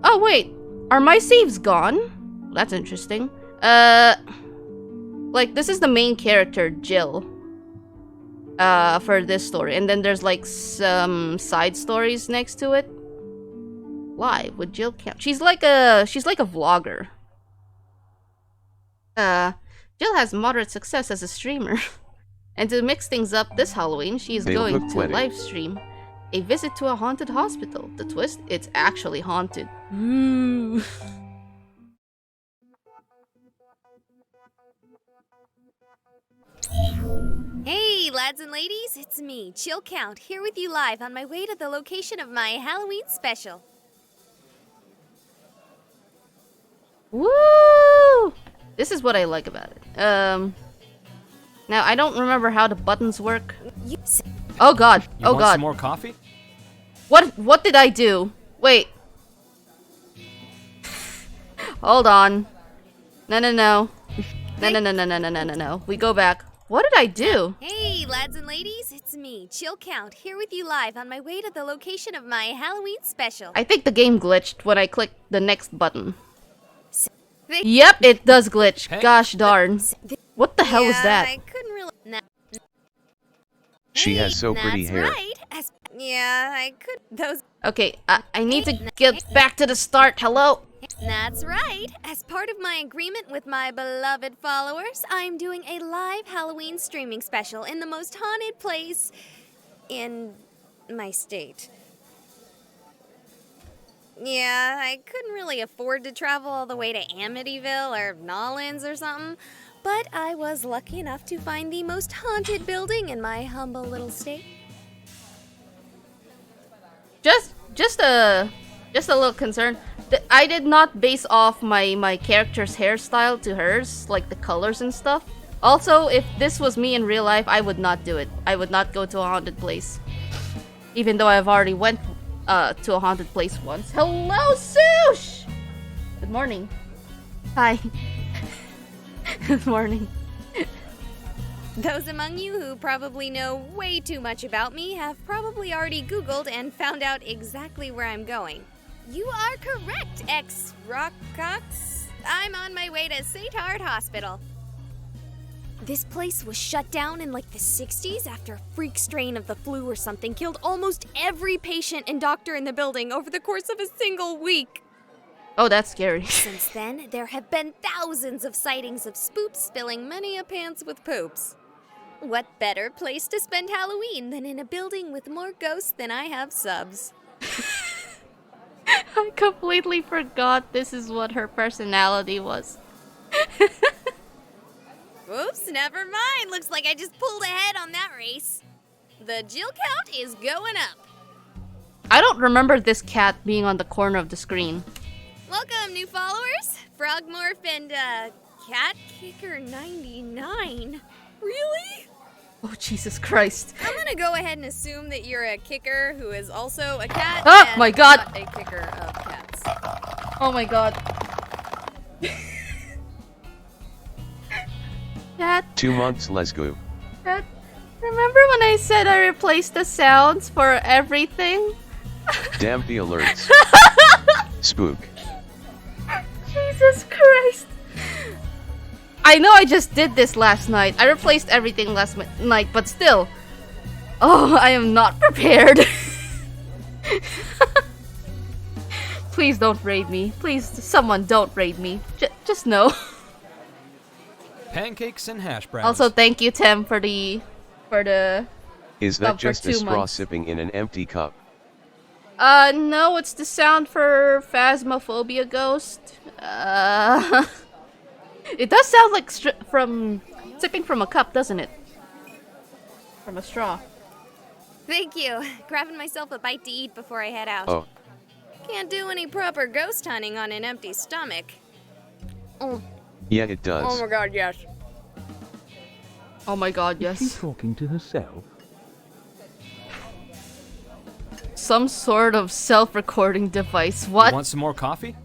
Oh, wait. Are my saves gone? That's interesting. Like, this is the main character, Jill. For this story. And then there's, like, some side stories next to it. Live with Jill Count. She's like a vlogger. Jill has moderate success as a streamer. And to mix things up this Halloween, she is going to live stream a visit to a haunted hospital. The twist, it's actually haunted. Ooh. Hey, lads and ladies, it's me, Chill Count, here with you live on my way to the location of my Halloween special. Woo! This is what I like about it. Now I don't remember how the buttons work. Oh god! Oh god! Want some more coffee? What did I do? Wait. Hold on. No. No. We go back. What did I do? Hey, lads and ladies, it's me, Chill Count, here with you live on my way to the location of my Halloween special. I think the game glitched when I clicked the next button. Yep, it does glitch. Hey. Gosh darn. What the hell was that? I couldn't really... She has so pretty hair. Right. Yeah, I could... Those... Okay, I need to get back to the start. Hello? That's right. As part of my agreement with my beloved followers, I'm doing a live Halloween streaming special in the most haunted place in my state. Yeah, I couldn't really afford to travel all the way to Amityville or Nolans or something, but I was lucky enough to find the most haunted building in my humble little state. Just a little concern. I did not base off my character's hairstyle to hers, like the colors and stuff. Also, if this was me in real life, I would not do it. I would not go to a haunted place. Even though I've already went to a haunted place once. Hello, Sush! Good morning. Hi. Good morning. Those among you who probably know way too much about me have probably already Googled and found out exactly where I'm going. You are correct, ex-Rockcox. I'm on my way to St. Hart Hospital. This place was shut down in like the 60s after a freak strain of the flu or something killed almost every patient and doctor in the building over the course of a single week. Oh, that's scary. Since then, there have been thousands of sightings of spoops spilling many a pants with poops. What better place to spend Halloween than in a building with more ghosts than I have subs? I completely forgot this is what her personality was. Oops, never mind. Looks like I just pulled ahead on that race. The Jill count is going up. I don't remember this cat being on the corner of the screen. Welcome, new followers. Frogmorph and, Cat Kicker 99. Really? Oh, Jesus Christ. I'm gonna go ahead and assume that you're a kicker who is also a cat. Oh, and my God. not a kicker of cats. Oh my god. Cat, 2 months, let's go. Cat, remember when I said I replaced the sounds for everything? Damn the alerts. Spook. Jesus Christ. I know I just did this last night. I replaced everything last night, but still. Oh, I am not prepared. Please don't raid me. Please, someone don't raid me. Just no. Pancakes and hash browns. Also, thank you, Tem, for the Is that just a 2 straw months. sipping in an empty cup? No, it's the sound for Phasmophobia Ghost. It does sound like from sipping from a cup, doesn't it? From a straw. Thank you. Grabbing myself a bite to eat before I head out. Oh, Can't do any proper ghost hunting on an empty stomach. Oh, yeah, it does. my god, yes. Oh my god, Is she yes. talking to herself? Some sort of self-recording device. You What? want some more coffee?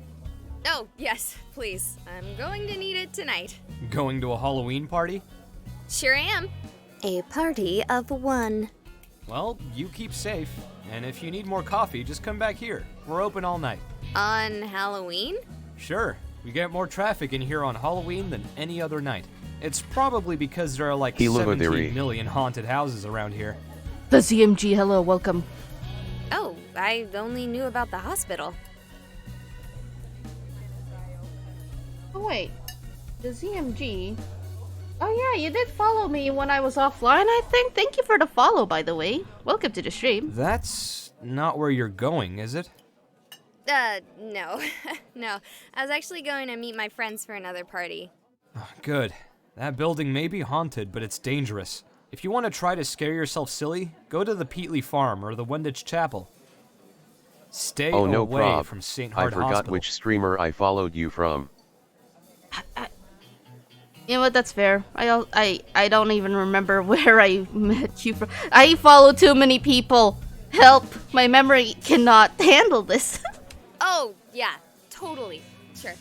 Oh, yes, please. I'm going to need it tonight. Going to a Halloween party? Sure am. A party of one. Well, you keep safe. And if you need more coffee, just come back here. We're open all night. On Halloween? Sure. We get more traffic in here on Halloween than any other night. It's probably because there are like 17 million haunted houses around here. The ZMG, hello, welcome. Oh, I only knew about the hospital. Oh wait, the ZMG. Oh yeah, you did follow me when I was offline, I think. Thank you for the follow, by the way. Welcome to the stream. That's not where you're going, is it? No. No. I was actually going to meet my friends for another party. Oh, good. That building may be haunted, but it's dangerous. If you want to try to scare yourself silly, go to the Peatley Farm or the Wendich Chapel. Stay away from St. Hart Hospital. I forgot which streamer I followed you from. You know what, that's fair. I don't even remember where I met you from. I follow too many people. Help! My memory cannot handle this. Oh, yeah, totally. Sure.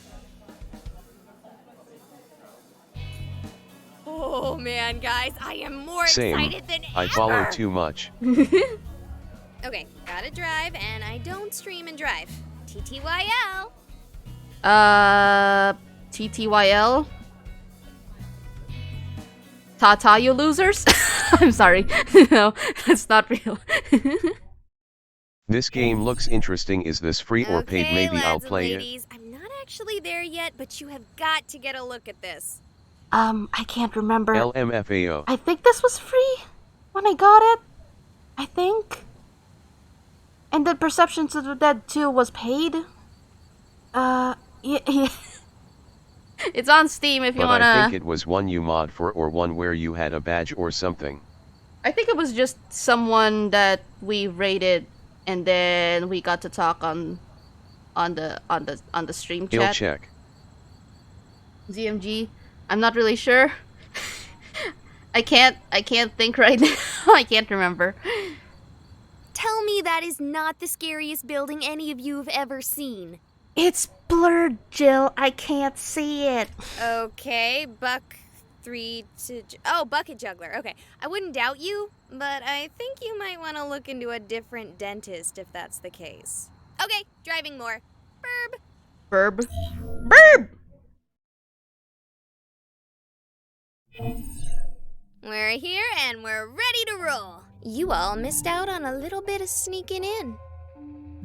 Oh man, guys, I am more excited than ever. I follow too much. Okay, gotta drive, and I don't stream and drive. TTYL. TTYL? Tata, you losers? I'm sorry. No, that's not real. This game looks interesting. Is this free or paid? Maybe I'll play it. I'm not actually there yet, but you have got to get a look at this. I can't remember. LMFAO. I think this was free when I got it. I think. And the Perceptions of the Dead 2 was paid. Yeah. It's on Steam if you wanna... I think it was one you mod for or one where you had a badge or something. I think it was just someone that we rated and then we got to talk on the stream chat. I'll check. ZMG, I'm not really sure. I can't think right now. I can't remember. Tell me that is not the scariest building any of you have ever seen. It's blurred, Jill. I can't see it. Okay, Bucket Juggler. Okay, I wouldn't doubt you, but I think you might want to look into a different dentist if that's the case. Okay, driving more. Burb. We're here and we're ready to roll. You all missed out on a little bit of sneaking in.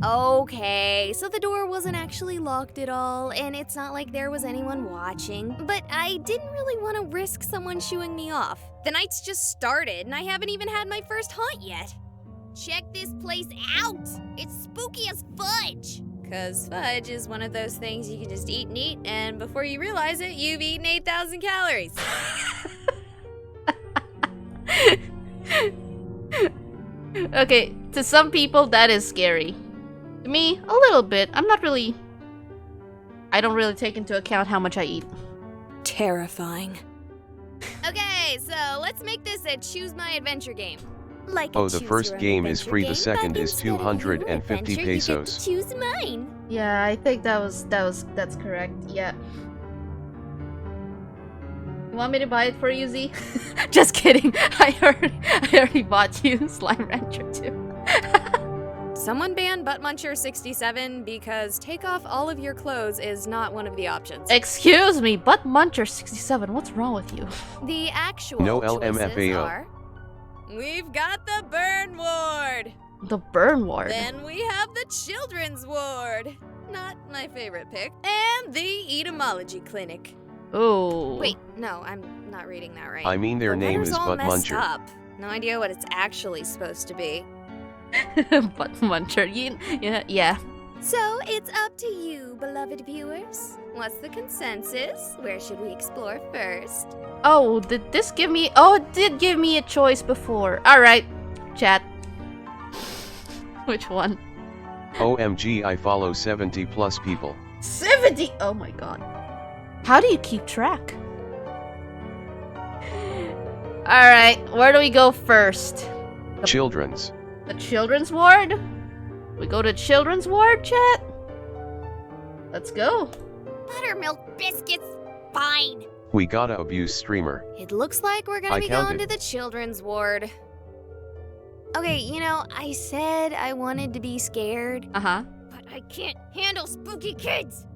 Okay, so the door wasn't actually locked at all, and it's not like there was anyone watching, but I didn't really want to risk someone shooing me off. The night's just started, and I haven't even had my first haunt yet. Check this place out! It's spooky as fudge! 'Cause fudge is one of those things you can just eat and eat, and before you realize it, you've eaten 8,000 calories. Okay, to some people that is scary. To me, a little bit. I don't really take into account how much I eat. Terrifying. Okay, so let's make this a choose my adventure game. Like the first game is free, the second is 250 pesos. Choose mine. Yeah, I think that's correct. Yeah. You want me to buy it for you, Z? Just kidding. I already bought you Slime Rancher 2. Someone ban Butt Muncher 67 because take off all of your clothes is not one of the options. Excuse me, Butt Muncher 67. What's wrong with you? The actual choices are... We've got the Burn Ward. The Burn Ward. Then we have the Children's Ward. Not my favorite pick. And the Etymology Clinic. Oh. Wait, no, I'm not reading that right. I mean, their name is Butt Muncher. Up. No idea what it's actually supposed to be. Butt Muncher. Yeah. So it's up to you, beloved viewers. What's the consensus? Where should we explore first? Oh, did this give me... Oh, it did give me a choice before. Alright, chat. Which one? OMG, I follow 70 plus people. 70? Oh my god. How do you keep track? Alright, where do we go first? Children's. The Children's Ward? We go to Children's Ward, chat? Let's go. Buttermilk biscuits, fine. We gotta abuse streamer. It looks like we're gonna be going to the Children's Ward. Okay, you know, I said I wanted to be scared. Uh-huh. But I can't handle spooky kids!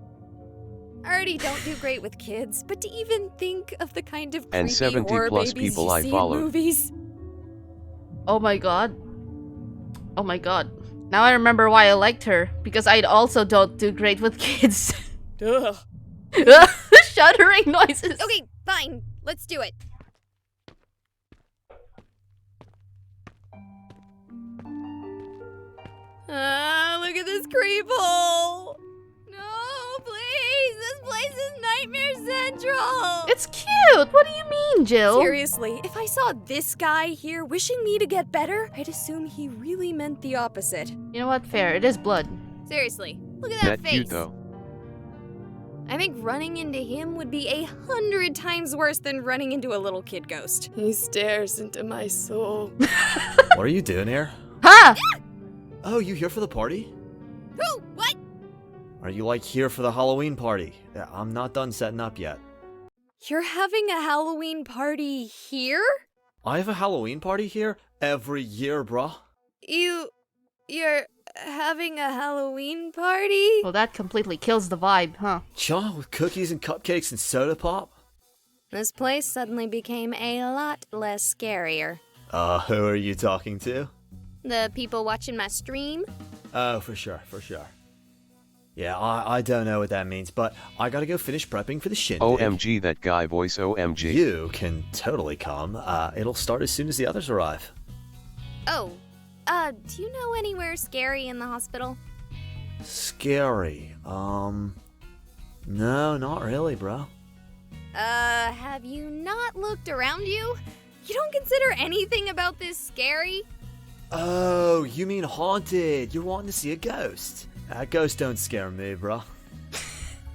I already don't do great with kids, but to even think of the kind of And creepy 70 horror plus babies people you I see followed. in movies. Oh my god. Oh my god. Now I remember why I liked her. Because I also don't do great with kids. Ugh. Shuddering noises. Okay, fine. Let's do it. Look at this creep hole. No, please. This place is Nightmare Central. It's cute. What do you mean, Jill? Seriously, if I saw this guy here wishing me to get better, I'd assume he really meant the opposite. You know what? Fair. It is blood. Seriously, look at that face. Cute though. I think running into him would be 100 times worse than running into a little kid ghost. He stares into my soul. What are you doing here? Ha! Oh, you here for the party? Who? What? Are you like here for the Halloween party? Yeah, I'm not done setting up yet. You're having a Halloween party here? I have a Halloween party here every year, bruh. You're having a Halloween party? Well, that completely kills the vibe, huh? Cha, with cookies and cupcakes and soda pop? This place suddenly became a lot less scarier. Who are you talking to? The people watching my stream? Oh, for sure. Yeah, I don't know what that means, but I gotta go finish prepping for the shindig. OMG, that guy voice, OMG. You can totally come. It'll start as soon as the others arrive. Oh, do you know anywhere scary in the hospital? Scary. No, not really, bro. Have you not looked around you? You don't consider anything about this scary? Oh, you mean haunted. You're wanting to see a ghost. Ghosts don't scare me, bro.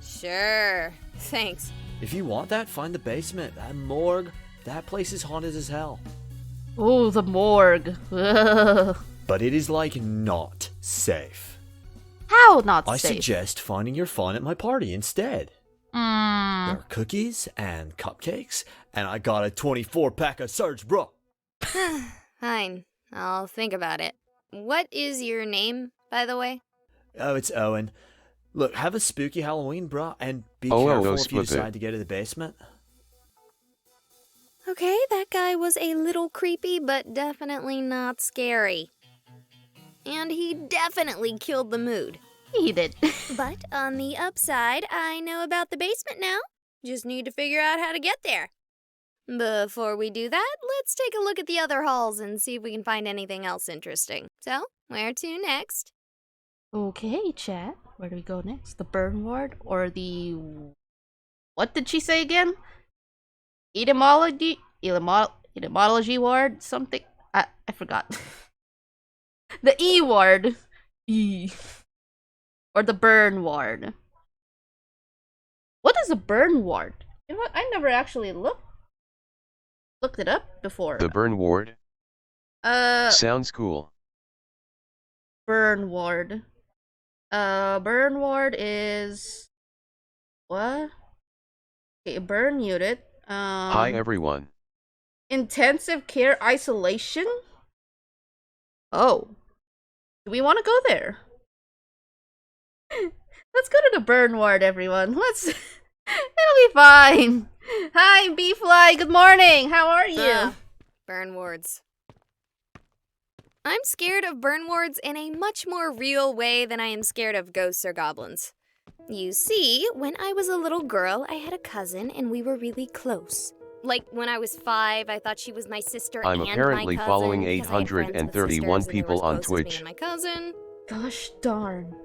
Sure. Thanks. If you want that, find the basement. That morgue, that place is haunted as hell. Oh, the morgue. Ugh. But it is, like, not safe. How not I safe? suggest finding your fun at my party instead. There are cookies and cupcakes, and I got a 24-pack of Surge, bro. Fine. I'll think about it. What is your name, by the way? Oh, it's Owen. Look, have a spooky Halloween, bro, and be Oh, careful if you spooky. decide to go to the basement. Okay, that guy was a little creepy, but definitely not scary. And he definitely killed the mood. He did. But on the upside, I know about the basement now. Just need to figure out how to get there. Before we do that, let's take a look at the other halls and see if we can find anything else interesting. So, where to next? Okay, chat. Where do we go next? The burn ward or the... What did she say again? Etymology ward? Something? I forgot. The E ward. E. Or the burn ward. What is a burn ward? You know what? I never actually looked it up before. The burn ward? Sounds cool. Burn ward. Burn ward is... What? Okay, burn unit. Hi everyone. Intensive care isolation? Oh. Do we want to go there? Let's go to the burn ward, everyone. It'll be fine. Hi, B-Fly. Good morning. How are you? Burn wards. I'm scared of burn wards in a much more real way than I am scared of ghosts or goblins. You see, when I was a little girl, I had a cousin and we were really close. Like, when I was 5, I thought she was my sister I'm and apparently my cousin following because I had friends with 831 sisters and they people were on as close as me Twitch. and my cousin. Gosh darn.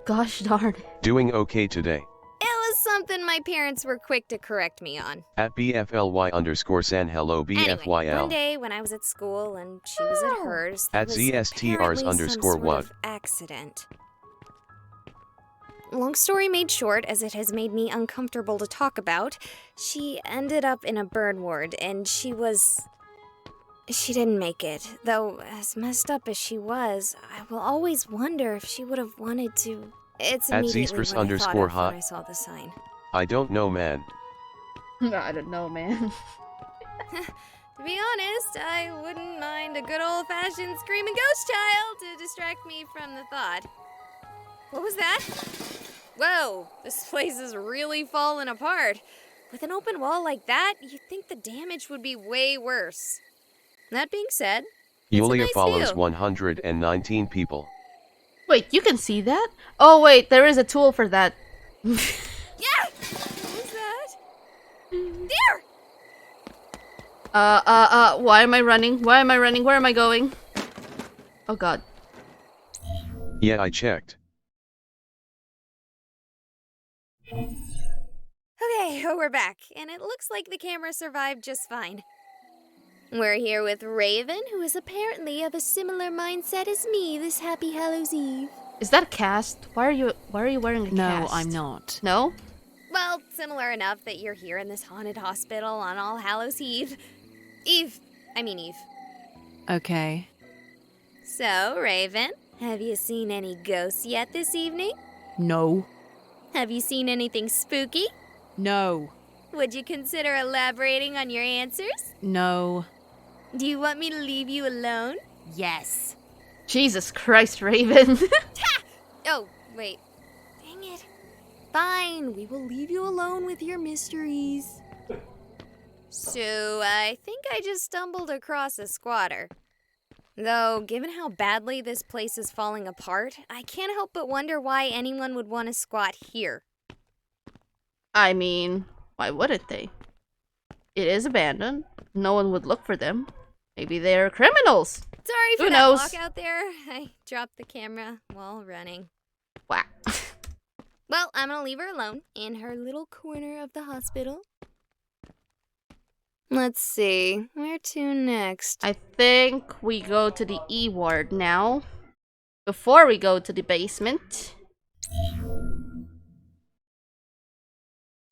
Gosh darn. Doing okay today. It was something my parents were quick to correct me on. At BFLY_san hello Anyway, one BFYL. day when I was at school and she was at hers, there At was ZSTRs apparently some underscore sort what? of accident. Long story made short, as it has made me uncomfortable to talk about, she ended up in a burn ward and she didn't make it. Though, as messed up as she was, I will always wonder if she would have wanted to. It's At immediately Zestris what I thought underscore of when hot. I saw the sign. I don't know, man. I don't know, man. To be honest, I wouldn't mind a good old-fashioned screaming ghost child to distract me from the thought. What was that? Whoa, this place is really falling apart. With an open wall like that, you'd think the damage would be way worse. That being said, Yulia nice follows view. 119 people. Wait, you can see that? Oh wait, there is a tool for that. Yeah! What was that? There! Why am I running? Why am I running? Where am I going? Oh god. Yeah, I checked. Okay, we're back, and it looks like the camera survived just fine. We're here with Raven, who is apparently of a similar mindset as me this happy Hallows Eve. Is that a cast? Why are you wearing a cast? No, I'm not. No? Well, similar enough that you're here in this haunted hospital on All Hallows Eve. Eve. Okay. So, Raven, have you seen any ghosts yet this evening? No. Have you seen anything spooky? No. Would you consider elaborating on your answers? No. Do you want me to leave you alone? Yes. Jesus Christ, Raven. Oh, wait. Dang it. Fine, we will leave you alone with your mysteries. So, I think I just stumbled across a squatter. Though, given how badly this place is falling apart, I can't help but wonder why anyone would want to squat here. I mean, why wouldn't they? It is abandoned. No one would look for them. Maybe they're criminals. Sorry for Who that knows? walk out there. I dropped the camera while running. Wow. Well, I'm gonna leave her alone in her little corner of the hospital. Let's see, where to next? I think we go to the E ward now. Before we go to the basement.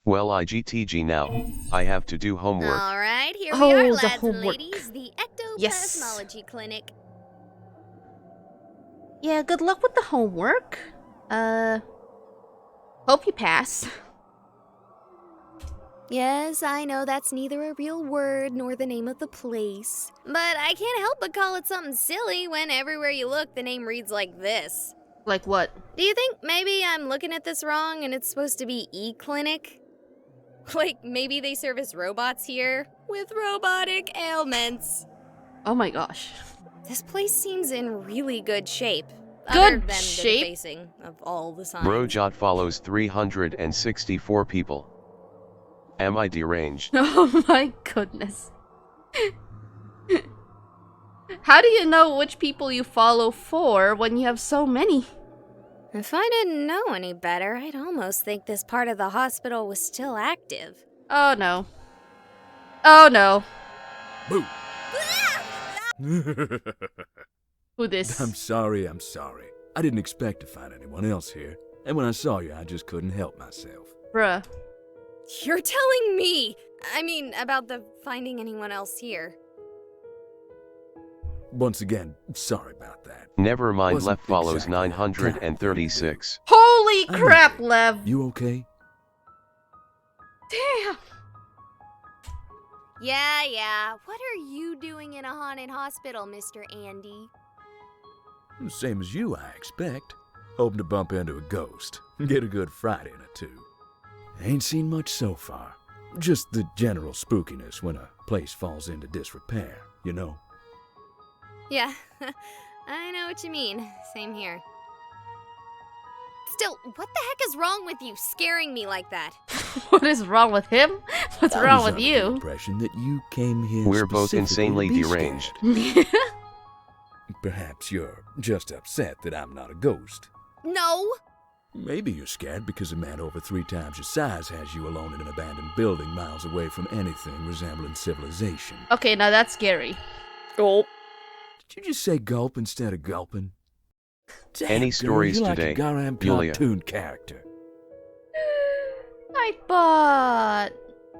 Well, IGTG now. I have to do homework. All right, here Oh, we are, the lads and homework. ladies, the Yes. Ectoplasmology Clinic. Yeah, good luck with the homework. Hope you pass. Yes, I know that's neither a real word nor the name of the place. But I can't help but call it something silly when everywhere you look, the name reads like this. Like what? Do you think maybe I'm looking at this wrong and it's supposed to be E-Clinic? Like, maybe they service robots here with robotic ailments. Oh my gosh. This place seems in really good shape. Good other than shape? the facing of all the signs. Brojot follows 364 people. Am I deranged? Oh my goodness. How do you know which people you follow for when you have so many? If I didn't know any better, I'd almost think this part of the hospital was still active. Oh no. Oh no. Boo! Who this? I'm sorry. I didn't expect to find anyone else here. And when I saw you, I just couldn't help myself. Bruh. You're telling me! I mean, about the finding anyone else here. Once again, sorry about that. Never mind, Wasn't left follows exactly 936. Holy I crap, know. Lev. You okay? Damn. Yeah. What are you doing in a haunted hospital, Mr. Andy? Same as you, I expect. Hoping to bump into a ghost. Get a good fright in or two. Ain't seen much so far. Just the general spookiness when a place falls into disrepair, you know? Yeah, I know what you mean. Same here. Still, what the heck is wrong with you scaring me like that? What is wrong with him? What's I wrong was with under the you? impression that you came here We're both specifically insanely to be deranged. scared. Perhaps you're just upset that I'm not a ghost. No! Maybe you're scared because a man over 3 times your size has you alone in an abandoned building miles away from anything resembling civilization. Okay, now that's scary. Gulp. Did you just say gulp instead of gulping? Damn, Any girl, stories you're today, like a Garam Yulia? cartoon character. I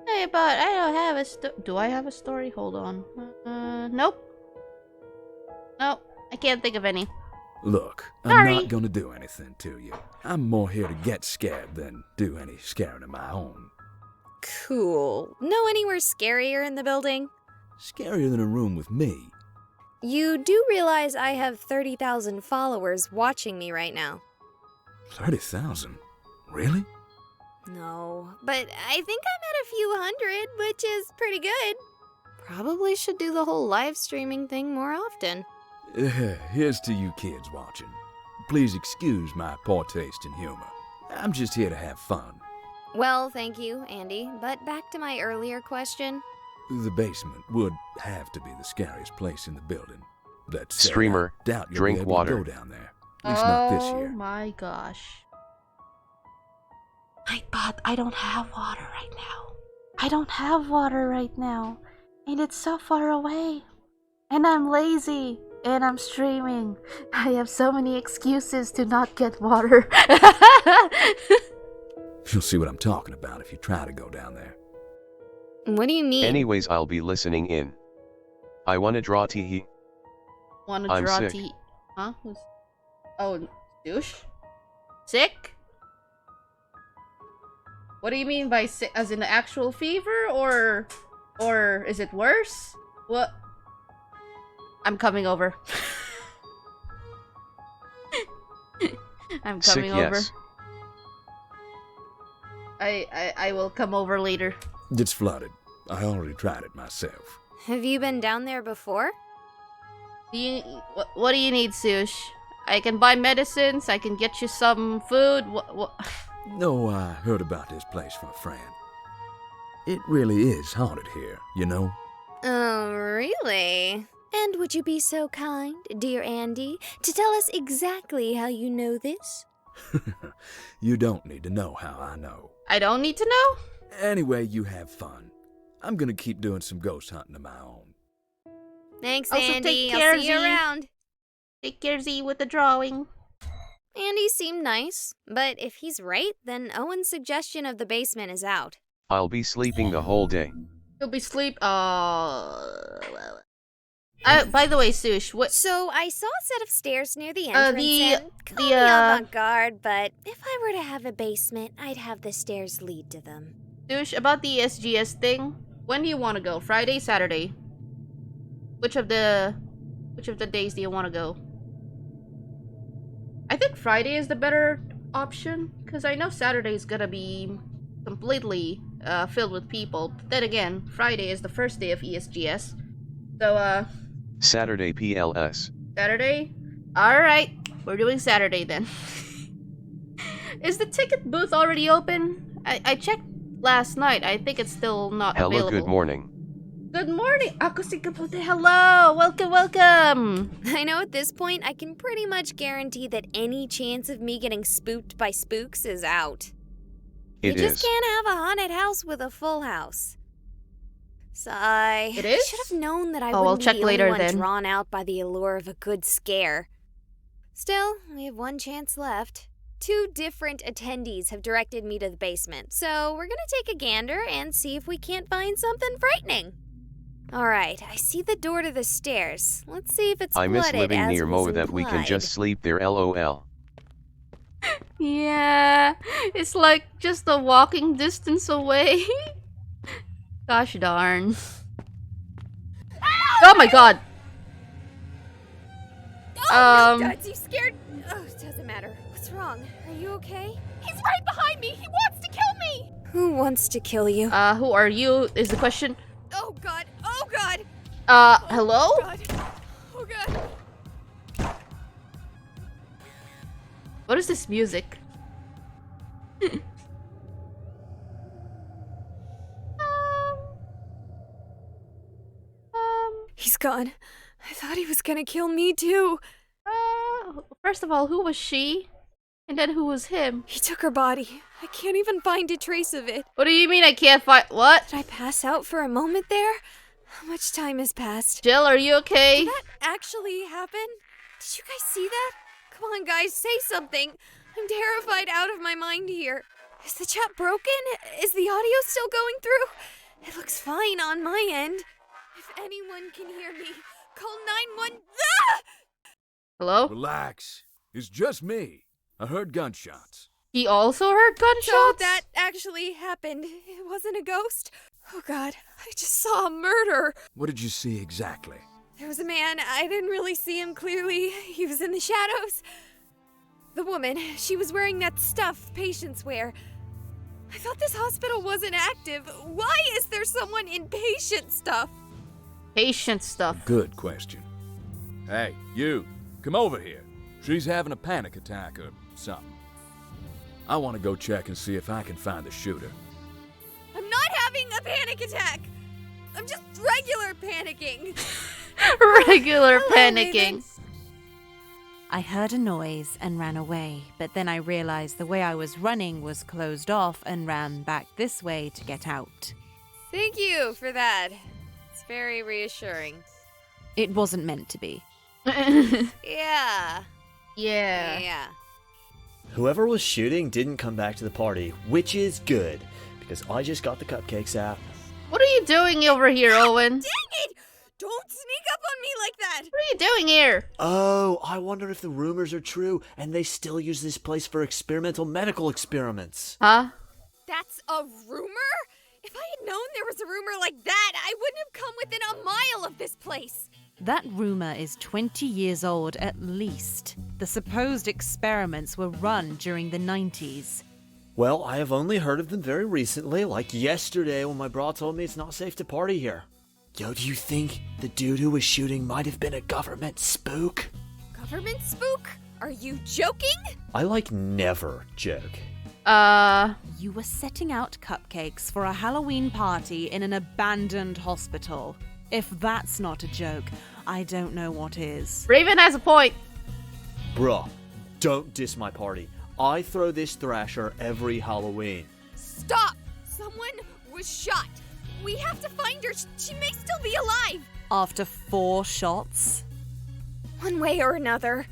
don't have a do I have a story? Hold on. Nope. Nope. I can't think of any. Look, Sorry. I'm not gonna do anything to you. I'm more here to get scared than do any scaring of my own. Cool. Know anywhere scarier in the building? Scarier than a room with me. You do realize I have 30,000 followers watching me right now. 30,000? Really? No, but I think I'm at a few hundred, which is pretty good. Probably should do the whole live streaming thing more often. Here's to you kids watching. Please excuse my poor taste in humor. I'm just here to have fun. Well, thank you, Andy, but back to my earlier question. The basement would have to be the scariest place in the building. That said, Streamer, I doubt you'll drink be able water. to go down there. At least not this Oh year. my gosh. Nightbot, I don't have water right now. I don't have water right now. And it's so far away. And I'm lazy. And I'm streaming. I have so many excuses to not get water. You'll see what I'm talking about if you try to go down there. What do you mean? Anyways, I'll be listening in. I wanna draw teehee. Wanna I'm draw sick. tea? Huh? Who's... Oh, douche? Sick? What do you mean by sick? As in actual fever, or is it worse? What? I'm coming over. I'm Sick, coming over. yes. I will come over later. It's flooded. I already tried it myself. Have you been down there before? What do you need, Sush? I can buy medicines. I can get you some food. What? No, I heard about this place from a friend. It really is haunted here, you know? Oh, really? And would you be so kind, dear Andy, to tell us exactly how you know this? You don't need to know how I know. I don't need to know? Anyway, you have fun. I'm gonna keep doing some ghost hunting of my own. Thanks, Also, Andy. take care, I'll see you Z. around. Take care, Z, with the drawing. Andy seemed nice, but if he's right, then Owen's suggestion of the basement is out. I'll be sleeping the whole day. You'll be sleep. By the way, Sush, what? So I saw a set of stairs near the entrance and call me the, avant-garde, but if I were to have a basement, I'd have the stairs lead to them. Sush, about the SGS thing. When do you want to go? Friday, Saturday? Which of the days do you want to go? I think Friday is the better option, because I know Saturday is gonna be completely filled with people. But then again, Friday is the first day of ESGS. So, Saturday PLS. Saturday? Alright, we're doing Saturday then. Is the ticket booth already open? I checked last night. I think it's still not Hello, available. good morning. Good morning! Hello! Welcome, welcome! I know at this point I can pretty much guarantee that any chance of me getting spooked by spooks is out. It you just is. can't have a haunted house with a full house. Sigh. It is? I should have known that I Oh, I'll wouldn't check be the later only one then. drawn out by the allure of a good scare. Still, we have one chance left. 2 different attendees have directed me to the basement, so we're gonna take a gander and see if we can't find something frightening. Alright, I see the door to the stairs. Let's see if it's I miss flooded living as near was Mo that we can implied. just sleep there, lol. Yeah, it's like just a walking distance away. Gosh darn. Oh my god! Oh, no, Duds, you scared? Oh, it doesn't matter. What's wrong? Are you okay? He's right behind me! He wants to kill me! Who wants to kill you? Who are you is the question. Oh god! Oh god! Hello? Oh god! Oh god! What is this music? He's gone. I thought he was gonna kill me too. First of all, who was she? And then who was him? He took her body. I can't even find a trace of it. What do you mean I can't find- what? Did I pass out for a moment there? How much time has passed? Jill, are you okay? Did that actually happen? Did you guys see that? Come on, guys, say something. I'm terrified out of my mind here. Is the chat broken? Is the audio still going through? It looks fine on my end. If anyone can hear me, call 911. Ah! Hello? Relax. It's just me. I heard gunshots. He also heard gunshots? So that actually happened. It wasn't a ghost. Oh god, I just saw a murder. What did you see exactly? There was a man. I didn't really see him clearly. He was in the shadows. The woman, she was wearing that stuff patients wear. I thought this hospital wasn't active. Why is there someone in patient stuff? Patient stuff. Good question. Hey, you, come over here. She's having a panic attack or something. I want to go check and see if I can find the shooter. I'm not having a panic attack. I'm just regular panicking. Regular Hello, panicking. Raven. I heard a noise and ran away, but then I realized the way I was running was closed off and ran back this way to get out. Thank you for that. It's very reassuring. It wasn't meant to be. Yeah. Yeah. Whoever was shooting didn't come back to the party, which is good, because I just got the cupcakes out. What are you doing over here, Owen? Dang it! Don't sneak up on me like that! What are you doing here? Oh, I wonder if the rumors are true and they still use this place for experimental medical experiments. Huh? That's a rumor? If I had known there was a rumor like that, I wouldn't have come within a mile of this place. That rumor is 20 years old at least. The supposed experiments were run during the 90s. Well, I have only heard of them very recently, like yesterday when my bra told me it's not safe to party here. Yo, do you think the dude who was shooting might have been a government spook? Government spook? Are you joking? I never joke. You were setting out cupcakes for a Halloween party in an abandoned hospital. If that's not a joke, I don't know what is. Raven has a point. Bruh, don't diss my party. I throw this thrasher every Halloween. Stop! Someone was shot. We have to find her. She may still be alive. After 4 shots? One way or another.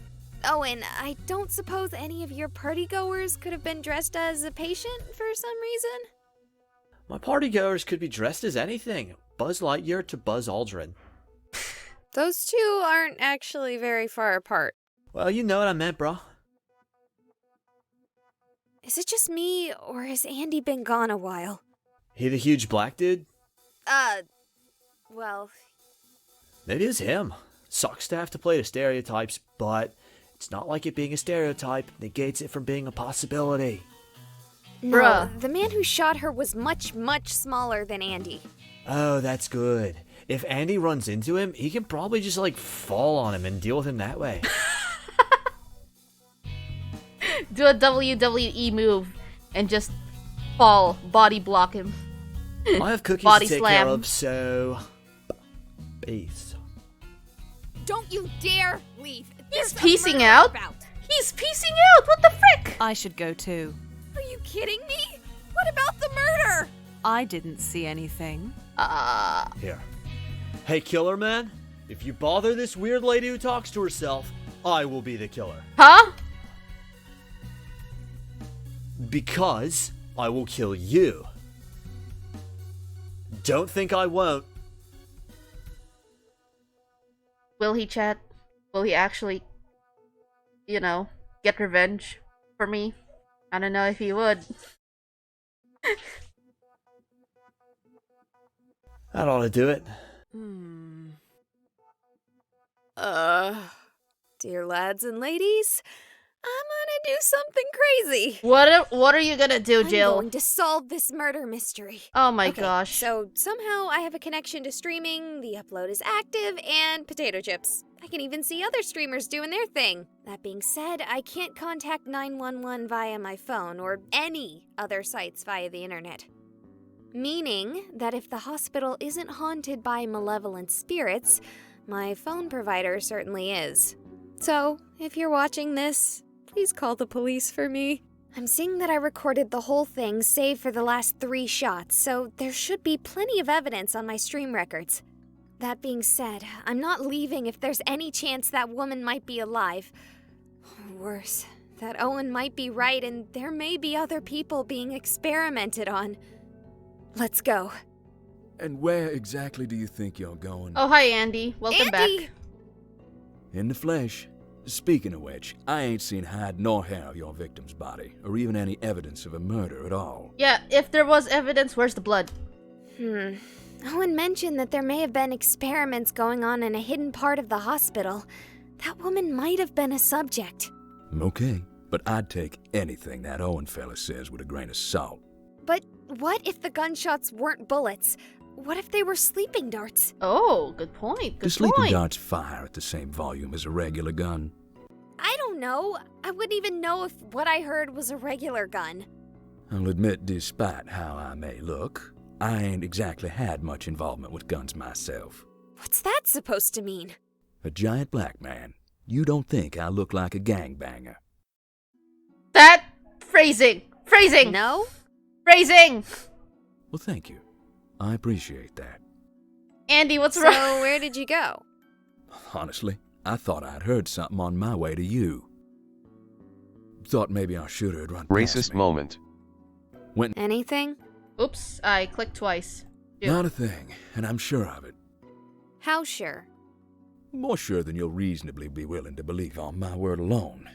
Owen, I don't suppose any of your partygoers could have been dressed as a patient for some reason? My partygoers could be dressed as anything. Buzz Lightyear to Buzz Aldrin. Those two aren't actually very far apart. Well, you know what I meant, bro. Is it just me, or has Andy been gone a while? He the huge black dude? Well... Maybe it's him. Sucks to have to play the stereotypes, but it's not like it being a stereotype negates it from being a possibility. No, Bruh. the man who shot her was much, much smaller than Andy. Oh, that's good. If Andy runs into him, he can probably just, fall on him and deal with him that way. Do a WWE move and just fall, body block him. I have cookies Body to take slam. care of, so... Peace. Don't you dare leave. He's There's a peacing murder out. about. He's piecing out. What the frick? I should go too. Are you kidding me? What about the murder? I didn't see anything. Here. Hey, killer man. If you bother this weird lady who talks to herself, I will be the killer. Huh? Because I will kill you. Don't think I won't. Will he, chat? Will he actually, get revenge for me? I don't know if he would. That ought to do it. Dear lads and ladies, I'm gonna do something crazy. What are you gonna do, I'm Jill? going to solve this murder mystery. Oh my Okay, gosh. So somehow I have a connection to streaming, the upload is active, and potato chips. I can even see other streamers doing their thing. That being said, I can't contact 911 via my phone or any other sites via the internet. Meaning that if the hospital isn't haunted by malevolent spirits, my phone provider certainly is. So, if you're watching this, please call the police for me. I'm seeing that I recorded the whole thing save for the last 3 shots, so there should be plenty of evidence on my stream records. That being said, I'm not leaving if there's any chance that woman might be alive. Or worse, that Owen might be right and there may be other people being experimented on. Let's go. And where exactly do you think you're going? Oh, hi, Andy. Welcome Andy! back. In the flesh. Speaking of which, I ain't seen hide nor hair of your victim's body, or even any evidence of a murder at all. Yeah, if there was evidence, where's the blood? Owen mentioned that there may have been experiments going on in a hidden part of the hospital. That woman might have been a subject. Okay, but I'd take anything that Owen fella says with a grain of salt. But what if the gunshots weren't bullets? What if they were sleeping darts? Oh, good point. Do sleeping darts fire at the same volume as a regular gun? I don't know. I wouldn't even know if what I heard was a regular gun. I'll admit, despite how I may look, I ain't exactly had much involvement with guns myself. What's that supposed to mean? A giant black man. You don't think I look like a gangbanger? That phrasing. Phrasing. No? Phrasing. Well, thank you. I appreciate that. Andy, what's wrong? So where did you go? Honestly, I thought I'd heard something on my way to you. Thought maybe our shooter had run past Racist me. moment. Went. Anything? Oops, I clicked twice. Not a thing, and I'm sure of it. How sure? More sure than you'll reasonably be willing to believe on my word alone.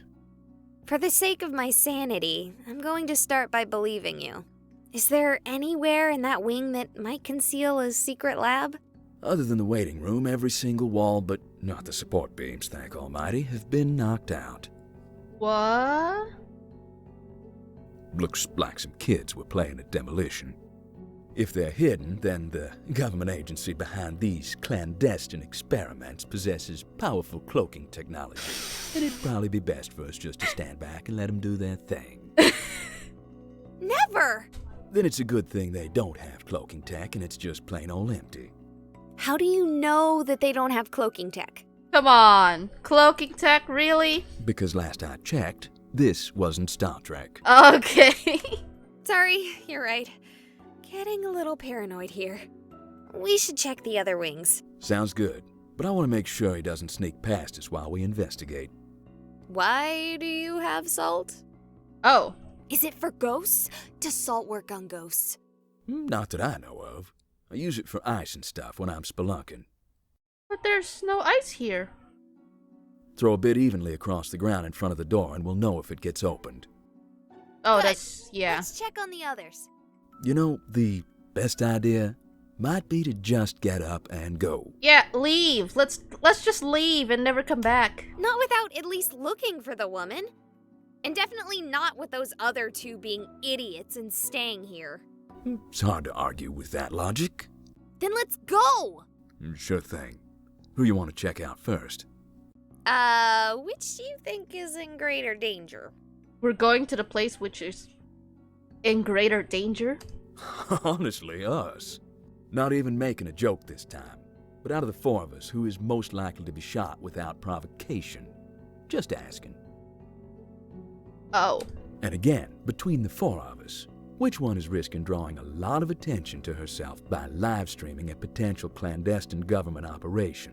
For the sake of my sanity, I'm going to start by believing you. Is there anywhere in that wing that might conceal a secret lab? Other than the waiting room, every single wall, but not the support beams, thank Almighty, have been knocked out. What? Looks like some kids were playing at demolition. If they're hidden, then the government agency behind these clandestine experiments possesses powerful cloaking technology. And it'd probably be best for us just to stand back and let them do their thing. Never! Then it's a good thing they don't have cloaking tech and it's just plain old empty. How do you know that they don't have cloaking tech? Come on. Cloaking tech, really? Because last I checked, this wasn't Star Trek. Okay. Sorry, you're right. Getting a little paranoid here. We should check the other wings. Sounds good, but I want to make sure he doesn't sneak past us while we investigate. Why do you have salt? Oh. Is it for ghosts? Does salt work on ghosts? Not that I know of. I use it for ice and stuff when I'm spelunking. But there's no ice here. Throw a bit evenly across the ground in front of the door and we'll know if it gets opened. Oh, Good. that's... yeah. Let's check on the others. You know, the best idea might be to just get up and go. Yeah, leave. Let's just leave and never come back. Not without at least looking for the woman. And definitely not with those other two being idiots and staying here. It's hard to argue with that logic. Then let's go! Sure thing. Who you want to check out first? Which do you think is in greater danger? We're going to the place which is in greater danger. Honestly, us. Not even making a joke this time. But out of the four of us, who is most likely to be shot without provocation? Just asking. Oh. And again, between the four of us, which one is risking drawing a lot of attention to herself by live streaming a potential clandestine government operation?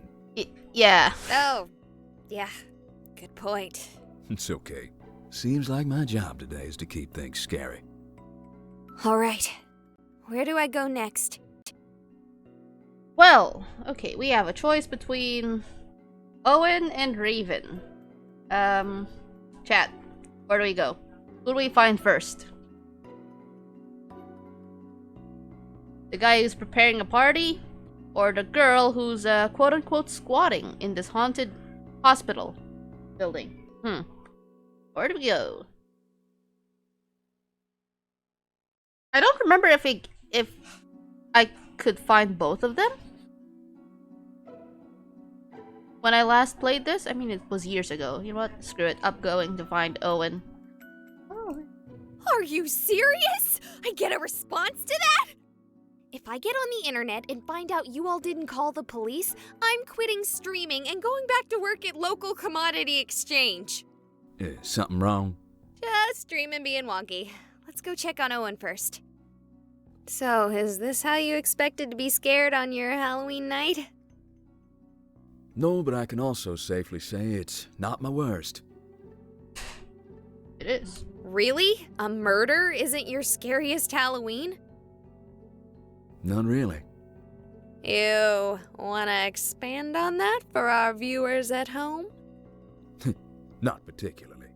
Yeah. Oh, yeah. Good point. It's okay. Seems like my job today is to keep things scary. All right. Where do I go next? Well, okay, we have a choice between Owen and Raven. Chat, where do we go? Who do we find first? The guy who's preparing a party? Or the girl who's quote-unquote squatting in this haunted hospital building? Where do we go? I don't remember if I could find both of them. When I last played this, I mean it was years ago. You know what? Screw it. I'm going to find Owen. Oh. Are you serious? I get a response to that? If I get on the internet and find out you all didn't call the police, I'm quitting streaming and going back to work at local commodity exchange. Something wrong? Just streaming being wonky. Let's go check on Owen first. So, is this how you expected to be scared on your Halloween night? No, but I can also safely say it's not my worst. It is. Really? A murder isn't your scariest Halloween? None really. You wanna expand on that for our viewers at home? Not particularly.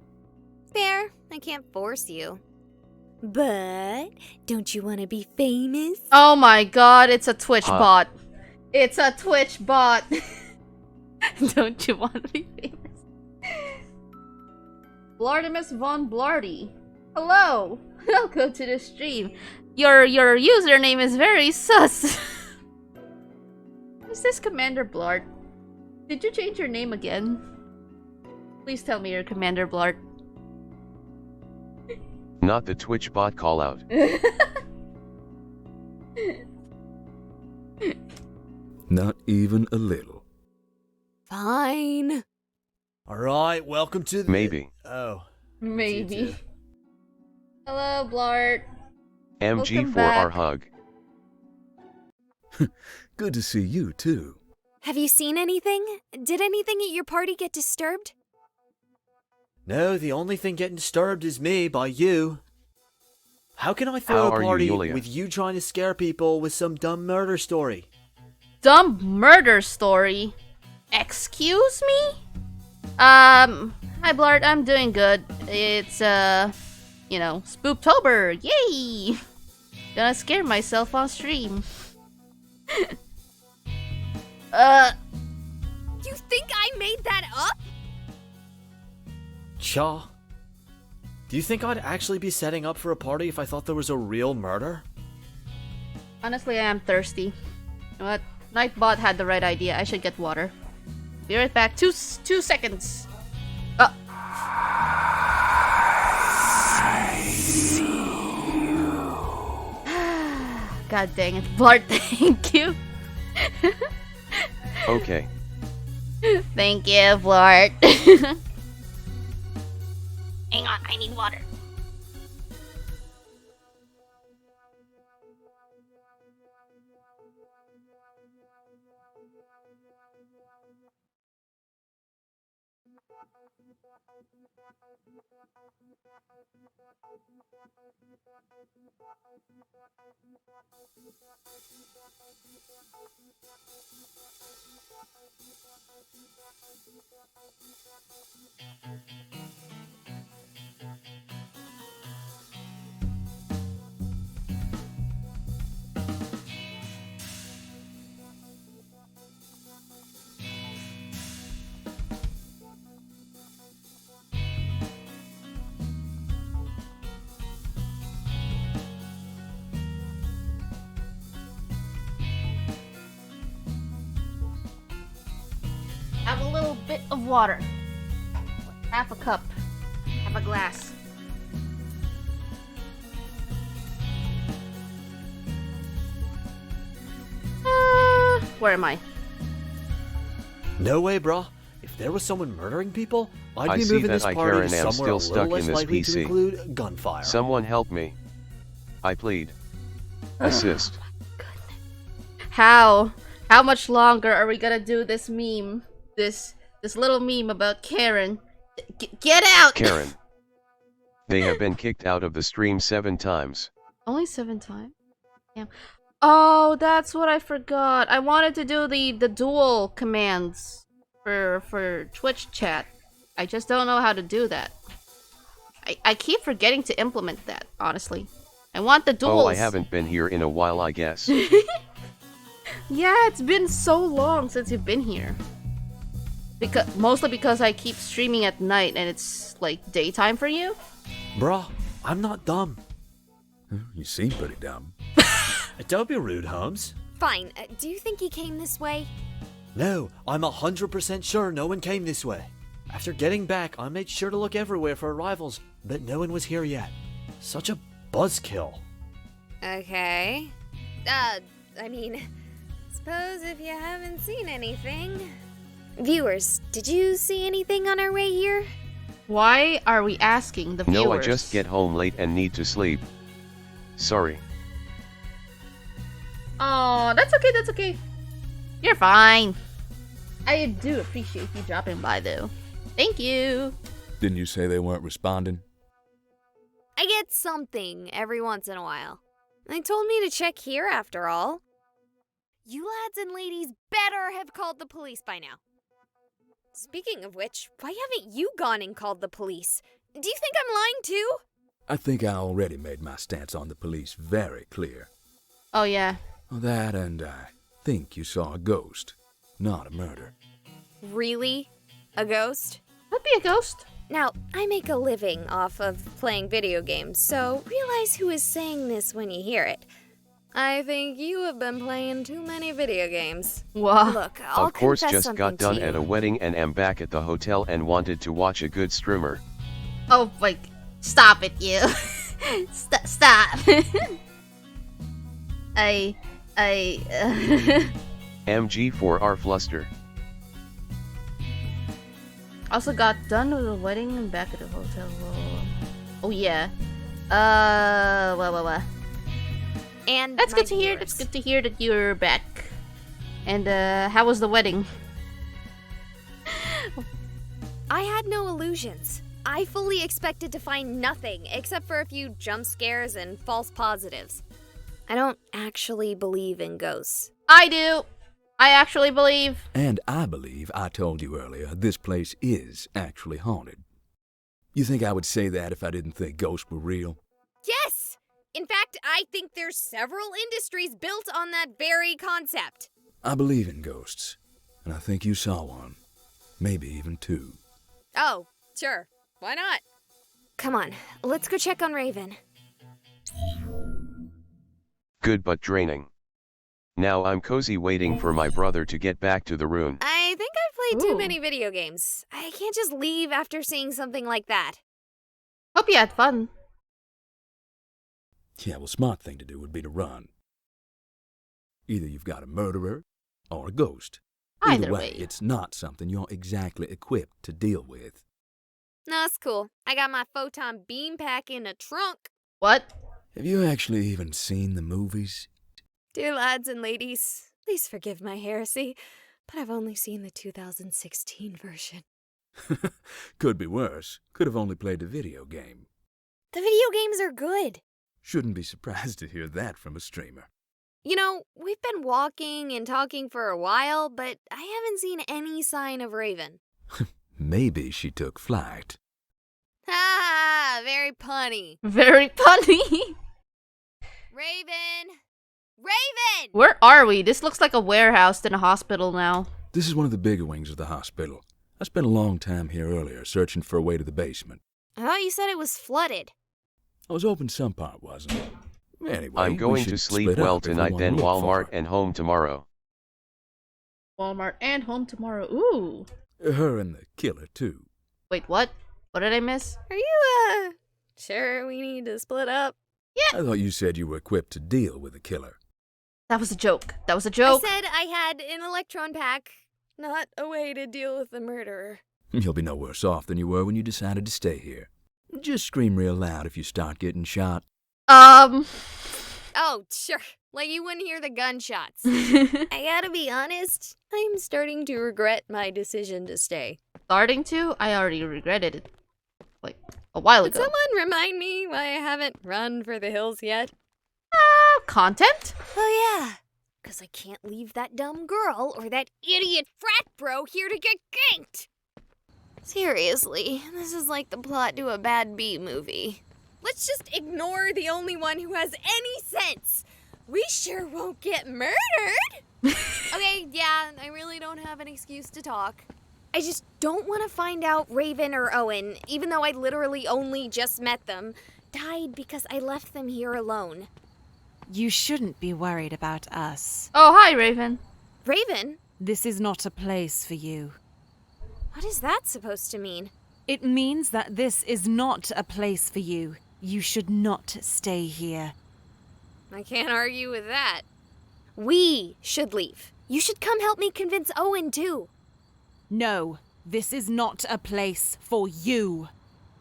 Fair, I can't force you. But, don't you want to be famous? Oh my god, it's a Twitch bot. It's a Twitch bot. Don't you want to be famous? Blartimus von Blarty. Hello! Welcome to the stream. Your username is very sus. Is this Commander Blart? Did you change your name again? Please tell me you're Commander Blart. Not the Twitch bot call out. Not even a little. Fine. Alright, welcome to the... Maybe. Oh. Maybe. Hello, Blart. MG Welcome for our back. hug. Good to see you, too. Have you seen anything? Did anything at your party get disturbed? No, the only thing getting disturbed is me by you. How can I throw How a are you, party Yulia? with you trying to scare people with some dumb murder story? Dumb murder story? Excuse me? Hi Blart, I'm doing good. It's, you know, Spooptober, yay! Gonna scare myself on stream. You think I made that up? Cha? Do you think I'd actually be setting up for a party if I thought there was a real murder? Honestly, I am thirsty. You know what? Nightbot had the right idea. I should get water. Be right back. Two seconds. God dang it, Blart, thank you. Okay. Thank you, Blart. Hang on, I need water. Have a little bit of water. Half a cup. Half a glass. Where am I? No way, brah. If there was someone murdering people, I'd I be see moving that this I, party Karen, to am somewhere a still little stuck less in this likely to PC. include gunfire. Someone help me. I plead. Assist. How? How much longer are we gonna do this meme? This little meme about Karen. Get out! Karen. They have been kicked out of the stream 7 times. Only 7 times? Damn. Oh, that's what I forgot. I wanted to do the dual commands for Twitch chat. I just don't know how to do that. I keep forgetting to implement that, honestly. I want the duels. Oh, I haven't been here in a while, I guess. Yeah, it's been so long since you've been here. Mostly because I keep streaming at night and it's like daytime for you. Bruh, I'm not dumb. You seem pretty dumb. Don't be rude, Holmes. Fine. Do you think he came this way? No, I'm 100% sure no one came this way. After getting back, I made sure to look everywhere for arrivals, but no one was here yet. Such a buzzkill. Okay. I mean, suppose if you haven't seen anything... Viewers, did you see anything on our way here? Why are we asking the viewers? No, I just get home late and need to sleep. Sorry. Oh, that's okay, that's okay. You're fine. I do appreciate you dropping by, though. Thank you. Didn't you say they weren't responding? I get something every once in a while. They told me to check here after all. You lads and ladies better have called the police by now. Speaking of which, why haven't you gone and called the police? Do you think I'm lying too? I think I already made my stance on the police very clear. Oh, yeah. That and I think you saw a ghost, not a murder. Really? A ghost? Could be a ghost. Now, I make a living off of playing video games, so realize who is saying this when you hear it. I think you have been playing too many video games. Wow. Look, I'll Of course, confess just something got done to at a you. wedding and am back at the hotel and wanted to watch a good streamer. Oh my, stop it, you. Stop. MG4R Fluster. Also got done with the wedding and back at the hotel. Oh yeah. Well. And That's my good to hear. viewers. That's good to hear that you're back. And how was the wedding? I had no illusions. I fully expected to find nothing except for a few jump scares and false positives. I don't actually believe in ghosts. I do. I actually believe. And I believe I told you earlier this place is actually haunted. You think I would say that if I didn't think ghosts were real? Yes! In fact, I think there's several industries built on that very concept. I believe in ghosts, and I think you saw one. Maybe even two. Oh, sure. Why not? Come on, let's go check on Raven. Good but draining. Now I'm cozy waiting for my brother to get back to the room. I think I've played Ooh. too many video games. I can't just leave after seeing something like that. Hope you had fun. Yeah, well, smart thing to do would be to run. Either you've got a murderer or a ghost. Either way, way. it's not something you're exactly equipped to deal with. No, it's cool. I got my photon beam pack in a trunk. What? Have you actually even seen the movies? Dear lads and ladies, please forgive my heresy, but I've only seen the 2016 version. Could be worse. Could have only played the video game. The video games are good. Shouldn't be surprised to hear that from a streamer. You know, we've been walking and talking for a while, but I haven't seen any sign of Raven. Maybe she took flight. Ha! Very punny. Very funny. Raven! Raven! Where are we? This looks like a warehouse than a hospital now. This is one of the bigger wings of the hospital. I spent a long time here earlier searching for a way to the basement. I thought you said it was flooded. I was hoping some part wasn't. Anyway, I'm we going to should sleep split well up if we tonight, wanna then look for Walmart her. and home tomorrow. Walmart and home tomorrow. Ooh. Her and the killer, too. Wait, what? What did I miss? Are you, sure we need to split up? I thought you said you were equipped to deal with the killer. That was a joke. That was a joke. I said I had an electron pack, not a way to deal with the murderer. You'll be no worse off than you were when you decided to stay here. Just scream real loud if you start getting shot. Oh, sure. Like you wouldn't hear the gunshots. I gotta be honest, I'm starting to regret my decision to stay. Starting to? I already regretted it. Like, a while Could ago. someone remind me why I haven't run for the hills yet? Content? Oh yeah, because I can't leave that dumb girl or that idiot frat bro here to get ganked. Seriously, this is like the plot to a bad B movie. Let's just ignore the only one who has any sense. We sure won't get murdered. Okay, yeah, I really don't have an excuse to talk. I just don't want to find out Raven or Owen, even though I literally only just met them, died because I left them here alone. You shouldn't be worried about us. Oh, hi, Raven. Raven? This is not a place for you. What is that supposed to mean? It means that this is not a place for you. You should not stay here. I can't argue with that. We should leave. You should come help me convince Owen, too. No, this is not a place for you.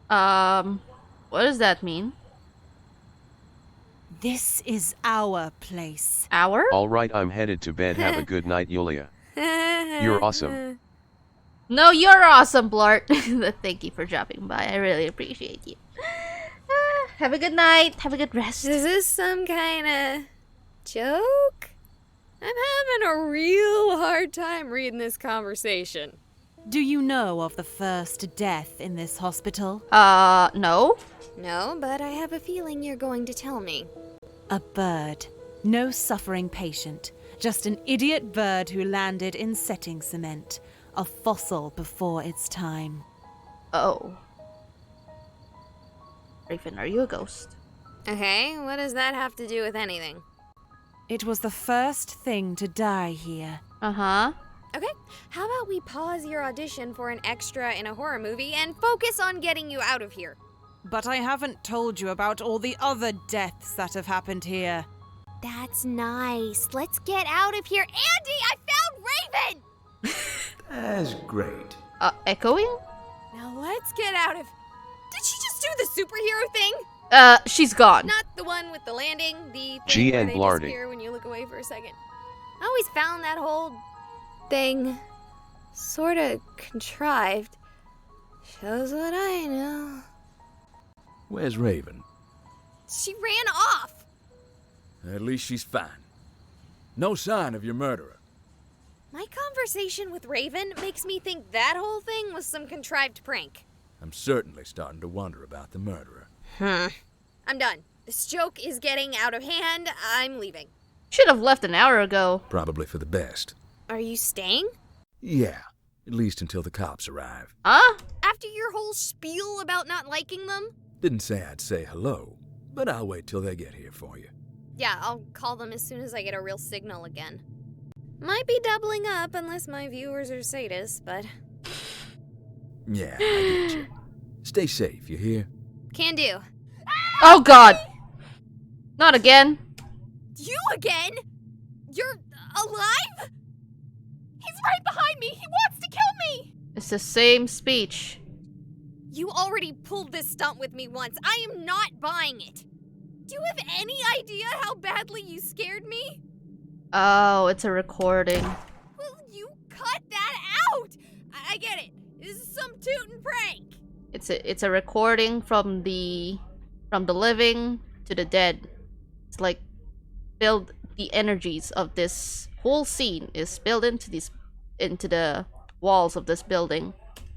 What does that mean? This is our place. Our? Alright, I'm headed to bed. Have a good night, Yulia. You're awesome. No, you're awesome, Blart. Thank you for dropping by. I really appreciate you. Have a good night. Have a good rest. Is this some kind of joke? I'm having a real hard time reading this conversation. Do you know of the first death in this hospital? No. No, but I have a feeling you're going to tell me. A bird. No suffering patient. Just an idiot bird who landed in setting cement. A fossil before its time. Oh. Raven, are you a ghost? Okay, what does that have to do with anything? It was the first thing to die here. Uh-huh. Okay, how about we pause your audition for an extra in a horror movie and focus on getting you out of here? But I haven't told you about all the other deaths that have happened here. That's nice. Let's get out of here. Andy, I found Raven! That's great. Echoing? Now let's get out of... Did she just do the superhero thing? She's gone. Not the one with the landing, the G thing where and they Blarty. disappear when you look away for a second. I always found that whole thing sorta contrived. Shows what I know. Where's Raven? She ran off! At least she's fine. No sign of your murderer. My conversation with Raven makes me think that whole thing was some contrived prank. I'm certainly starting to wonder about the murderer. I'm done. This joke is getting out of hand. I'm leaving. Should have left an hour ago. Probably for the best. Are you staying? Yeah, at least until the cops arrive. Huh? After your whole spiel about not liking them? Didn't say I'd say hello, but I'll wait till they get here for you. Yeah, I'll call them as soon as I get a real signal again. Might be doubling up unless my viewers are sadists, but... Yeah, I get you. Stay safe, you hear? Can do. Oh god! Not again. You again? You're alive? He's right behind me! He wants to kill me! It's the same speech. You already pulled this stunt with me once. I am not buying it. Do you have any idea how badly you scared me? Oh, it's a recording. Will you cut that out? I get it. This is some tootin' prank. It's a recording from the living to the dead. It's like build the energies of this whole scene is built into the walls of this building.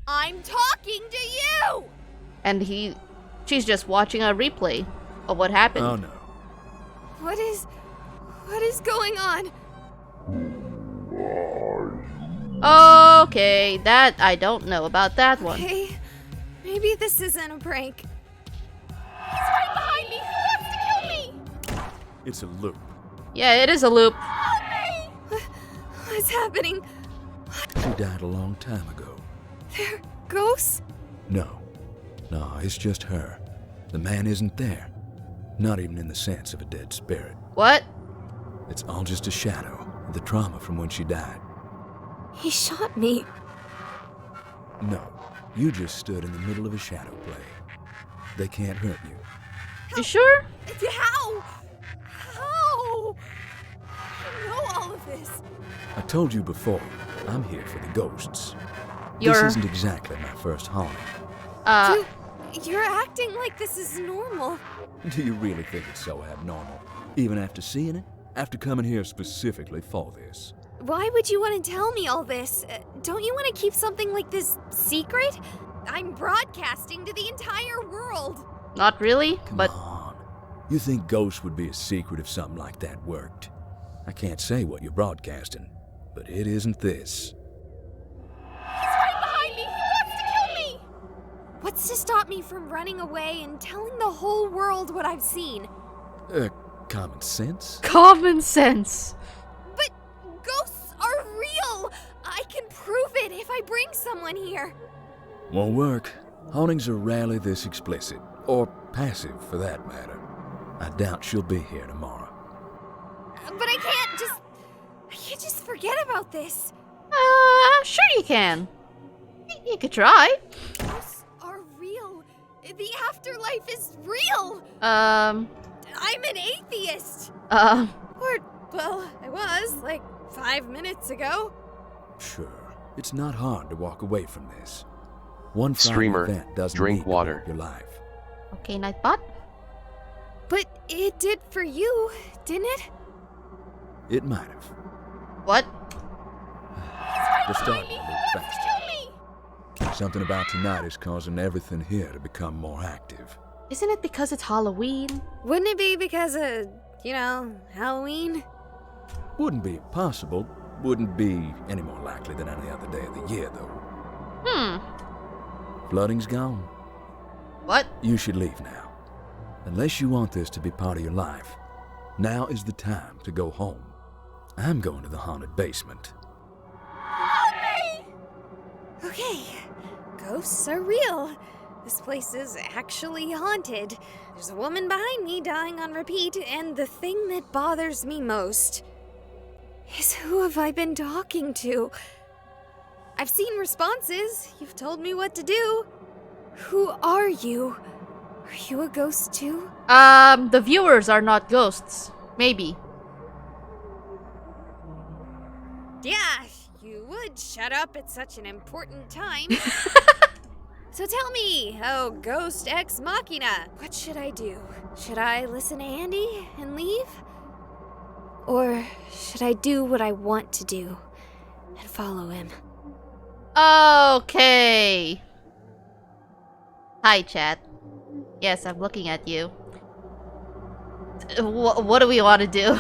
I'm talking to you! And she's just watching a replay of what happened. Oh no. What is going on? Okay, that I don't know about that one. Hey, maybe this isn't a prank. He's right behind me! He wants to kill me! It's a loop. Yeah, it is a loop. Help me! What's happening? She died a long time ago. They're ghosts? No, it's just her. The man isn't there. Not even in the sense of a dead spirit. What? It's all just a shadow of the trauma from when she died. He shot me. No, you just stood in the middle of a shadow play. They can't hurt you. You sure? How? How? I know all of this. I told you before, I'm here for the ghosts. You're... This isn't exactly my first haunting. You're acting like this is normal. Do you really think it's so abnormal? Even after seeing it? After coming here specifically for this? Why would you want to tell me all this? Don't you want to keep something like this secret? I'm broadcasting to the entire world. Not really, Come but... on. You think ghosts would be a secret if something like that worked? I can't say what you're broadcasting, but it isn't this. He's right behind me! He wants to kill me! What's to stop me from running away and telling the whole world what I've seen? Common sense? Common sense. But ghosts are real! I can prove it if I bring someone here. Won't work. Hauntings are rarely this explicit, or passive for that matter. I doubt she'll be here tomorrow. But I can't just forget about this. Sure you can. You could try. Ghosts are real. The afterlife is real. I'm an atheist. Or, well, I was, like, 5 minutes ago. Sure, it's not hard to walk away from this. One Streamer, event doesn't drink need water. Your life. Okay, Nightbot. But it did for you, didn't it? It might have. What? The start to move faster. Something about tonight is causing everything here to become more active. Isn't it because it's Halloween? Wouldn't it be because of, Halloween? Wouldn't be impossible. Wouldn't be any more likely than any other day of the year, though. Flooding's gone. What? You should leave now. Unless you want this to be part of your life, now is the time to go home. I'm going to the haunted basement. Okay, ghosts are real. This place is actually haunted. There's a woman behind me dying on repeat, and the thing that bothers me most is who have I been talking to? I've seen responses. You've told me what to do. Who are you? Are you a ghost too? The viewers are not ghosts. Maybe. Yeah, you would shut up at such an important time. So tell me, oh ghost ex machina, what should I do? Should I listen to Andy and leave? Or should I do what I want to do and follow him? Okay. Hi, chat. Yes, I'm looking at you. What do we want to do?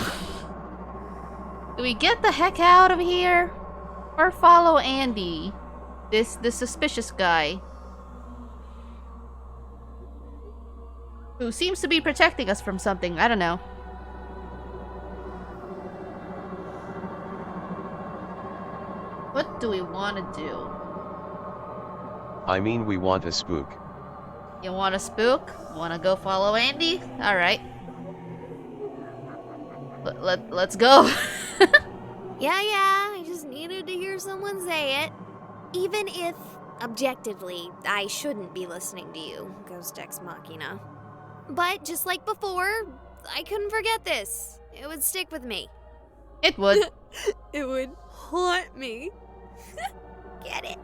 Do we get the heck out of here? Or follow Andy? This suspicious guy. Who seems to be protecting us from something. I don't know. What do we want to do? I mean, we want a spook. You want a spook? Want to go follow Andy? Alright. Let's go. Yeah, I just needed to hear someone say it. Even if, objectively, I shouldn't be listening to you, Ghost Ex Machina. But just like before, I couldn't forget this. It would stick with me. It would. It would haunt me. Get it?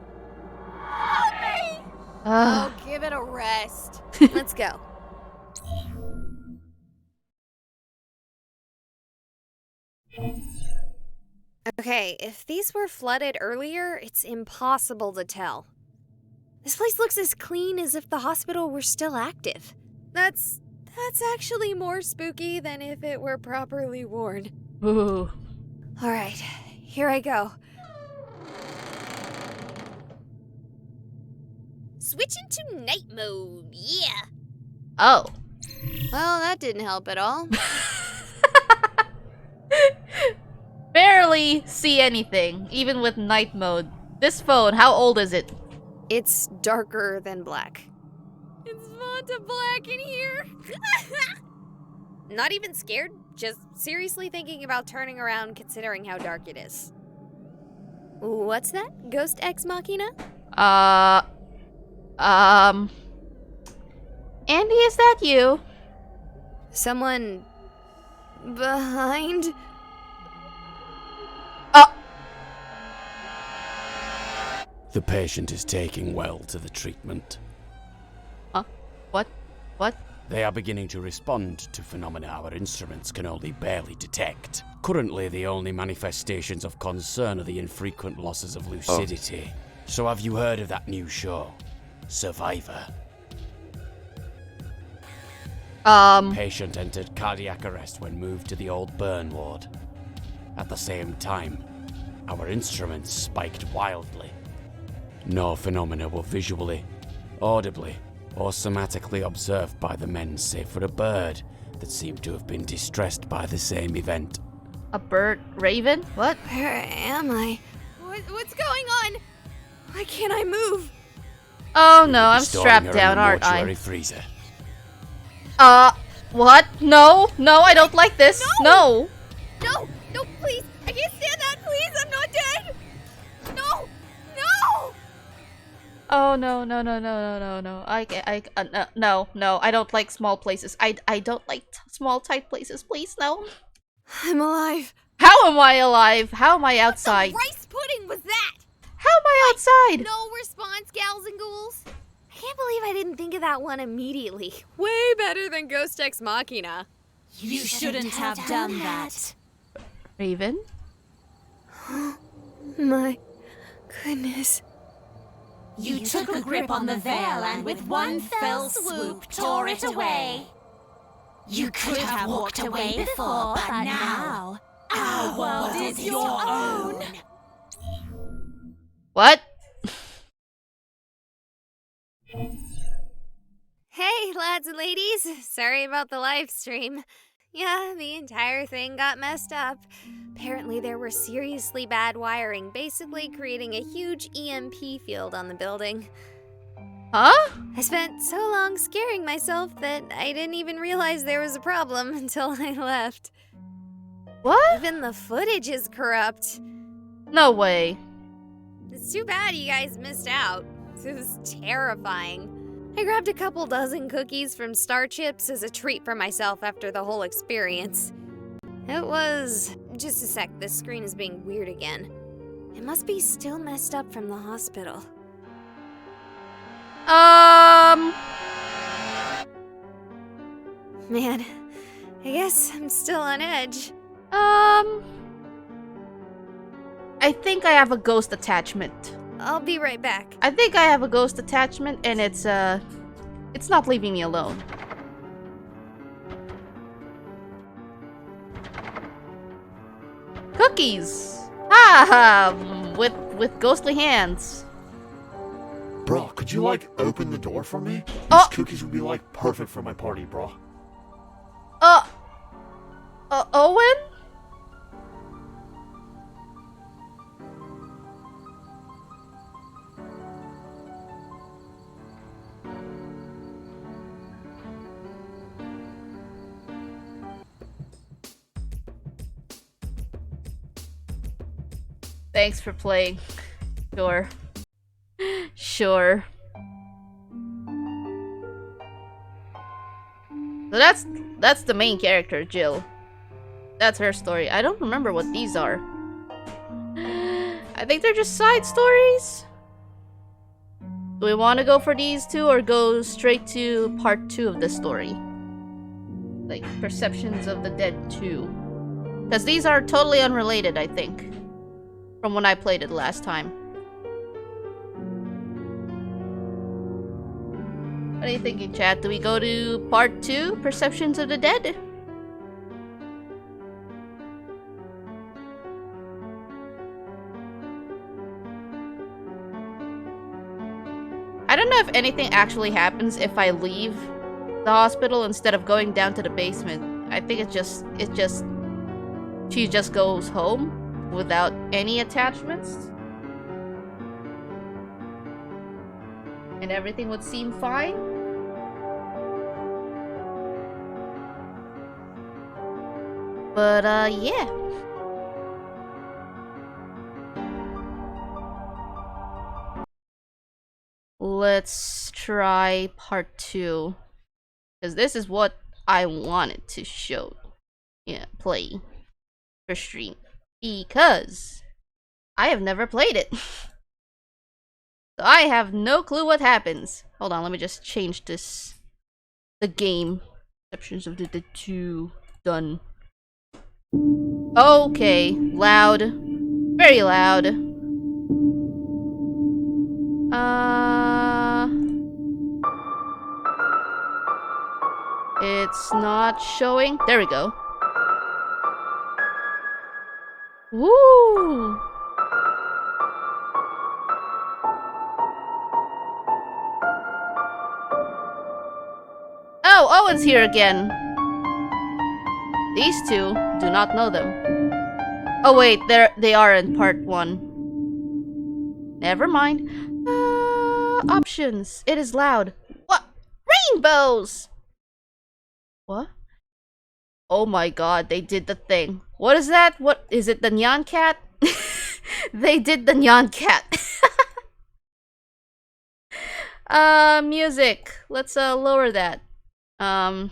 Haunt me! Oh, give it a rest. Let's go. Okay, if these were flooded earlier, it's impossible to tell. This place looks as clean as if the hospital were still active. That's actually more spooky than if it were properly worn. Ooh. Alright, here I go. Switch into night mode, yeah. Oh. Well, that didn't help at all. Barely see anything, even with night mode. This phone, how old is it? It's darker than black. It's Vanta Black in here. Not even scared, just seriously thinking about turning around considering how dark it is. What's that? Ghost Ex Machina? Andy, is that you? Someone behind? The patient is taking well to the treatment. Huh? What? They are beginning to respond to phenomena our instruments can only barely detect. Currently, the only manifestations of concern are the infrequent losses of lucidity. So have you heard of that new show, Survivor? Patient entered cardiac arrest when moved to the old burn ward. At the same time, our instruments spiked wildly. No phenomena were visually, audibly, or somatically observed by the men save for a bird that seemed to have been distressed by the same event. A bird? Raven? What? Where am I? What's going on? Why can't I move? Oh no, I'm Storing strapped her down, in the aren't mortuary I? freezer. What? No, I don't like this. No. No, please. I can't stand that. Please, I'm not dead. No. Oh no. No. I don't like small places. I don't like small tight places. Please, no. I'm alive. How am I alive? How am I outside? What the rice pudding was that? How am I outside? No response, gals and ghouls. I can't believe I didn't think of that one immediately. Way better than Ghost Ex Machina. You shouldn't have done that. Raven? My goodness. You took a grip on the veil and with one fell swoop tore it away. You could have walked away before, but now our world is your own. What? Hey, lads and ladies. Sorry about the live stream. Yeah, the entire thing got messed up. Apparently, there were seriously bad wiring, basically creating a huge EMP field on the building. Huh? I spent so long scaring myself that I didn't even realize there was a problem until I left. What? Even the footage is corrupt. No way. It's too bad you guys missed out. It was terrifying. I grabbed a couple dozen cookies from Star Chips as a treat for myself after the whole experience. It was... Just a sec, this screen is being weird again. It must be still messed up from the hospital. Man, I guess I'm still on edge. I think I have a ghost attachment. I'll be right back. I think I have a ghost attachment and it's not leaving me alone. Cookies! Ah, with ghostly hands. Bro, could you, like, open the door for me? Oh. These cookies would be, like, perfect for my party, bro. Owen? Thanks for playing. Sure. Sure. So that's the main character, Jill. That's her story. I don't remember what these are. I think they're just side stories. Do we want to go for these two or go straight to part 2 of the story? Like Perceptions of the Dead 2. Because these are totally unrelated, I think. From when I played it last time. What are you thinking, chat? Do we go to part 2, Perceptions of the Dead? I don't know if anything actually happens if I leave the hospital instead of going down to the basement. I think she just goes home without any attachments. And everything would seem fine. But, yeah. Let's try part 2. Because this is what I wanted to show. Yeah, play. For stream. Because I have never played it. So I have no clue what happens. Hold on, let me just change this. The game. Perceptions of the 2. Done. Okay. Loud. Very loud. It's not showing. There we go. Woo! Oh, Owen's here again. These two do not know them. Oh wait, they are in part 1. Never mind. Options. It is loud. What? Rainbows! What? Oh my god, they did the thing. What is that? What is it? The Nyan Cat? They did the Nyan Cat. Music. Let's lower that. Nyan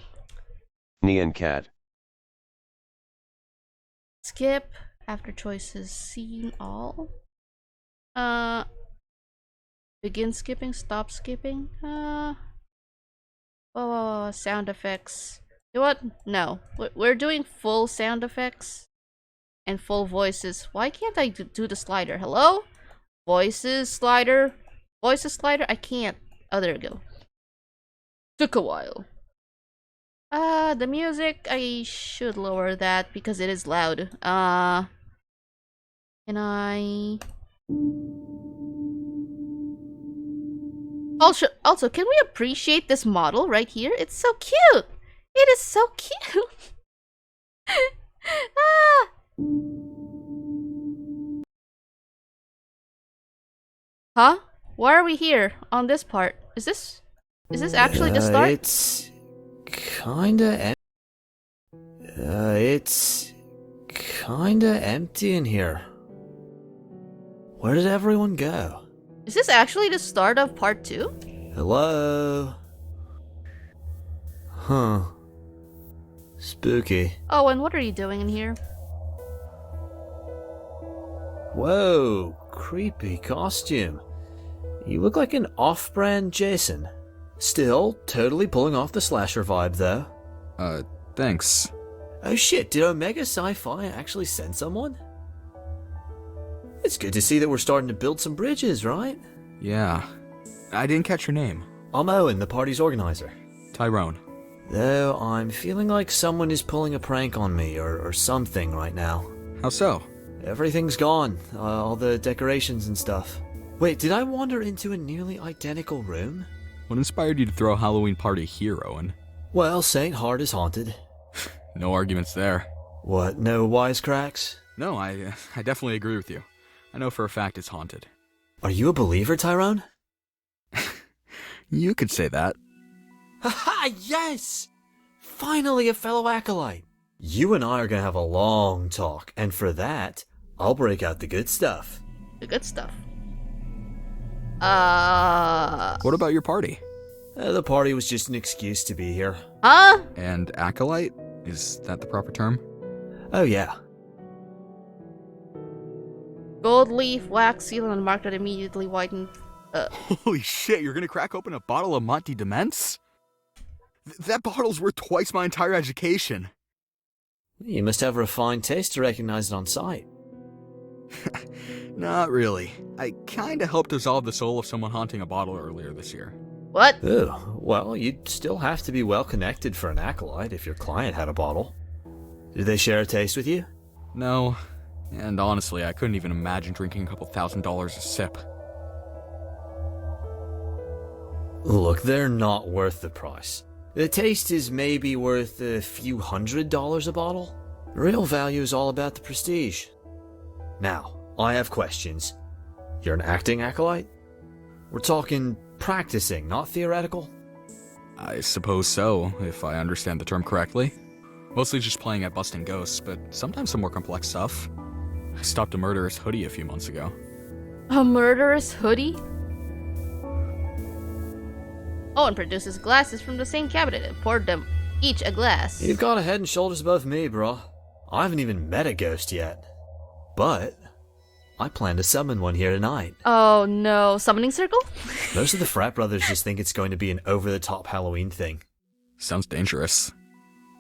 Cat. Skip. After choices. Seen all. Begin skipping. Stop skipping. Oh, sound effects. You know what? No. We're doing full sound effects. And full voices. Why can't I do the slider? Hello? Voices slider. Voices slider? I can't. Oh, there we go. Took a while. The music, I should lower that because it is loud. Can I... Also, can we appreciate this model right here? It's so cute! It is so cute! Ah! Huh? Why are we here on this part? Is this actually the start? It's kinda it's kinda empty in here. Where did everyone go? Is this actually the start of part 2? Hello? Huh. Spooky. Oh, and what are you doing in here? Whoa, creepy costume. You look like an off-brand Jason. Still, totally pulling off the slasher vibe though. Thanks. Oh shit, did Omega Sci-Fi actually send someone? It's good to see that we're starting to build some bridges, right? Yeah. I didn't catch your name. I'm Owen, the party's organizer. Tyrone. Though I'm feeling like someone is pulling a prank on me or something right now. How so? Everything's gone. All the decorations and stuff. Wait, did I wander into a nearly identical room? What inspired you to throw a Halloween party here, Owen? Well, St. Hart is haunted. No arguments there. What, no wisecracks? No, I definitely agree with you. I know for a fact it's haunted. Are you a believer, Tyrone? You could say that. Haha, yes! Finally a fellow acolyte. You and I are gonna have a long talk, and for that, I'll break out the good stuff. The good stuff. What about your party? The party was just an excuse to be here. Huh? And acolyte? Is that the proper term? Oh yeah. Gold leaf, wax seal, and mark that immediately whitened. Holy shit, you're gonna crack open a bottle of Monty Dements? That bottle's worth twice my entire education. You must have refined taste to recognize it on sight. Not really. I kinda helped dissolve the soul of someone haunting a bottle earlier this year. What? Ooh, well, you'd still have to be well connected for an acolyte if your client had a bottle. Did they share a taste with you? No, and honestly, I couldn't even imagine drinking a couple $1,000s a sip. Look, they're not worth the price. The taste is maybe worth a few $100s a bottle. Real value is all about the prestige. Now, I have questions. You're an acting acolyte? We're talking practicing, not theoretical? I suppose so, if I understand the term correctly. Mostly just playing at busting ghosts, but sometimes some more complex stuff. I stopped a murderous hoodie a few months ago. A murderous hoodie? Owen produces glasses from the same cabinet and poured them each a glass. You've got a head and shoulders above me, bro. I haven't even met a ghost yet. But I plan to summon one here tonight. Oh no, summoning circle? Most of the frat brothers just think it's going to be an over-the-top Halloween thing. Sounds dangerous.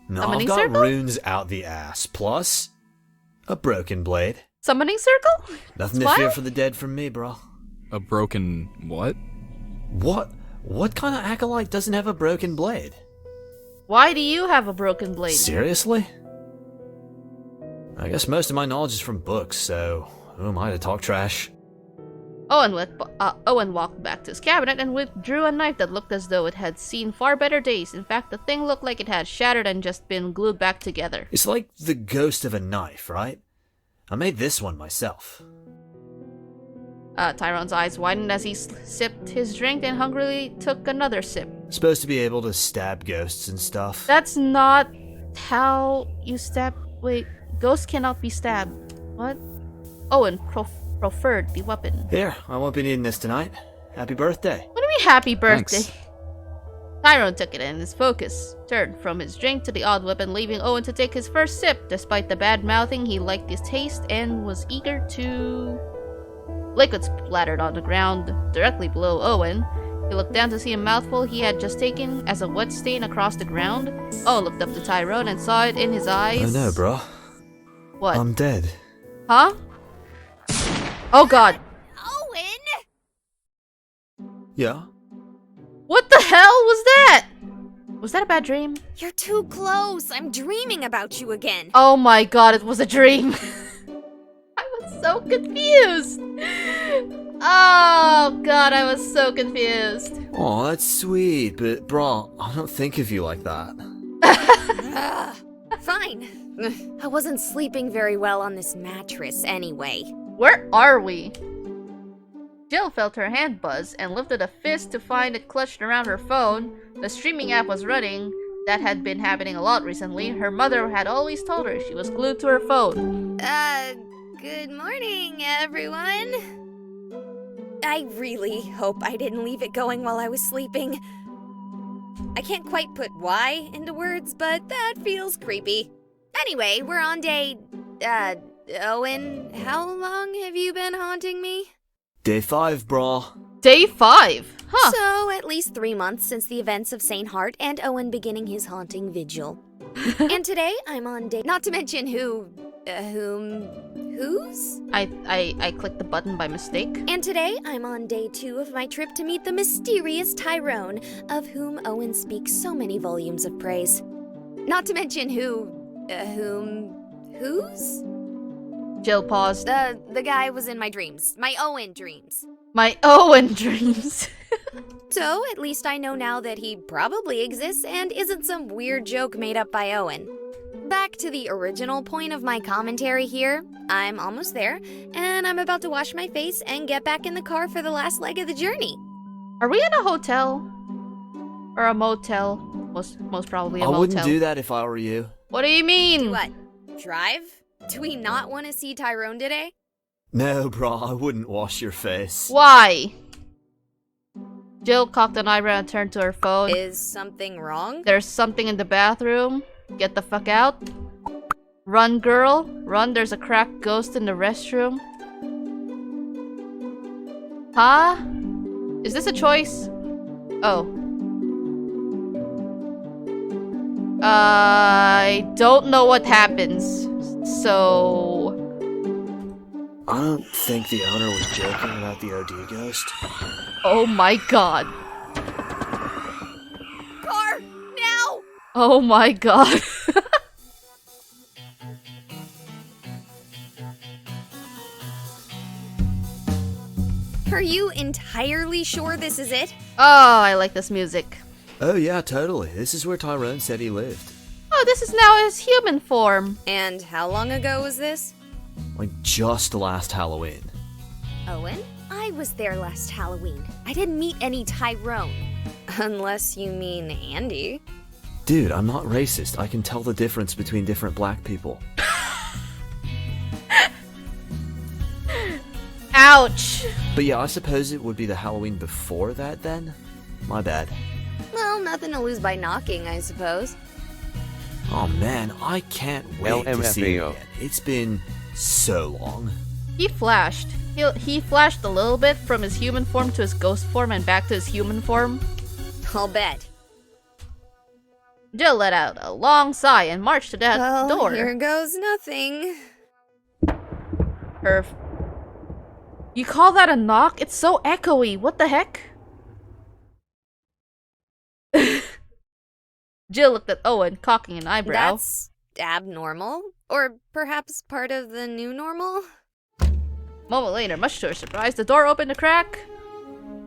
No, Summoning I've got circle? runes out the ass, plus a broken blade. Summoning circle? Nothing Smile? to fear for the dead from me, bro. A broken what? What kind of acolyte doesn't have a broken blade? Why do you have a broken blade? Seriously? I guess most of my knowledge is from books, so who am I to talk trash? Owen walked back to his cabinet and withdrew a knife that looked as though it had seen far better days. In fact, the thing looked like it had shattered and just been glued back together. It's like the ghost of a knife, right? I made this one myself. Tyrone's eyes widened as he sipped his drink and hungrily took another sip. Supposed to be able to stab ghosts and stuff. That's not how you stab. Wait, ghosts cannot be stabbed. What? Owen proffered the weapon. Here, I won't be needing this tonight. Happy birthday. What do you mean, happy birthday? Thanks. Tyrone took it and his focus turned from his drink to the odd weapon, leaving Owen to take his first sip. Despite the bad mouthing, he liked his taste and was eager to... Liquid splattered on the ground directly below Owen. He looked down to see a mouthful he had just taken as a wet stain across the ground. Owen looked up to Tyrone and saw it in his eyes. Oh no, bro. What? I'm dead. Huh? Oh god. Owen! Yeah? What the hell was that? Was that a bad dream? You're too close. I'm dreaming about you again. Oh my god, it was a dream. I was so confused. Oh god, I was so confused. Oh, that's sweet, but brah, I don't think of you like that. Fine. I wasn't sleeping very well on this mattress anyway. Where are we? Jill felt her hand buzz and lifted a fist to find it clutched around her phone. The streaming app was running. That had been happening a lot recently. Her mother had always told her she was glued to her phone. Good morning, everyone. I really hope I didn't leave it going while I was sleeping. I can't quite put why into words, but that feels creepy. Anyway, we're on day... Owen, how long have you been haunting me? Day 5, brah. Day 5? Huh. So, at least 3 months since the events of St. Hart and Owen beginning his haunting vigil. And today, I'm on day... Not to mention whose? I clicked the button by mistake. And today, I'm on day 2 of my trip to meet the mysterious Tyrone, of whom Owen speaks so many volumes of praise. Not to mention whose? Jill paused. The guy was in my dreams. My Owen dreams. My Owen dreams. So, at least I know now that he probably exists and isn't some weird joke made up by Owen. Back to the original point of my commentary here. I'm almost there, and I'm about to wash my face and get back in the car for the last leg of the journey. Are we in a hotel? Or a motel? Most probably a motel. I wouldn't do that if I were you. What do you mean? What? Drive? Do we not want to see Tyrone today? No, brah, I wouldn't wash your face. Why? Jill cocked an eyebrow and turned to her phone. Is something wrong? There's something in the bathroom. Get the fuck out. Run, girl. Run, there's a cracked ghost in the restroom. Huh? Is this a choice? Oh. I don't know what happens. So... I don't think the owner was joking about the OD ghost. Oh my god. Car! Now! Oh my god. Are you entirely sure this is it? Oh, I like this music. Oh yeah, totally. This is where Tyrone said he lived. Oh, this is now his human form. And how long ago was this? Like just last Halloween. Owen? I was there last Halloween. I didn't meet any Tyrone. Unless you mean Andy. Dude, I'm not racist. I can tell the difference between different black people. Ouch. But yeah, I suppose it would be the Halloween before that then? My bad. Well, nothing to lose by knocking, I suppose. Oh man, I can't wait to see it again. It's been so long. He flashed. He flashed a little bit from his human form to his ghost form and back to his human form. I'll bet. Jill let out a long sigh and marched to that door. Here goes nothing. You call that a knock? It's so echoey. What the heck? Jill looked at Owen, cocking an eyebrow. That's abnormal. Or perhaps part of the new normal? A moment later, much to her surprise, the door opened a crack.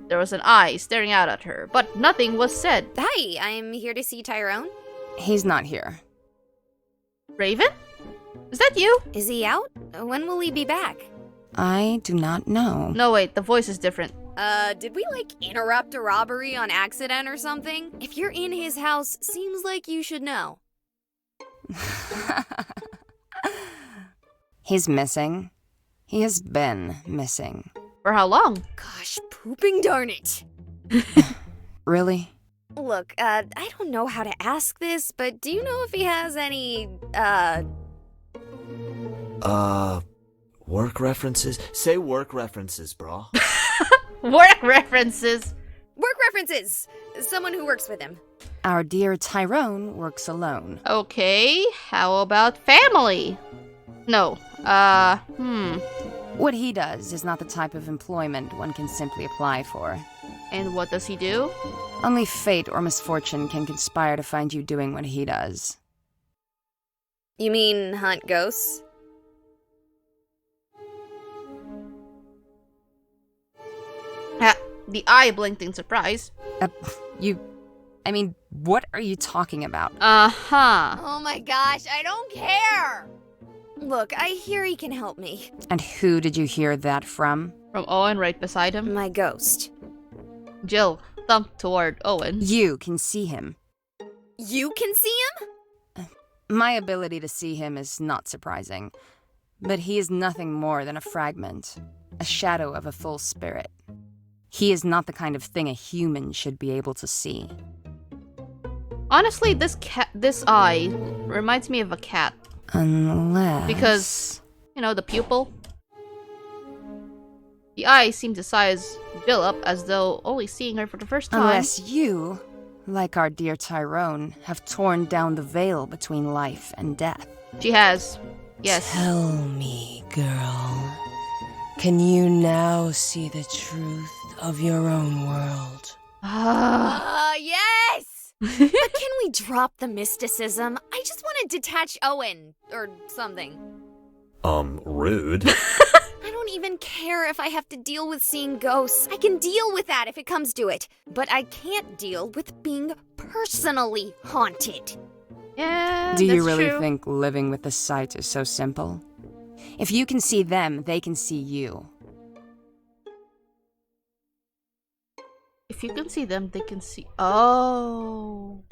There was an eye staring out at her, but nothing was said. Hi, I'm here to see Tyrone. He's not here. Raven? Is that you? Is he out? When will he be back? I do not know. No, wait, the voice is different. Did we, interrupt a robbery on accident or something? If you're in his house, seems like you should know. He's missing. He has been missing. For how long? Gosh, pooping darn it. Really? Look, I don't know how to ask this, but do you know if he has any, work references? Say work references, brah. Work references. Work references! Someone who works with him. Our dear Tyrone works alone. Okay, how about family? No, What he does is not the type of employment one can simply apply for. And what does he do? Only fate or misfortune can conspire to find you doing what he does. You mean hunt ghosts? The eye blinked in surprise. What are you talking about? Uh-huh. Oh my gosh, I don't care! Look, I hear he can help me. And who did you hear that from? From Owen right beside him. My ghost. Jill thumped toward Owen. You can see him. You can see him? My ability to see him is not surprising, but he is nothing more than a fragment, a shadow of a full spirit. He is not the kind of thing a human should be able to see. Honestly, this eye reminds me of a cat. Unless... Because, the pupil. The eye seemed to size Jill up as though only seeing her for the first time. Unless you, like our dear Tyrone, have torn down the veil between life and death. She has. Yes. Tell me, girl. Can you now see the truth of your own world? Yes! But can we drop the mysticism? I just want to detach Owen, or something. Rude. I don't even care if I have to deal with seeing ghosts. I can deal with that if it comes to it. But I can't deal with being personally haunted. Yeah, Do you really true. think living with the sight is so simple? If you can see them, they can see you. If you can see them, they can see... Oh.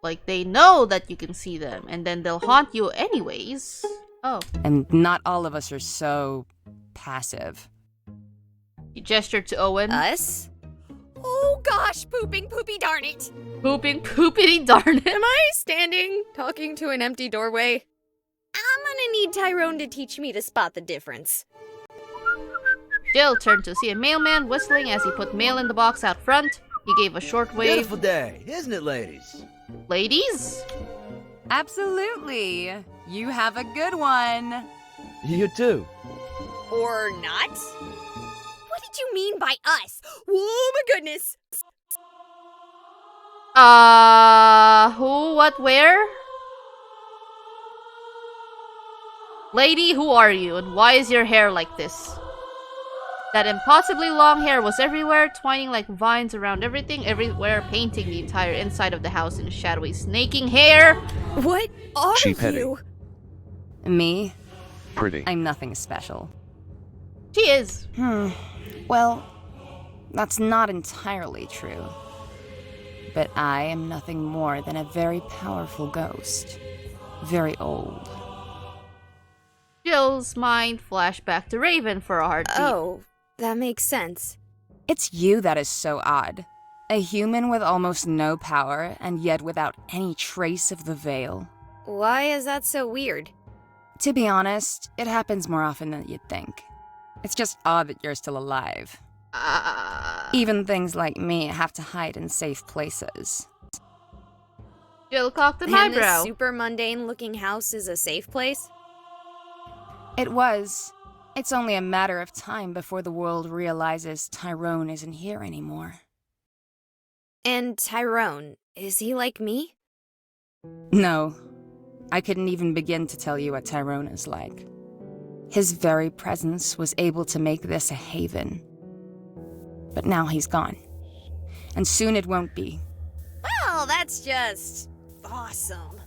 Like, they know that you can see them, and then they'll haunt you anyways. Oh. And not all of us are so... passive. He gestured to Owen. Us? Oh gosh, pooping poopy darn it! Pooping poopity darn it. Am I standing, talking to an empty doorway? I'm gonna need Tyrone to teach me to spot the difference. Jill turned to see a mailman whistling as he put mail in the box out front. He gave a short wave. Beautiful day, isn't it, ladies? Ladies? Absolutely. You have a good one. You too. Or not? What did you mean by us? Oh my goodness! Who, what, where? Lady, who are you, and why is your hair like this? That impossibly long hair was everywhere, twining like vines around everything, everywhere, painting the entire inside of the house in shadowy, snaking hair. What are She petty. you? Me? Pretty. I'm nothing special. She is. Well, that's not entirely true. But I am nothing more than a very powerful ghost. Very old. Jill's mind flashed back to Raven for a heartbeat. Oh, that makes sense. It's you that is so odd. A human with almost no power, and yet without any trace of the veil. Why is that so weird? To be honest, it happens more often than you'd think. It's just odd that you're still alive. Even things like me have to hide in safe places. Jill cocked an And eyebrow. this super mundane looking house is a safe place? It was. It's only a matter of time before the world realizes Tyrone isn't here anymore. And Tyrone, is he like me? No. I couldn't even begin to tell you what Tyrone is like. His very presence was able to make this a haven. But now he's gone. And soon it won't be. Well, that's just awesome.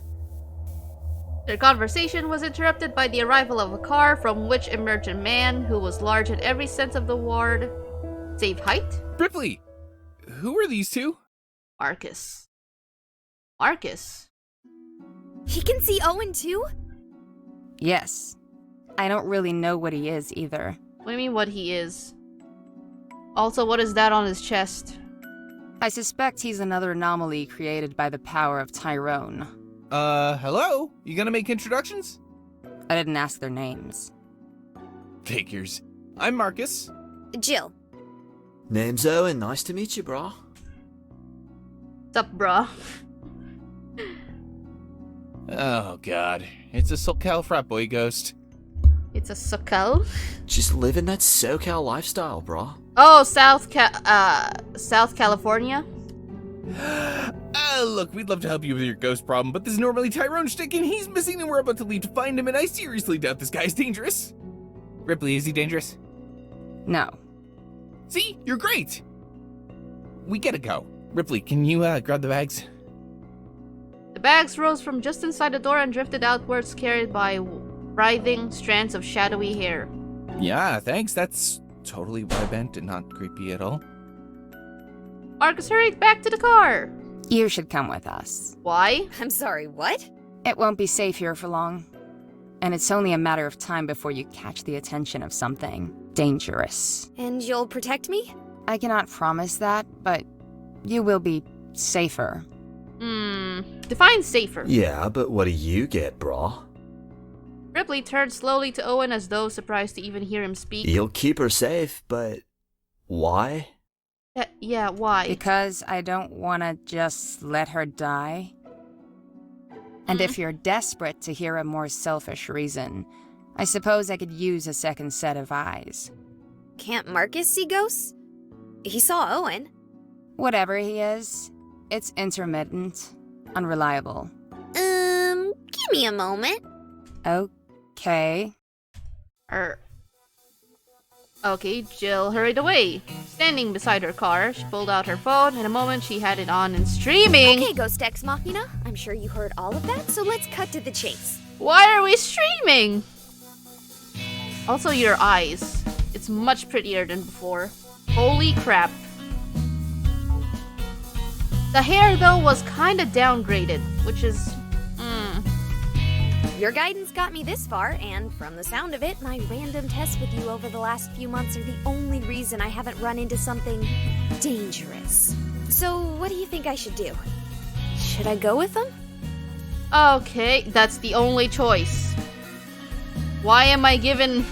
Their conversation was interrupted by the arrival of a car from which emerged a man who was large in every sense of the word, save height. Ripley! Who are these two? Marcus. Marcus? He can see Owen too? Yes. I don't really know what he is either. What do you mean what he is? Also, what is that on his chest? I suspect he's another anomaly created by the power of Tyrone. Hello? You gonna make introductions? I didn't ask their names. Figures. I'm Marcus. Jill. Name's Owen. Nice to meet you, brah. What's up, bruh? Oh god. It's a SoCal frat boy ghost. It's a SoCal? Just living that SoCal lifestyle, brah. Oh, South California? Look, we'd love to help you with your ghost problem, but this is normally Tyrone shtick and he's missing and we're about to leave to find him and I seriously doubt this guy's dangerous. Ripley, is he dangerous? No. See? You're great! we gotta go. Ripley, can you grab the bags? The bags rose from just inside the door and drifted outwards, carried by writhing strands of shadowy hair. Yeah, thanks. That's totally what I meant and not creepy at all. Marcus hurried back to the car. You should come with us. Why? I'm sorry, what? It won't be safe here for long. And it's only a matter of time before you catch the attention of something dangerous. And you'll protect me? I cannot promise that, but you will be safer. Define safer. Yeah, but what do you get, brah? Ripley turned slowly to Owen as though surprised to even hear him speak. You'll keep her safe, but why? Yeah, why? Because I don't want to just let her die. And if you're desperate to hear a more selfish reason, I suppose I could use a second set of eyes. Can't Marcus see ghosts? He saw Owen. Whatever he is, it's intermittent, unreliable. Give me a moment. Okay. Okay, Jill hurried away. Standing beside her car, she pulled out her phone. In a moment, she had it on and streaming. Okay, Ghost Ex Machina. I'm sure you heard all of that, so let's cut to the chase. Why are we streaming? Also, your eyes. It's much prettier than before. Holy crap. The hair, though, was kinda downgraded, which is... Your guidance got me this far, and from the sound of it, my random tests with you over the last few months are the only reason I haven't run into something dangerous. So, what do you think I should do? Should I go with them? Okay, that's the only choice. Why am I given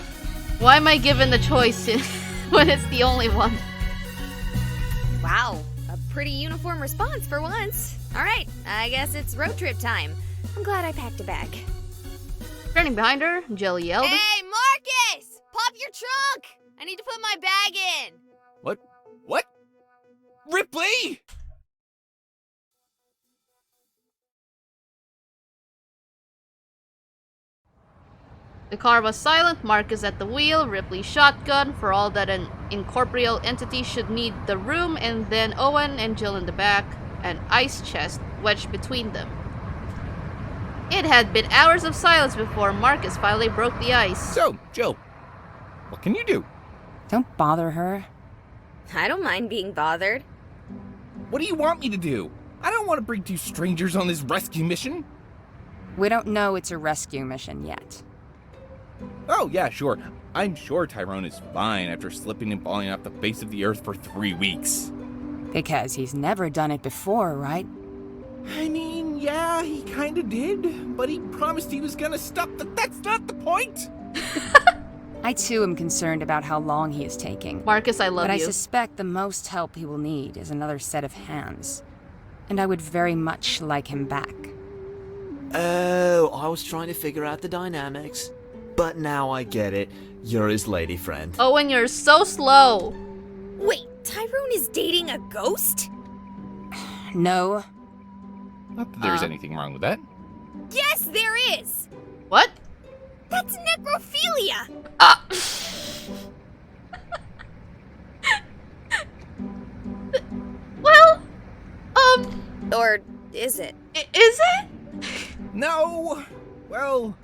the choice when it's the only one? Wow, a pretty uniform response for once. Alright, I guess it's road trip time. I'm glad I packed a bag. Turning behind her, Jill yelled. Hey, Marcus! Pop your trunk! I need to put my bag in! What? Ripley! The car was silent, Marcus at the wheel, Ripley's shotgun, for all that an incorporeal entity should need the room, and then Owen and Jill in the back, an ice chest wedged between them. It had been hours of silence before Marcus finally broke the ice. So, Jill, what can you do? Don't bother her. I don't mind being bothered. What do you want me to do? I don't want to bring two strangers on this rescue mission. We don't know it's a rescue mission yet. Oh, yeah, sure. I'm sure Tyrone is fine after slipping and falling off the face of the earth for 3 weeks. Because he's never done it before, right? I mean, yeah, he kinda did, but he promised he was gonna stop. That's not the point! I too am concerned about how long he is taking. Marcus, I love you. But I suspect the most help he will need is another set of hands. And I would very much like him back. Oh, I was trying to figure out the dynamics. But now I get it. You're his lady friend. Owen, you're so slow. Wait, Tyrone is dating a ghost? No. Not that there's anything wrong with that. Yes, there is! What? That's necrophilia! Well, Or is it? Is it? No! Well,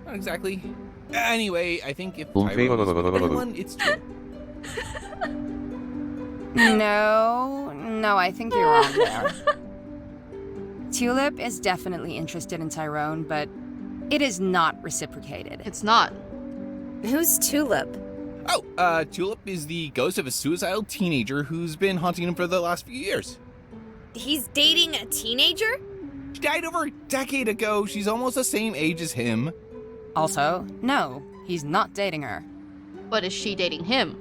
not exactly. Anyway, I think if Tyrone is with anyone, it's true. No, I think you're wrong there. Tulip is definitely interested in Tyrone, but it is not reciprocated. It's not. Who's Tulip? Oh, Tulip is the ghost of a suicidal teenager who's been haunting him for the last few years. He's dating a teenager? She died over a decade ago. She's almost the same age as him. Also, no, he's not dating her. But is she dating him?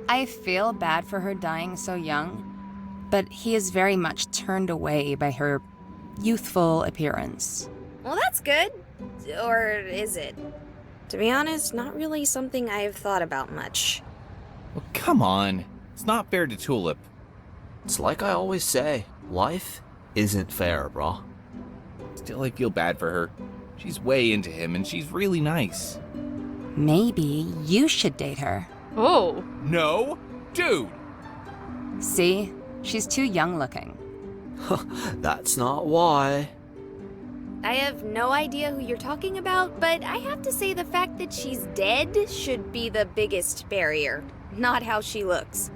I feel bad for her dying so young, but he is very much turned away by her youthful appearance. Well, that's good. Or is it? To be honest, not really something I've thought about much. Well, come on. It's not fair to Tulip. It's like I always say, life isn't fair, brah. Still, I feel bad for her. She's way into him, and she's really nice. Maybe you should date her. Oh. No? Dude! See? She's too young looking. That's not why. I have no idea who you're talking about, but I have to say the fact that she's dead should be the biggest barrier, not how she looks.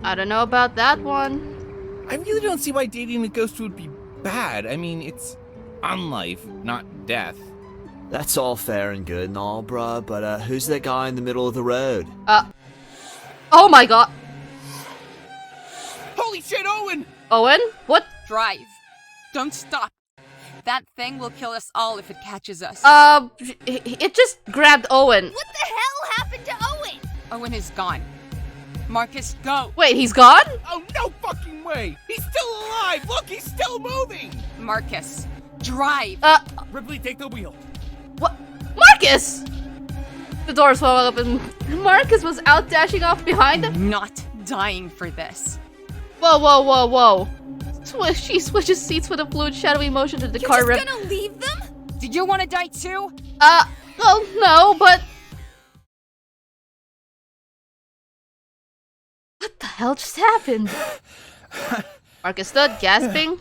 I don't know about that one. I really don't see why dating a ghost would be bad. I mean, it's on life, not death. That's all fair and good and all, bruh, but who's that guy in the middle of the road? Oh my god. Holy shit, Owen! Owen? What? Drive. Don't stop. That thing will kill us all if it catches us. It just grabbed Owen. What the hell happened to Owen? Owen is gone. Marcus, go. Wait, he's gone? Oh, no fucking way! He's still alive! Look, he's still moving! Marcus, drive. Ripley, take the wheel. What? Marcus! The doors swung open. Marcus was out dashing off behind him. I'm not dying for this. Whoa, whoa, whoa, whoa. She switches seats with a fluid, shadowy motion to the car. You're just gonna leave them? Did you want to die too? Well, no, but... What the hell just happened? Marcus stood, gasping.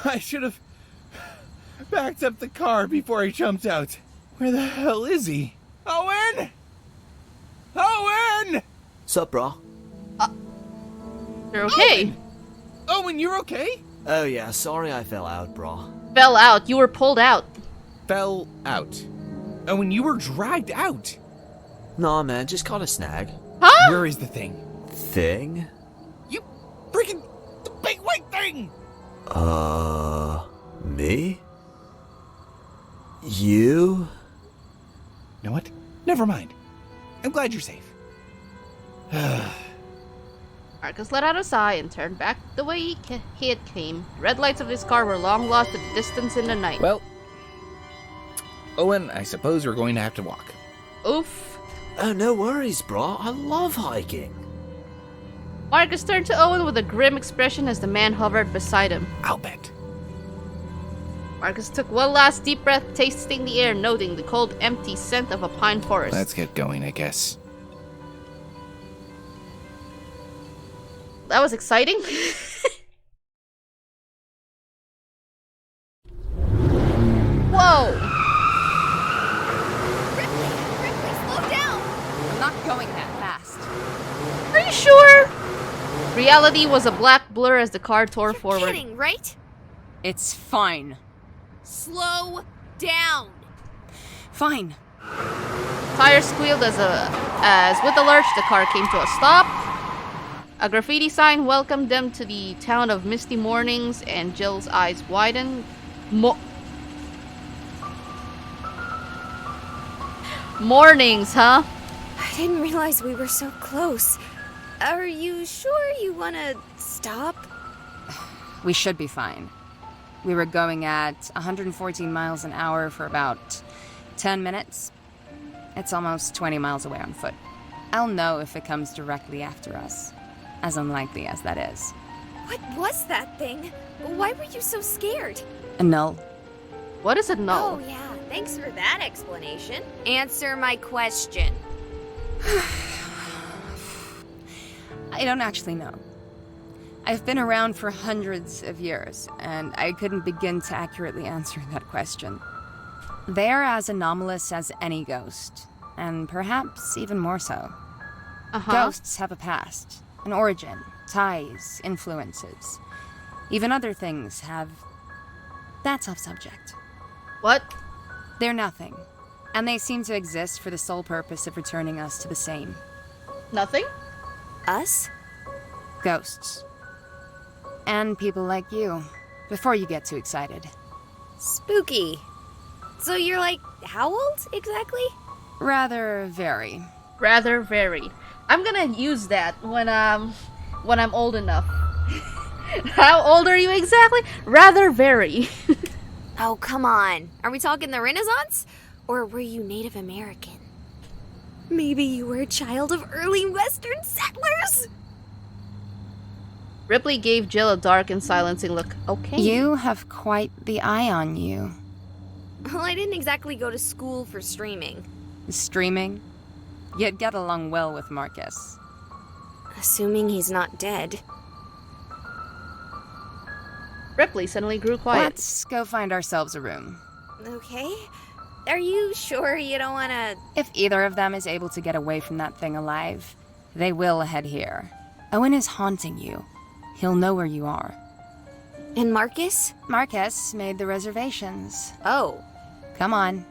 I should have backed up the car before he jumped out. Where the hell is he? Owen! Owen! Sup, bro? You're okay. Owen, you're okay? Oh yeah, sorry I fell out, bro. Fell out. You were pulled out. Fell out. Owen, you were dragged out. Nah, man, just caught a snag. Huh? Where is the thing? Thing? You freaking... the big white thing! Me? You? You know what? Never mind. I'm glad you're safe. Marcus let out a sigh and turned back the way he had came. The red lights of his car were long lost at the distance in the night. Well, Owen, I suppose we're going to have to walk. Oof. Oh, no worries, bro. I love hiking. Marcus turned to Owen with a grim expression as the man hovered beside him. I'll bet. Marcus took one last deep breath, tasting the air, noting the cold, empty scent of a pine forest. Let's get going, I guess. That was exciting. Whoa! Ripley, slow down! I'm not going that fast. Are you sure? Reality was a black blur as the car tore forward. You're kidding, right? It's fine. Slow down! Fine. Tires squealed as with a lurch the car came to a stop. A graffiti sign welcomed them to the town of misty mornings, and Jill's eyes widened. Mornings, huh? I didn't realize we were so close. Are you sure you wanna stop? We should be fine. We were going at 114 miles an hour for about 10 minutes. It's almost 20 miles away on foot. I'll know if it comes directly after us, as unlikely as that is. What was that thing? Why were you so scared? A null. What is a null? Oh yeah, thanks for that explanation. Answer my question. I don't actually know. I've been around for hundreds of years, and I couldn't begin to accurately answer that question. They're as anomalous as any ghost, and perhaps even more so. Ghosts have a past, an origin, ties, influences. Even other things have... That's off subject. What? They're nothing, and they seem to exist for the sole purpose of returning us to the same. Nothing? Us? Ghosts. And people like you, before you get too excited. Spooky. So you're like, how old exactly? Rather very. Rather very. I'm gonna use that when I'm old enough. How old are you exactly? Rather very. Oh, come on. Are we talking the Renaissance? Or were you Native American? Maybe you were a child of early Western settlers? Ripley gave Jill a dark and silencing look. Okay. You have quite the eye on you. Well, I didn't exactly go to school for streaming. Streaming? You'd get along well with Marcus. assuming he's not dead. Ripley suddenly grew quiet. Let's go find ourselves a room. Okay. Are you sure you don't want to... If either of them is able to get away from that thing alive, they will head here. Owen is haunting you. He'll know where you are. And Marcus? Marcus made the reservations. Oh. Come on.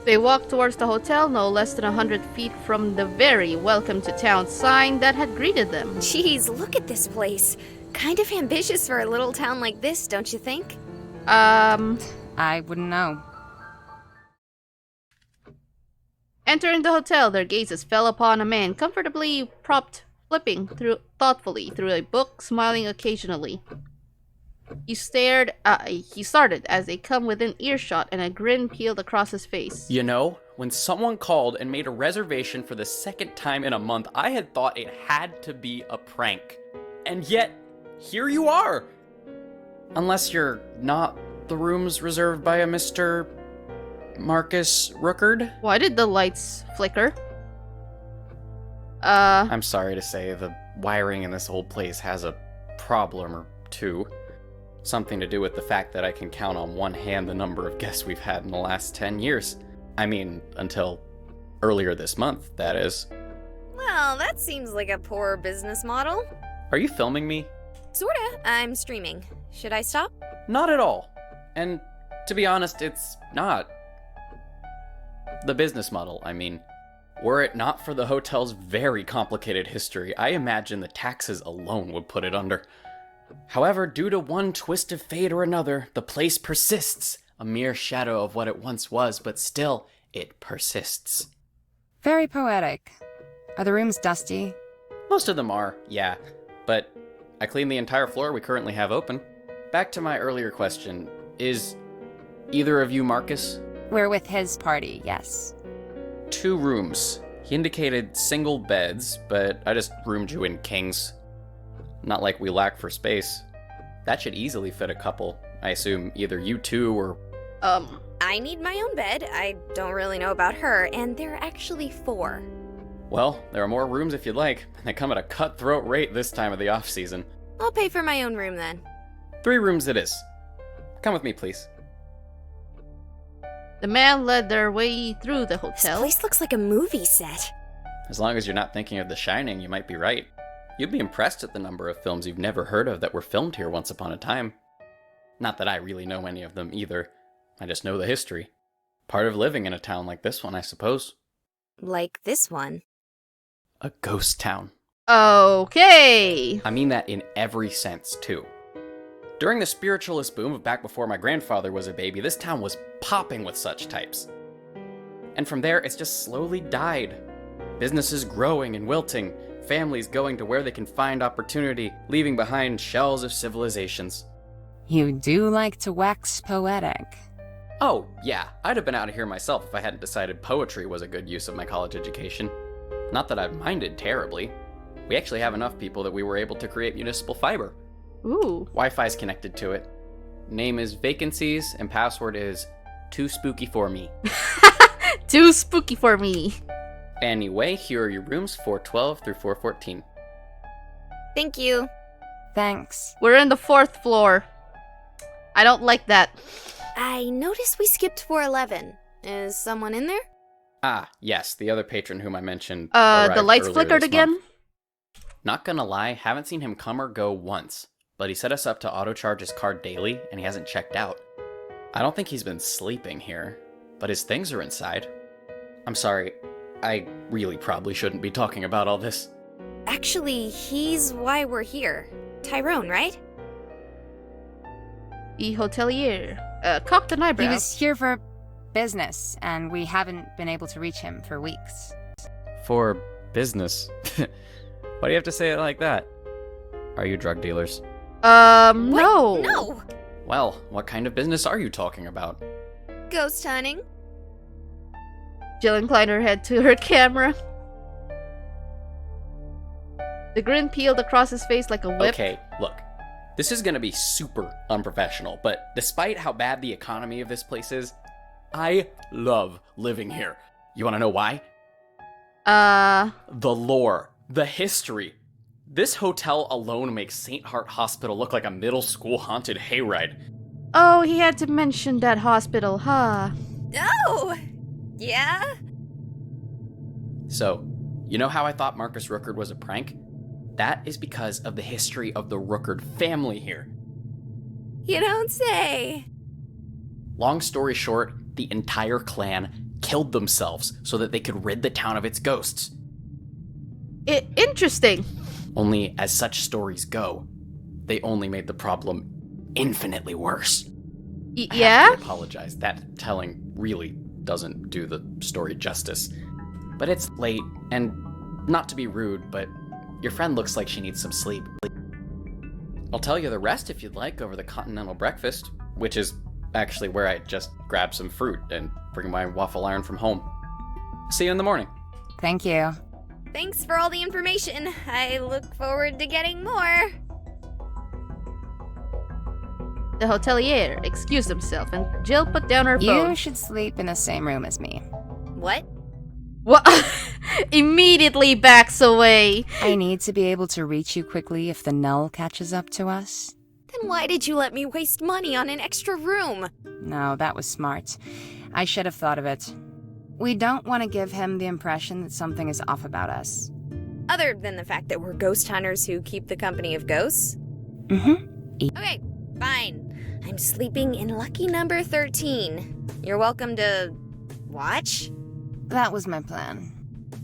They walked towards the hotel no less than 100 feet from the very welcome to town sign that had greeted them. Jeez, look at this place. Kind of ambitious for a little town like this, don't you think? I wouldn't know. Entering the hotel, their gazes fell upon a man comfortably propped, flipping thoughtfully through a book, smiling occasionally. He started as they come within earshot, and a grin peeled across his face. You know, when someone called and made a reservation for the second time in a month, I had thought it had to be a prank. And yet, here you are! Unless you're not the rooms reserved by a Mr. Marcus Rookard? Why did the lights flicker? I'm sorry to say, the wiring in this whole place has a problem or two. Something to do with the fact that I can count on one hand the number of guests we've had in the last 10 years. I mean, until earlier this month, that is. Well, that seems like a poor business model. Are you filming me? Sorta. I'm streaming. Should I stop? Not at all. And to be honest, it's not. The business model, I mean. Were it not for the hotel's very complicated history, I imagine the taxes alone would put it under. However, due to one twist of fate or another, the place persists. A mere shadow of what it once was, but still, it persists. Very poetic. Are the rooms dusty? Most of them are, yeah. But I cleaned the entire floor we currently have open. Back to my earlier question, is either of you Marcus? We're with his party, yes. 2 rooms. He indicated single beds, but I just roomed you in kings. Not like we lack for space. That should easily fit a couple. I assume either you two or... I need my own bed. I don't really know about her, and there are actually 4. Well, there are more rooms if you'd like. They come at a cutthroat rate this time of the off-season. I'll pay for my own room then. 3 rooms it is. Come with me, please. The man led their way through the hotel. This place looks like a movie set. As long as you're not thinking of The Shining, you might be right. You'd be impressed at the number of films you've never heard of that were filmed here once upon a time. Not that I really know any of them either. I just know the history. Part of living in a town like this one, I suppose. Like this one. A ghost town. Okay. I mean that in every sense, too. During the spiritualist boom of back before my grandfather was a baby, this town was popping with such types. And from there, it's just slowly died. Businesses growing and wilting, families going to where they can find opportunity, leaving behind shells of civilizations. You do like to wax poetic. Oh, yeah, I'd have been out of here myself if I hadn't decided poetry was a good use of my college education. Not that I've minded terribly. We actually have enough people that we were able to create municipal fiber. Ooh. Wi-Fi's connected to it. Name is vacancies, and password is too spooky for me. Too spooky for me. Anyway, here are your rooms, 412 through 414. Thank you. Thanks. We're in the 4th floor. I don't like that. I noticed we skipped 411. Is someone in there? Ah, yes, the other patron whom I mentioned. The lights flickered again? Month. Not gonna lie, haven't seen him come or go once, but he set us up to auto-charge his card daily, and he hasn't checked out. I don't think he's been sleeping here, but his things are inside. I'm sorry, I really probably shouldn't be talking about all this. Actually, he's why we're here. Tyrone, right? The hotelier cocked an eyebrow. He was here for business, and we haven't been able to reach him for weeks. For business? Why do you have to say it like that? Are you drug dealers? No. No! Well, what kind of business are you talking about? Ghost hunting. Jill inclined her head to her camera. The grin peeled across his face like a whip. Okay, look. This is gonna be super unprofessional, but despite how bad the economy of this place is, I love living here. You wanna know why? The lore, the history. This hotel alone makes St. Hart Hospital look like a middle school haunted hayride. Oh, he had to mention that hospital, huh? Oh! Yeah? So, you know how I thought Marcus Rookard was a prank? That is because of the history of the Rookard family here. You don't say. Long story short, the entire clan killed themselves so that they could rid the town of its ghosts. Interesting. Only, as such stories go, they only made the problem infinitely worse. Yeah? I have to apologize. That telling really doesn't do the story justice. But it's late, and not to be rude, but your friend looks like she needs some sleep. I'll tell you the rest if you'd like over the continental breakfast, which is actually where I just grab some fruit and bring my waffle iron from home. See you in the morning. Thank you. Thanks for all the information. I look forward to getting more. The hotelier excused himself, and Jill put down her phone. You should sleep in the same room as me. What? What? Immediately backs away. I need to be able to reach you quickly if the Null catches up to us. Then why did you let me waste money on an extra room? No, that was smart. I should have thought of it. We don't want to give him the impression that something is off about us. Other than the fact that we're ghost hunters who keep the company of ghosts? Okay, fine. I'm sleeping in lucky number 13. You're welcome to watch? That was my plan.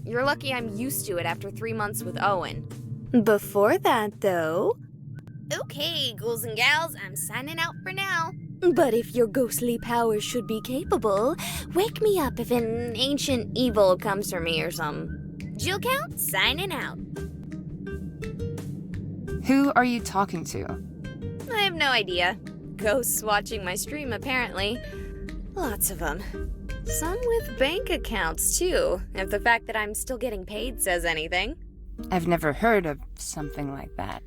You're lucky I'm used to it after 3 months with Owen. Before that, though... Okay, ghouls and gals, I'm signing out for now. But if your ghostly powers should be capable, wake me up if an ancient evil comes for me or some. Jill Count, signing out. Who are you talking to? I have no idea. Ghosts watching my stream, apparently. Lots of them. Some with bank accounts, too, if the fact that I'm still getting paid says anything. I've never heard of something like that.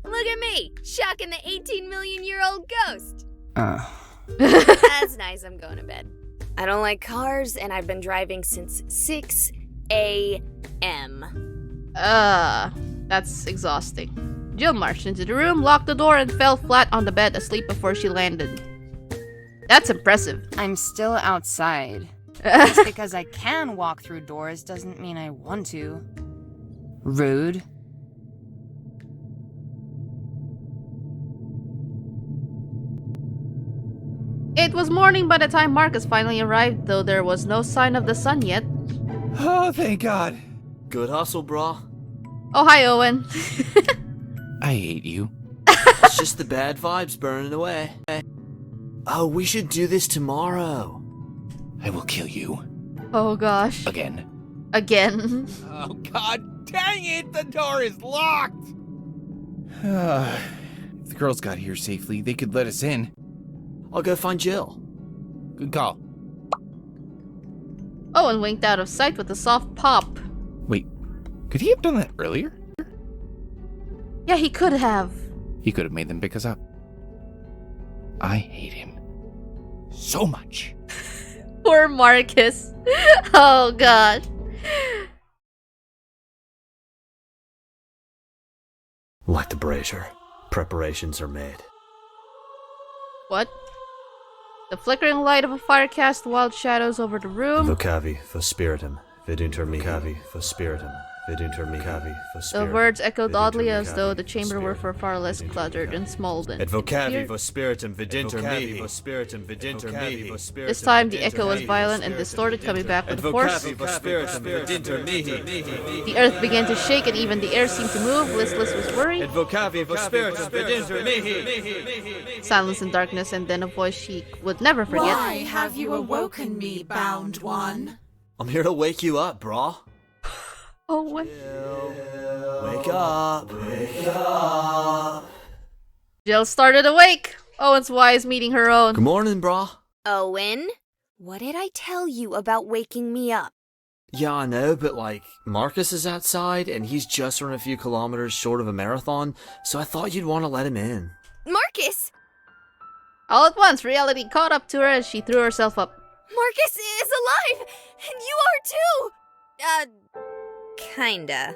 Look at me, shocking the 18-million-year-old ghost. That's nice, I'm going to bed. I don't like cars, and I've been driving since 6 a.m. That's exhausting. Jill marched into the room, locked the door, and fell flat on the bed asleep before she landed. That's impressive. I'm still outside. Just because I can walk through doors doesn't mean I want to. Rude. It was morning by the time Marcus finally arrived, though there was no sign of the sun yet. Oh, thank God. Good hustle, brah. Oh, hi, Owen. I hate you. It's just the bad vibes burning away. Oh, we should do this tomorrow. I will kill you. Oh, gosh. Again. Oh, God dang it! The door is locked! If the girls got here safely, they could let us in. I'll go find Jill. Good call. Owen winked out of sight with a soft pop. Wait, could he have done that earlier? Yeah, he could have. He could have made them pick us up. I hate him so much. Poor Marcus. Oh, God. Like the brazier, preparations are made. What? The flickering light of a fire cast wild shadows over the room. Vocavi for spiritum, vidunter me. Vocavi for spiritum, vidunter me. Vocavi for The spiritum. words echoed oddly as though the chamber were far less cluttered and smolden. Et vocavi for spiritum, vidunter me. For spiritum, vidunter me. This time the echo was violent and distorted, coming back with force. For spiritum, vidunter me. The earth began to shake and even the air seemed to move. Listless was worried. Et vocavi for spiritum, vidunter me. Silence and darkness, and then a voice she would never forget. Why have you awoken me, bound one? I'm here to wake you up, brah. Oh, what? Wake up, wake up. Jill started awake. Owen's wise meeting her own. Good morning, brah. Owen, what did I tell you about waking me up? Yeah, I know, but Marcus is outside and he's just run a few kilometers short of a marathon, so I thought you'd want to let him in. Marcus! All at once, reality caught up to her as she threw herself up. Marcus is alive! And you are too! Kinda.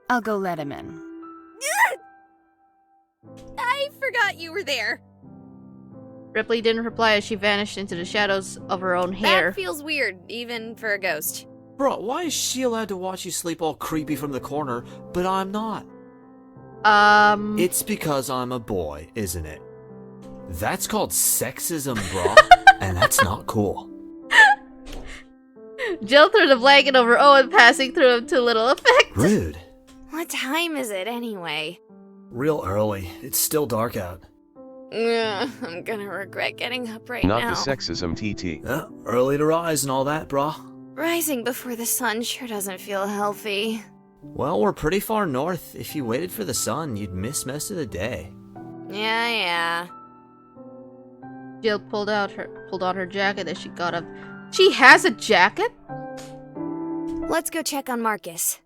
I'll go let him in. I forgot you were there. Ripley didn't reply as she vanished into the shadows of her own hair. That feels weird, even for a ghost. Bro, why is she allowed to watch you sleep all creepy from the corner, but I'm not? It's because I'm a boy, isn't it? That's called sexism, bro, and that's not cool. Jill threw the blanket over Owen, passing through him to little effect. Rude. What time is it anyway? Real early. It's still dark out. I'm gonna regret getting up right now. Not the sexism, TT. Early to rise and all that, brah. Rising before the sun sure doesn't feel healthy. Well, we're pretty far north. If you waited for the sun, you'd miss most of the day. Yeah. Jill pulled out her jacket as she got up. She has a jacket? Let's go check on Marcus.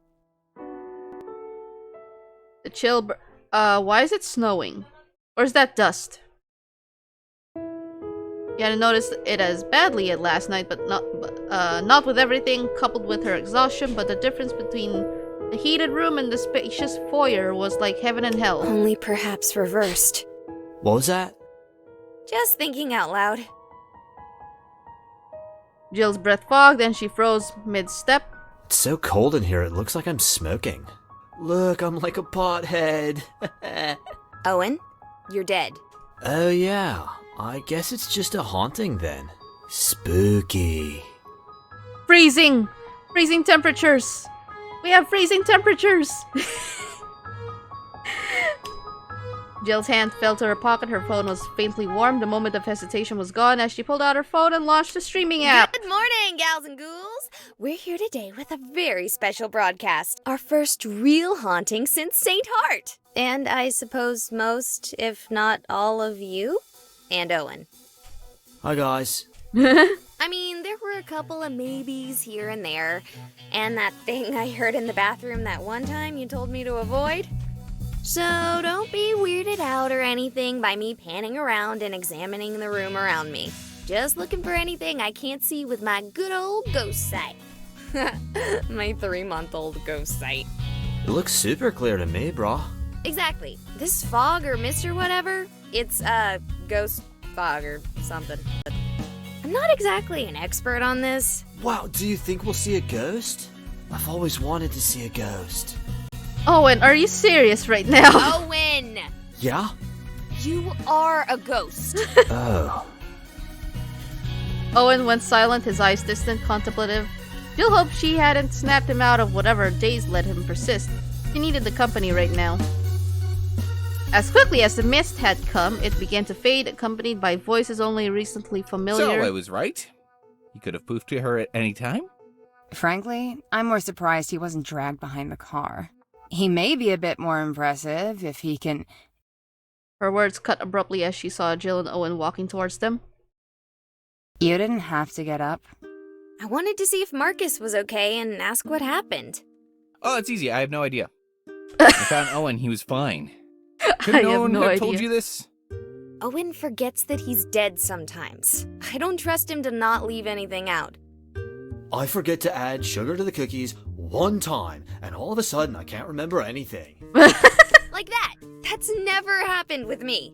The chill. Why is it snowing? Or is that dust? You hadn't noticed it as badly as last night, but not with everything coupled with her exhaustion. But the difference between the heated room and the spacious foyer was like heaven and hell. Only perhaps reversed. What was that? Just thinking out loud. Jill's breath fogged and she froze mid-step. It's so cold in here, it looks like I'm smoking. Look, I'm like a pothead. Owen, you're dead. Oh yeah, I guess it's just a haunting then. Spooky. Freezing! Freezing temperatures! We have freezing temperatures! Jill's hand fell to her pocket. Her phone was faintly warm. The moment of hesitation was gone as she pulled out her phone and launched the streaming app. Good morning, gals and ghouls! We're here today with a very special broadcast. Our first real haunting since St. Hart. And I suppose most, if not all of you, and Owen. Hi guys. I mean, there were a couple of maybes here and there. And that thing I heard in the bathroom that one time you told me to avoid. So don't be weirded out or anything by me panning around and examining the room around me. Just looking for anything I can't see with my good old ghost sight. My 3-month-old ghost sight. It looks super clear to me, brah. Exactly. This fog or mist or whatever, it's ghost fog or something. I'm not exactly an expert on this. Wow, do you think we'll see a ghost? I've always wanted to see a ghost. Owen, are you serious right now? Owen! Yeah? You are a ghost. Oh. Owen went silent, his eyes distant, contemplative. Jill hoped she hadn't snapped him out of whatever daze let him persist. She needed the company right now. As quickly as the mist had come, it began to fade, accompanied by voices only recently familiar. So I was right? You could have poofed to her at any time? Frankly, I'm more surprised he wasn't dragged behind the car. He may be a bit more impressive if he can... Her words cut abruptly as she saw Jill and Owen walking towards them. You didn't have to get up. I wanted to see if Marcus was okay and ask what happened. Oh, it's easy. I have no idea. I found Owen. He was fine. Couldn't no one have told you this? Owen forgets that he's dead sometimes. I don't trust him to not leave anything out. I forget to add sugar to the cookies one time, and all of a sudden I can't remember anything. Like that. That's never happened with me.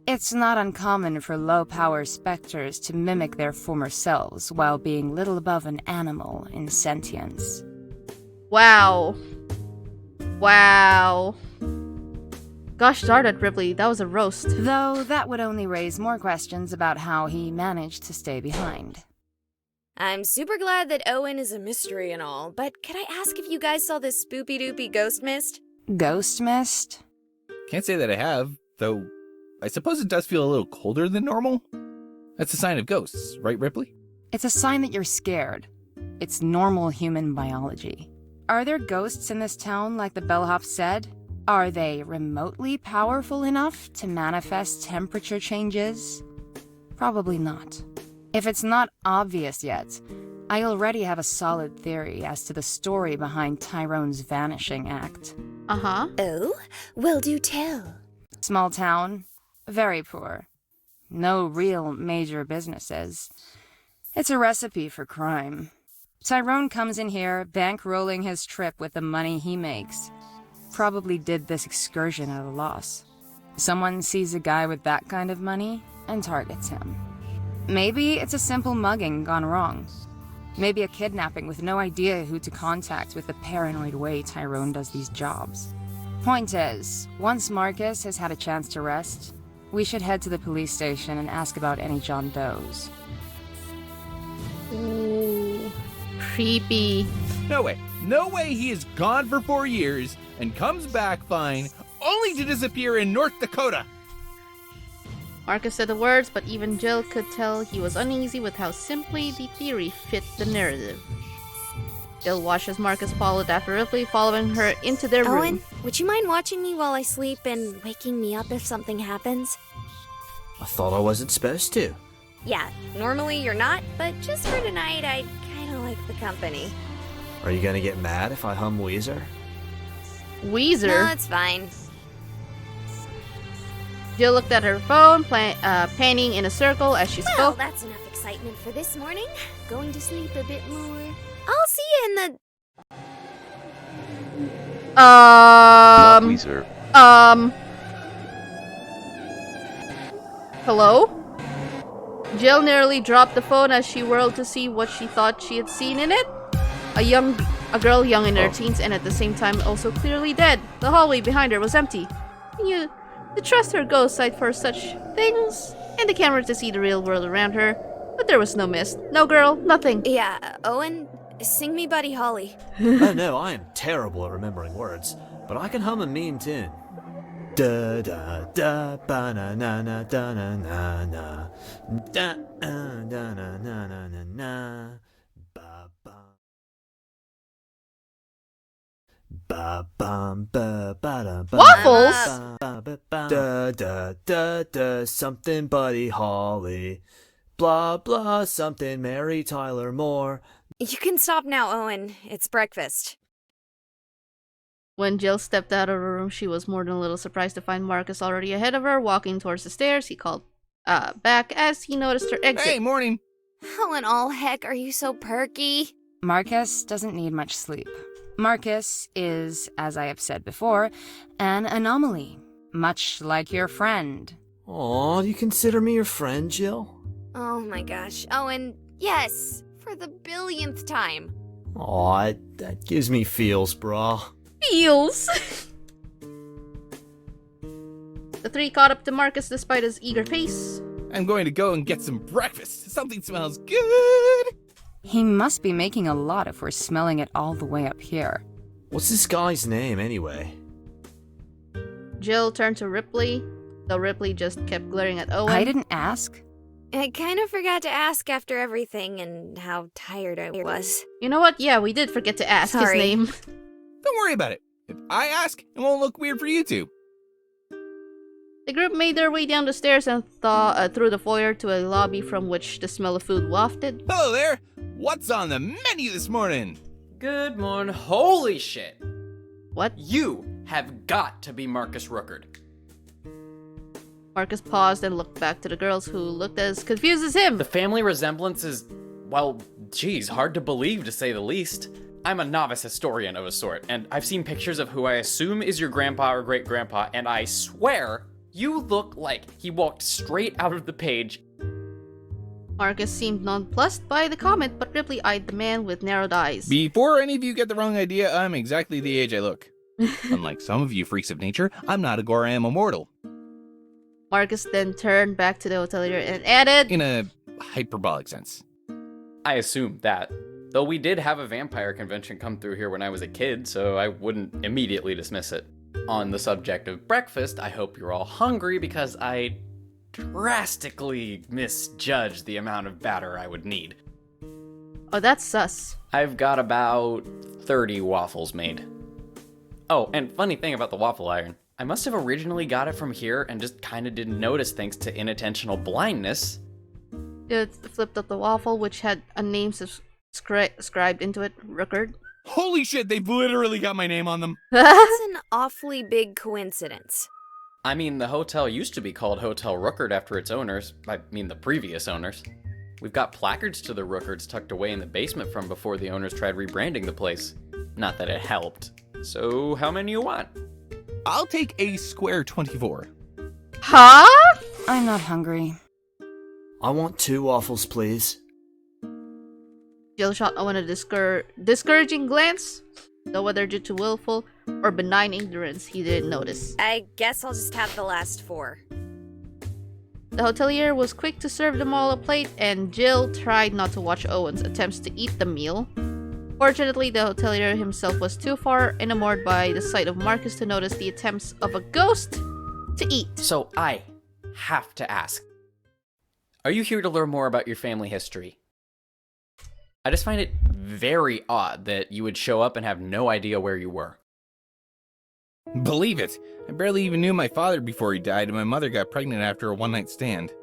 It's not uncommon for low-power specters to mimic their former selves while being little above an animal in sentience. Wow. Wow. Gosh darn it, Ripley, that was a roast. Though that would only raise more questions about how he managed to stay behind. I'm super glad that Owen is a mystery and all, but could I ask if you guys saw this spoopy-doopy ghost mist? Ghost mist? Can't say that I have, though I suppose it does feel a little colder than normal. That's a sign of ghosts, right, Ripley? It's a sign that you're scared. It's normal human biology. Are there ghosts in this town like the bellhop said? Are they remotely powerful enough to manifest temperature changes? Probably not. If it's not obvious yet, I already have a solid theory as to the story behind Tyrone's vanishing act. Uh-huh. Oh? Well, do tell. Small town, very poor. No real major businesses. It's a recipe for crime. Tyrone comes in here, bankrolling his trip with the money he makes. Probably did this excursion at a loss. Someone sees a guy with that kind of money and targets him. Maybe it's a simple mugging gone wrong. Maybe a kidnapping with no idea who to contact with the paranoid way Tyrone does these jobs. Point is, once Marcus has had a chance to rest, we should head to the police station and ask about any John Does. Ooh, creepy. No way. No way he is gone for 4 years and comes back fine, only to disappear in North Dakota. Marcus said the words, but even Jill could tell he was uneasy with how simply the theory fit the narrative. Jill watched as Marcus followed after Ripley, following her into their room. Owen, would you mind watching me while I sleep and waking me up if something happens? I thought I wasn't supposed to. Yeah, normally you're not, but just for tonight, I'd kinda like the company. Are you gonna get mad if I hum Weezer? Weezer? No, it's fine. Jill looked at her phone, panning in a circle as she Well, spoke. that's enough excitement for this morning. Going to sleep a bit more. I'll see you in the... Not Weezer. Hello? Jill nearly dropped the phone as she whirled to see what she thought she had seen in it. A girl young in her teens and at the same time also clearly dead. The hallway behind her was empty. You trust her ghost sight for such things, and the camera to see the real world around her, but there was no mist, no girl, nothing. Yeah, Owen, sing me Buddy Holly. Oh no, I am terrible at remembering words, but I can hum a mean tune. Da da da ba na na na da na na na da da na na na na na ba ba ba bum ba ba da ba. Waffles? Da da da da something Buddy Holly. Blah blah something Mary Tyler Moore. You can stop now, Owen. It's breakfast. When Jill stepped out of her room, she was more than a little surprised to find Marcus already ahead of her, walking towards the stairs. He called back as he noticed her exit. Hey, morning. How in all heck are you so perky? Marcus doesn't need much sleep. Marcus is, as I have said before, an anomaly, much like your friend. Aw, do you consider me your friend, Jill? Oh my gosh, Owen, yes, for the billionth time. Aw, that gives me feels, brah. Feels. The three caught up to Marcus despite his eager pace. I'm going to go and get some breakfast. Something smells good. He must be making a lot if we're smelling it all the way up here. What's this guy's name, anyway? Jill turned to Ripley, though Ripley just kept glaring at Owen. I didn't ask. I kind of forgot to ask after everything and how tired I was. You know what? Yeah, we did forget to ask Sorry. his name. Don't worry about it. If I ask, it won't look weird for you two. The group made their way down the stairs and through the foyer to a lobby from which the smell of food wafted. Hello there. What's on the menu this morning? Good morning. Holy shit. What? You have got to be Marcus Rookard. Marcus paused and looked back to the girls who looked as confused as him. The family resemblance is, well, geez, hard to believe to say the least. I'm a novice historian of a sort, and I've seen pictures of who I assume is your grandpa or great-grandpa, and I swear you look like he walked straight out of the page. Marcus seemed nonplussed by the comment, but Ripley eyed the man with narrowed eyes. Before any of you get the wrong idea, I'm exactly the age I look. Unlike some of you freaks of nature, I'm not a gore, I am a mortal. Marcus then turned back to the hotelier and added, In a hyperbolic sense. I assume that. Though we did have a vampire convention come through here when I was a kid, so I wouldn't immediately dismiss it. On the subject of breakfast, I hope you're all hungry because I drastically misjudged the amount of batter I would need. Oh, that's sus. I've got about 30 waffles made. Oh, and funny thing about the waffle iron. I must have originally got it from here and just kinda didn't notice thanks to inattentional blindness. It flipped up the waffle, which had a name scribed into it, Rookard. Holy shit, they've literally got my name on them. That's an awfully big coincidence. I mean, the hotel used to be called Hotel Rookard after its owners. I mean, the previous owners. We've got placards to the Rookards tucked away in the basement from before the owners tried rebranding the place. Not that it helped. So, how many you want? I'll take a square 24. Huh? I'm not hungry. I want 2 waffles, please. Jill shot Owen a discouraging glance, though whether due to willful or benign ignorance, he didn't notice. I guess I'll just have the last 4. The hotelier was quick to serve them all a plate, and Jill tried not to watch Owen's attempts to eat the meal. Fortunately, the hotelier himself was too far enamored by the sight of Marcus to notice the attempts of a ghost to eat. So I have to ask, are you here to learn more about your family history? I just find it very odd that you would show up and have no idea where you were. Believe it. I barely even knew my father before he died, and my mother got pregnant after a one-night stand.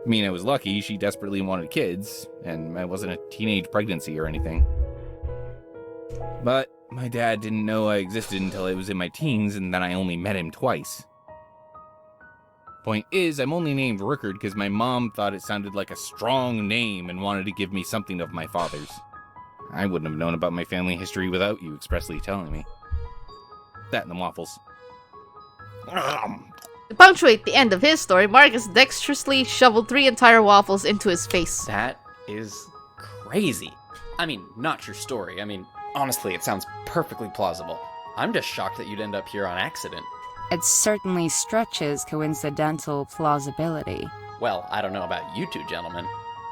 I mean, I was lucky. She desperately wanted kids, and it wasn't a teenage pregnancy or anything. But my dad didn't know I existed until I was in my teens, and then I only met him twice. Point is, I'm only named Rookard because my mom thought it sounded like a strong name and wanted to give me something of my father's. I wouldn't have known about my family history without you expressly telling me. That and the waffles. To punctuate the end of his story, Marcus dexterously shoveled 3 entire waffles into his face. That is crazy. I mean, not your story. I mean, honestly, it sounds perfectly plausible. I'm just shocked that you'd end up here on accident. It certainly stretches coincidental plausibility. Well, I don't know about you two gentlemen,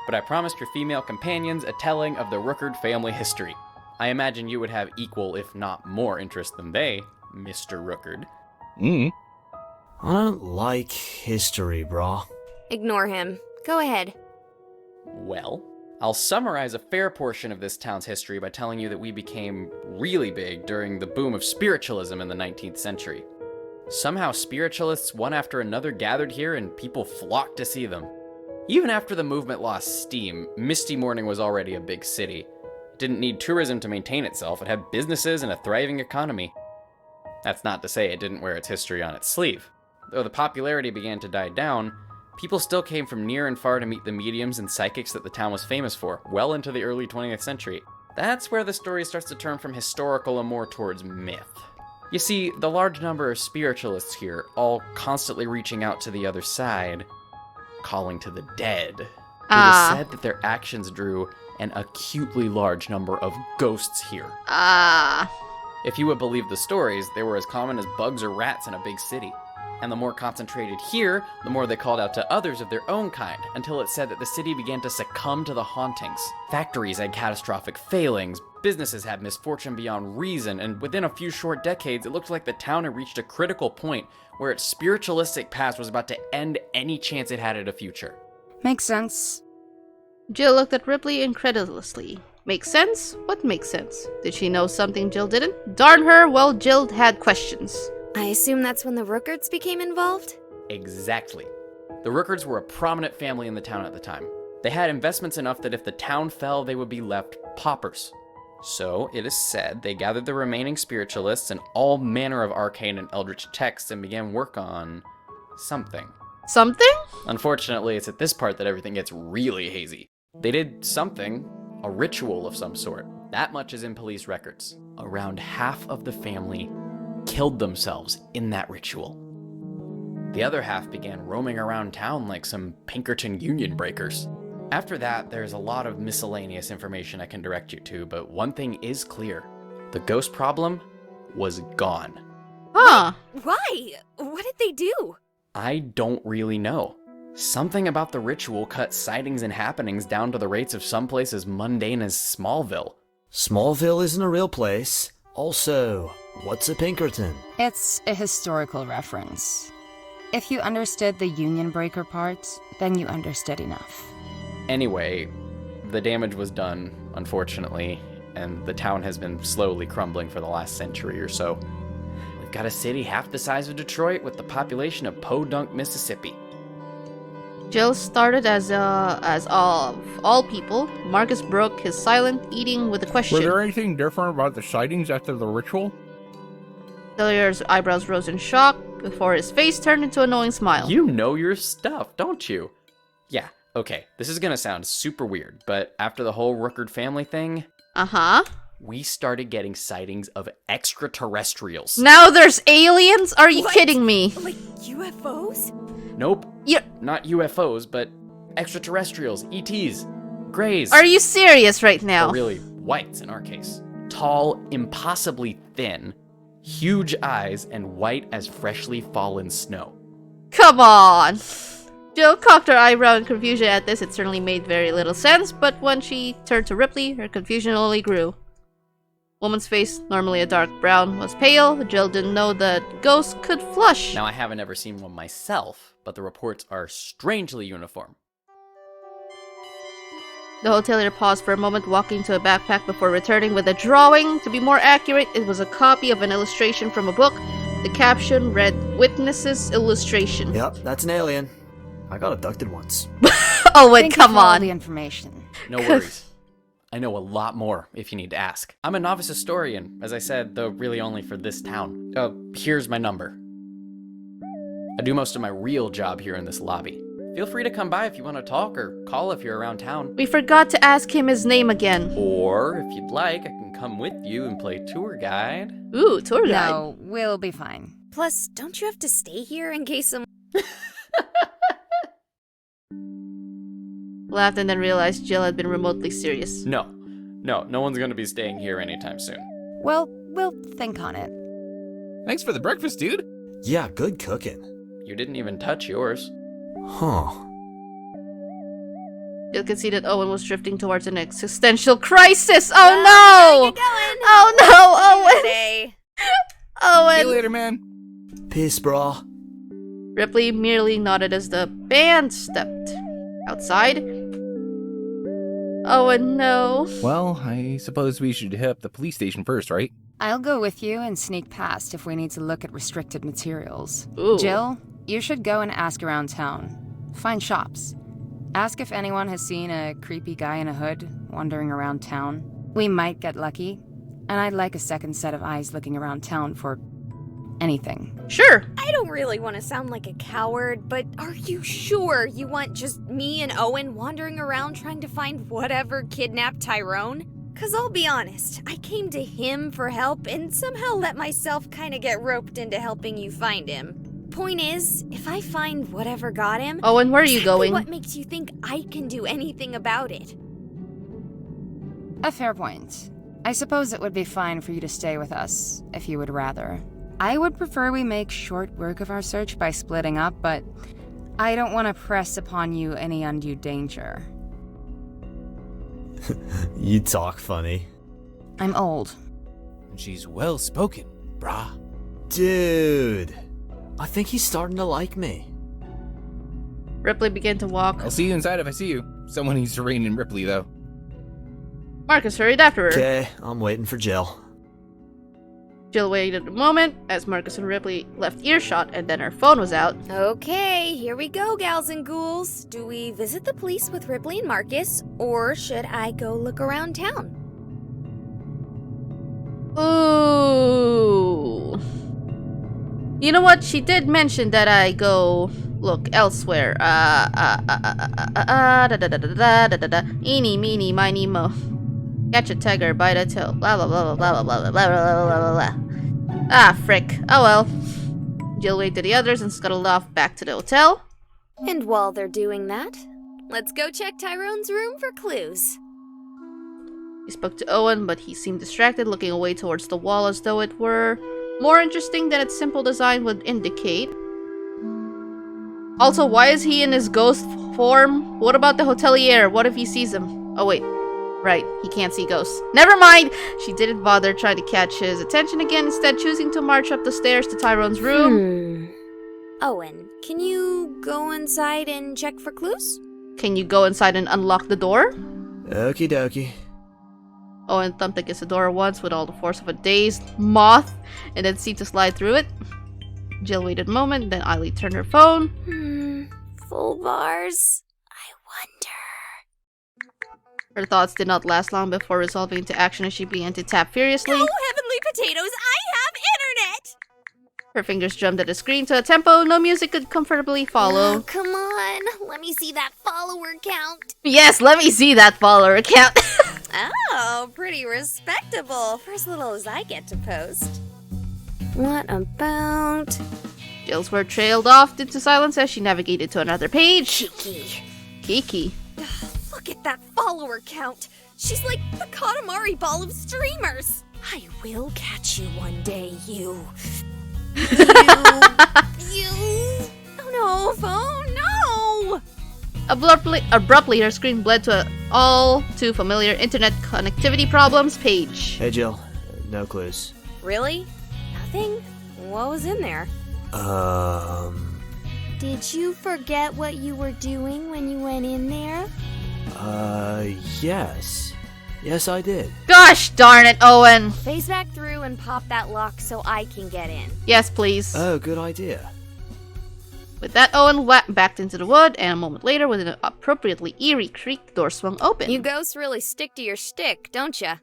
but I promised your female companions a telling of the Rookard family history. I imagine you would have equal, if not more, interest than they, Mr. Rookard. I don't like history, brah. Ignore him. Go ahead. Well, I'll summarize a fair portion of this town's history by telling you that we became really big during the boom of spiritualism in the 19th century. Somehow spiritualists one after another gathered here and people flocked to see them. Even after the movement lost steam, Misty Morning was already a big city. It didn't need tourism to maintain itself. It had businesses and a thriving economy. That's not to say it didn't wear its history on its sleeve. Though the popularity began to die down, people still came from near and far to meet the mediums and psychics that the town was famous for, well into the early 20th century. That's where the story starts to turn from historical and more towards myth. You see, the large number of spiritualists here, all constantly reaching out to the other side, calling to the dead. It is said that their actions drew an acutely large number of ghosts here. If you would believe the stories, they were as common as bugs or rats in a big city. And the more concentrated here, the more they called out to others of their own kind, until it said that the city began to succumb to the hauntings. Factories had catastrophic failings, businesses had misfortune beyond reason, and within a few short decades, it looked like the town had reached a critical point where its spiritualistic past was about to end any chance it had at a future. Makes sense. Jill looked at Ripley incredulously. Makes sense? What makes sense? Did she know something Jill didn't? Darn her, well, Jill had questions. I assume that's when the Rookards became involved? Exactly. The Rookards were a prominent family in the town at the time. They had investments enough that if the town fell, they would be left paupers. So, it is said, they gathered the remaining spiritualists and all manner of arcane and eldritch texts and began work on something. Something? Unfortunately, it's at this part that everything gets really hazy. They did something, a ritual of some sort. That much is in police records. Around half of the family killed themselves in that ritual. The other half began roaming around town like some Pinkerton Union breakers. After that, there's a lot of miscellaneous information I can direct you to, but one thing is clear. The ghost problem was gone. Huh. Why? What did they do? I don't really know. Something about the ritual cut sightings and happenings down to the rates of some place as mundane as Smallville. Smallville isn't a real place. Also, what's a Pinkerton? It's a historical reference. If you understood the Union Breaker part, then you understood enough. Anyway, the damage was done, unfortunately, and the town has been slowly crumbling for the last century or so. We've got a city half the size of Detroit with the population of Podunk, Mississippi. Jill started as all people. Marcus broke his silent eating with a question. Were there anything different about the sightings after the ritual? Hillier's eyebrows rose in shock. before his face turned into a knowing smile. You know your stuff, don't you? Yeah, okay, this is gonna sound super weird, but after the whole Rookard family thing... Uh-huh. We started getting sightings of extraterrestrials. Now there's aliens? Are you kidding me? Like UFOs? Nope. Yeah. Not UFOs, but extraterrestrials, ETs, greys. Are you serious right now? Or really, whites in our case. Tall, impossibly thin, huge eyes, and white as freshly fallen snow. Come on! Jill cocked her eyebrow in confusion at this. It certainly made very little sense, but when she turned to Ripley, her confusion only grew. Woman's face, normally a dark brown, was pale. Jill didn't know that ghosts could flush. Now, I haven't ever seen one myself, but the reports are strangely uniform. The hotelier paused for a moment, walking to a backpack before returning with a drawing. To be more accurate, it was a copy of an illustration from a book. The caption read, "Witness's Illustration." Yep, that's an alien. I got abducted once. Oh, wait, come on. All the information. No worries. I know a lot more if you need to ask. I'm a novice historian, as I said, though really only for this town. Here's my number. I do most of my real job here in this lobby. Feel free to come by if you want to talk, or call if you're around town. We forgot to ask him his name again. Or, if you'd like, I can come with you and play tour guide. Ooh, tour guide. No, we'll be fine. Plus, don't you have to stay here in case some... Laughed and then realized Jill had been remotely serious. No one's gonna be staying here anytime soon. Well, we'll think on it. Thanks for the breakfast, dude. Yeah, good cooking. You didn't even touch yours. Huh. Jill could see that Owen was drifting towards an existential crisis. Oh no! Oh no, Owen! Today. Owen! See you later, man. Peace, brah. Ripley merely nodded as the band stepped outside. Owen, no. Well, I suppose we should hit up the police station first, right? I'll go with you and sneak past if we need to look at restricted materials. Ooh. Jill, you should go and ask around town. Find shops. Ask if anyone has seen a creepy guy in a hood wandering around town. We might get lucky, and I'd like a second set of eyes looking around town for anything. Sure. I don't really want to sound like a coward, but are you sure you want just me and Owen wandering around trying to find whatever kidnapped Tyrone? Cause I'll be honest, I came to him for help and somehow let myself kinda get roped into helping you find him. Point is, if I find whatever got him... Owen, where are you going? What makes you think I can do anything about it? A fair point. I suppose it would be fine for you to stay with us, if you would rather. I would prefer we make short work of our search by splitting up, but I don't want to press upon you any undue danger. You talk funny. I'm old. She's well spoken, brah. Dude, I think he's starting to like me. Ripley began to walk. I'll see you inside if I see you. Someone needs to rein in Ripley, though. Marcus hurried after her. Okay, I'm waiting for Jill. Jill waited a moment as Marcus and Ripley left earshot, and then her phone was out. Okay, here we go, gals and ghouls. Do we visit the police with Ripley and Marcus, or should I go look around town? Ooh. You know what? She did mention that I go look elsewhere. Eeny, meeny, miny, mo. Catch a tiger, bite a tail. Blah, blah, blah, blah, blah, blah, blah, blah, blah, blah, blah. Ah, frick. Oh well. Jill waved to the others and scuttled off back to the hotel. And while they're doing that, let's go check Tyrone's room for clues. He spoke to Owen, but he seemed distracted, looking away towards the wall as though it were more interesting than its simple design would indicate. Also, why is he in his ghost form? What about the hotelier? What if he sees him? Oh wait. Right, he can't see ghosts. Never mind! She didn't bother trying to catch his attention again, instead choosing to march up the stairs to Tyrone's room. Owen, can you go inside and check for clues? Can you go inside and unlock the door? Okie dokie. Owen thumped against the door once with all the force of a dazed moth, and then seemed to slide through it. Jill waited a moment, then idly turned her phone. Full bars? I wonder... Her thoughts did not last long before resolving into action as she began to tap furiously. No, heavenly potatoes, I have internet! Her fingers drummed at the screen to a tempo no music could comfortably follow. Oh, come on. Let me see that follower count. Yes, let me see that follower count. Oh, pretty respectable. For as little as I get to post. What about... Jill's word trailed off into silence as she navigated to another page. Kiki. Look at that follower count. She's like the Katamari ball of streamers. I will catch you one day, you. Oh no, phone, no! Abruptly, her screen bled to an all too familiar internet connectivity problems page. Hey, Jill. No clues. Really? Nothing? What was in there? Did you forget what you were doing when you went in there? Yes. Yes, I did. Gosh darn it, Owen! Phase back through and pop that lock so I can get in. Yes, please. Oh, good idea. With that, Owen backed into the wood, and a moment later, with an appropriately eerie creak, the door swung open. You ghosts really stick to your stick, don't ya?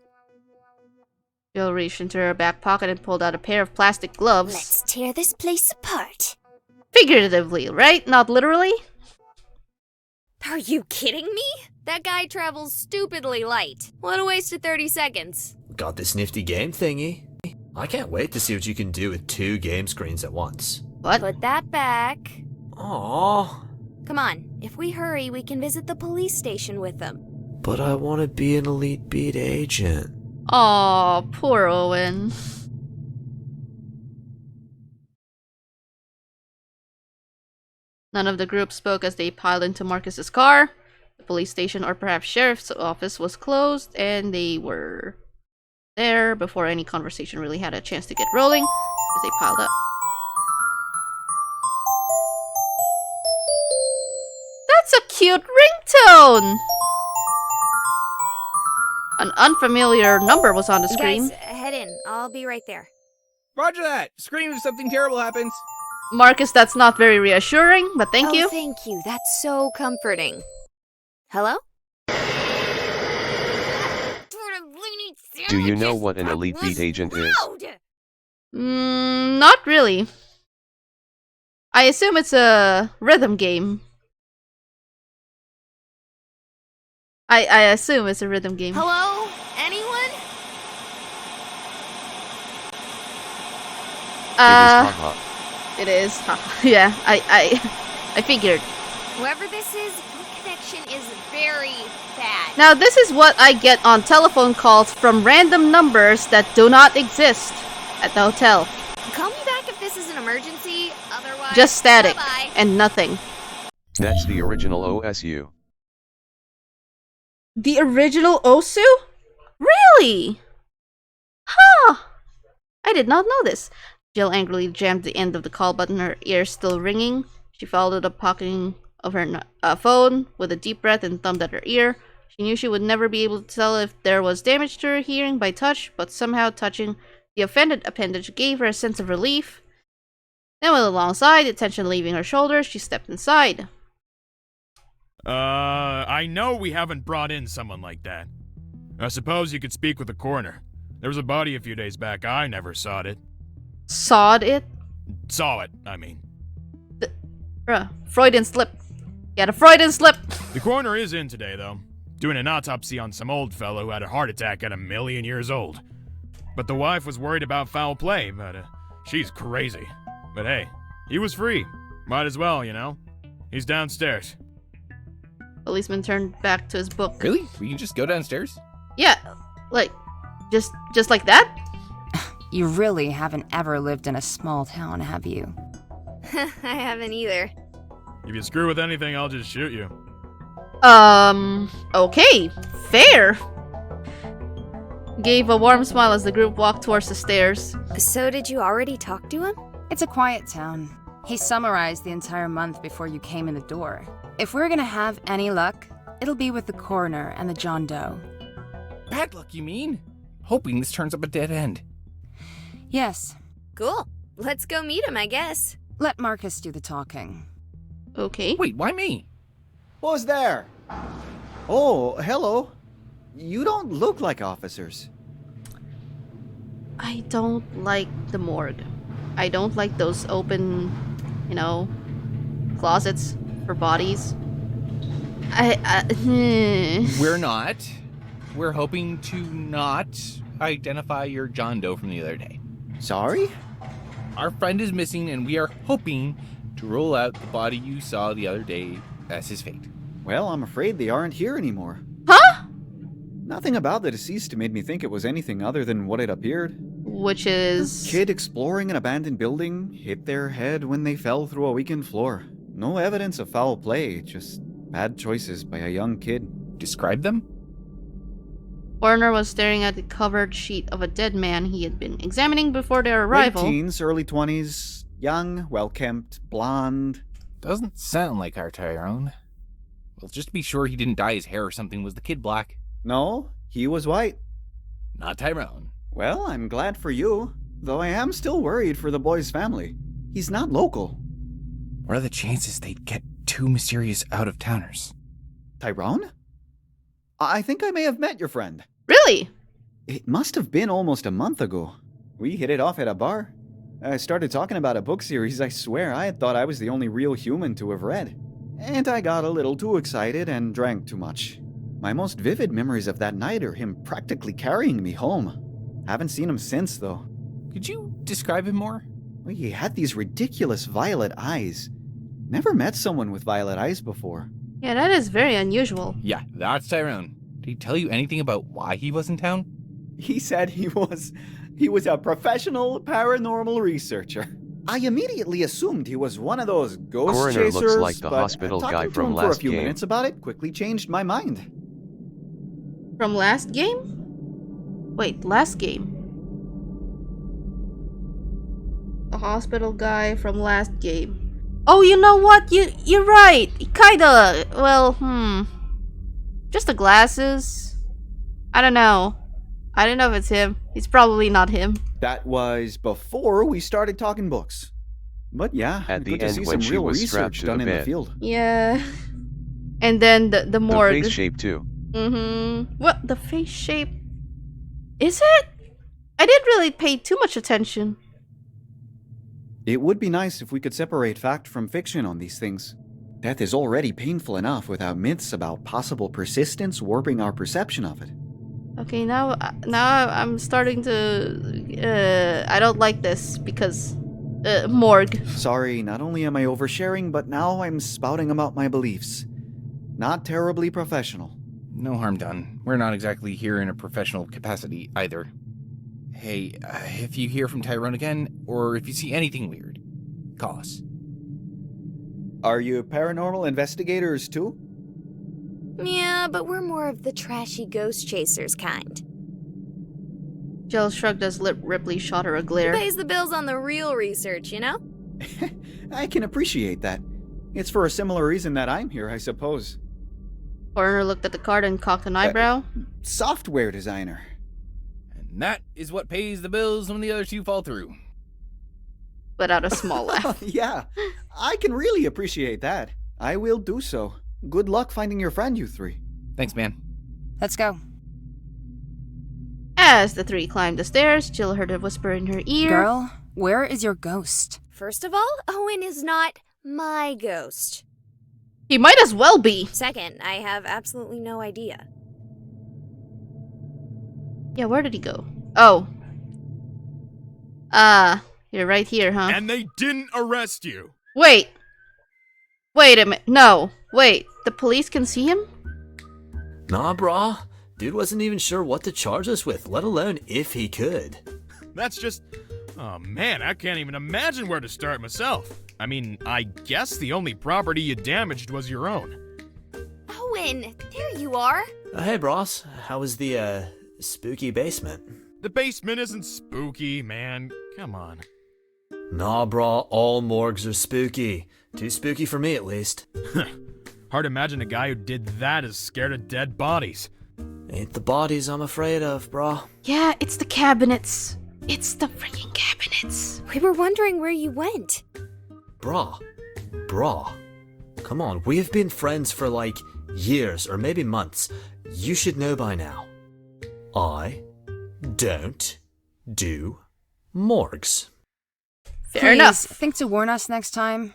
Jill reached into her back pocket and pulled out a pair of plastic gloves. Let's tear this place apart. Figuratively, right? Not literally? Are you kidding me? That guy travels stupidly light. What a waste of 30 seconds. Got this nifty game thingy. I can't wait to see what you can do with 2 game screens at once. What? Put that back. Aww. Come on, if we hurry, we can visit the police station with them. But I want to be an elite beat agent. Aw, poor Owen. None of the group spoke as they piled into Marcus's car. The police station, or perhaps sheriff's office, was closed, and they were there before any conversation really had a chance to get rolling as they piled up. That's a cute ringtone! An unfamiliar number was on the screen. Guys, head in. I'll be right there. Roger that. Scream if something terrible happens. Marcus, that's not very reassuring, but thank you. Thank you. That's so comforting. Hello? Do you know what an elite beat agent is? Not really. I assume it's a rhythm game. I assume it's a rhythm game. Hello? Anyone? It is. Yeah, I figured. Whoever this is, your connection is very bad. Now, this is what I get on telephone calls from random numbers that do not exist at the hotel. Call me back if this is an emergency, otherwise... Just static bye-bye. and nothing. That's the original OSU. The original Osu? Really? Huh. I did not know this. Jill angrily jammed the end of the call button, her ears still ringing. She followed the pocketing of her phone with a deep breath and thumbed at her ear. She knew she would never be able to tell if there was damage to her hearing by touch, but somehow touching the offended appendage gave her a sense of relief. Then with a long sigh, the tension leaving her shoulders, she stepped inside. I know we haven't brought in someone like that. I suppose you could speak with the coroner. There was a body a few days back. I never saw it. Sawed it? Saw it, I mean. Freudian slip. Get a Freudian slip! The coroner is in today, though. Doing an autopsy on some old fellow who had a heart attack at 1,000,000 years old. But the wife was worried about foul play, but she's crazy. But hey, he was free. Might as well, you know. He's downstairs. Policeman turned back to his book. Really? We can just go downstairs? Yeah, like, just like that? You really haven't ever lived in a small town, have you? I haven't either. If you screw with anything, I'll just shoot you. Okay, fair. Gave a warm smile as the group walked towards the stairs. So did you already talk to him? It's a quiet town. He summarized the entire month before you came in the door. If we're gonna have any luck, it'll be with the coroner and the John Doe. Bad luck, you mean? Hoping this turns up a dead end. Yes. Cool. Let's go meet him, I guess. Let Marcus do the talking. Okay. Wait, why me? Who's there? Oh, hello. You don't look like officers. I don't like the morgue. I don't like those open, you know, closets for bodies. We're not. We're hoping to not identify your John Doe from the other day. Sorry? Our friend is missing, and we are hoping to rule out the body you saw the other day as his fate. Well, I'm afraid they aren't here anymore. Huh? Nothing about the deceased made me think it was anything other than what it appeared. Which is... Kid exploring an abandoned building, hit their head when they fell through a weakened floor. No evidence of foul play, just bad choices by a young kid. Describe them? Coroner was staring at the covered sheet of a dead man he had been examining before their arrival. Late teens, early 20s, young, well-kempt, blonde. Doesn't sound like our Tyrone. Well, just to be sure he didn't dye his hair or something, was the kid black? No, he was white. Not Tyrone. Well, I'm glad for you, though I am still worried for the boy's family. He's not local. What are the chances they'd get two mysterious out-of-towners? Tyrone? I think I may have met your friend. Really? It must have been almost a month ago. We hit it off at a bar. I started talking about a book series I swear I had thought I was the only real human to have read. And I got a little too excited and drank too much. My most vivid memories of that night are him practically carrying me home. Haven't seen him since, though. Could you describe him more? Well, he had these ridiculous violet eyes. Never met someone with violet eyes before. Yeah, that is very unusual. Yeah, that's Tyrone. Did he tell you anything about why he was in town? He said he was a professional paranormal researcher. I immediately assumed he was one of those ghost Coroner chasers, looks like the but hospital talking guy to from him for a last few game. minutes about it quickly changed my mind. From last game? Wait, last game? The hospital guy from last game. Oh, you know what? You're right. Kinda. Well, just the glasses. I don't know. I don't know if it's him. He's probably not him. That was before we started talking books. But yeah, At the good to end see when some she real was strapped research to done the in the bed. field. Yeah. And then the The morgue. face shape too. What? The face shape? Is it? I didn't really pay too much attention. It would be nice if we could separate fact from fiction on these things. Death is already painful enough without myths about possible persistence warping our perception of it. Okay, now I'm starting to... I don't like this because... morgue. Sorry, not only am I oversharing, but now I'm spouting about my beliefs. Not terribly professional. No harm done. We're not exactly here in a professional capacity either. Hey, if you hear from Tyrone again, or if you see anything weird, call us. Are you paranormal investigators too? Yeah, but we're more of the trashy ghost chasers kind. Jill shrugged as Ripley shot her a Who glare. pays the bills on the real research, you know? I can appreciate that. It's for a similar reason that I'm here, I suppose. Coroner looked at the card and cocked an eyebrow. Software designer. And that is what pays the bills when the other two fall through. Let out a small laugh. Yeah, I can really appreciate that. I will do so. Good luck finding your friend, you three. Thanks, man. Let's go. As the three climbed the stairs, Jill heard a whisper in her ear. Girl, where is your ghost? First of all, Owen is not my ghost. He might as well be. Second, I have absolutely no idea. Yeah, where did he go? Oh. You're right here, huh? And they didn't arrest you. Wait. Wait a minute. No. Wait. The police can see him? Nah, brah. Dude wasn't even sure what to charge us with, let alone if he could. That's just... Oh man, I can't even imagine where to start myself. I mean, I guess the only property you damaged was your own. Owen, there you are. Hey, bros. How was the, spooky basement? The basement isn't spooky, man. Come on. Nah, brah. All morgues are spooky. Too spooky for me, at least. Hard to imagine a guy who did that is scared of dead bodies. Ain't the bodies I'm afraid of, brah. Yeah, it's the cabinets. It's the freaking cabinets. We were wondering where you went. Brah. Come on, we have been friends for like years or maybe months. You should know by now. I don't do morgues. Fair enough. Think to warn us next time.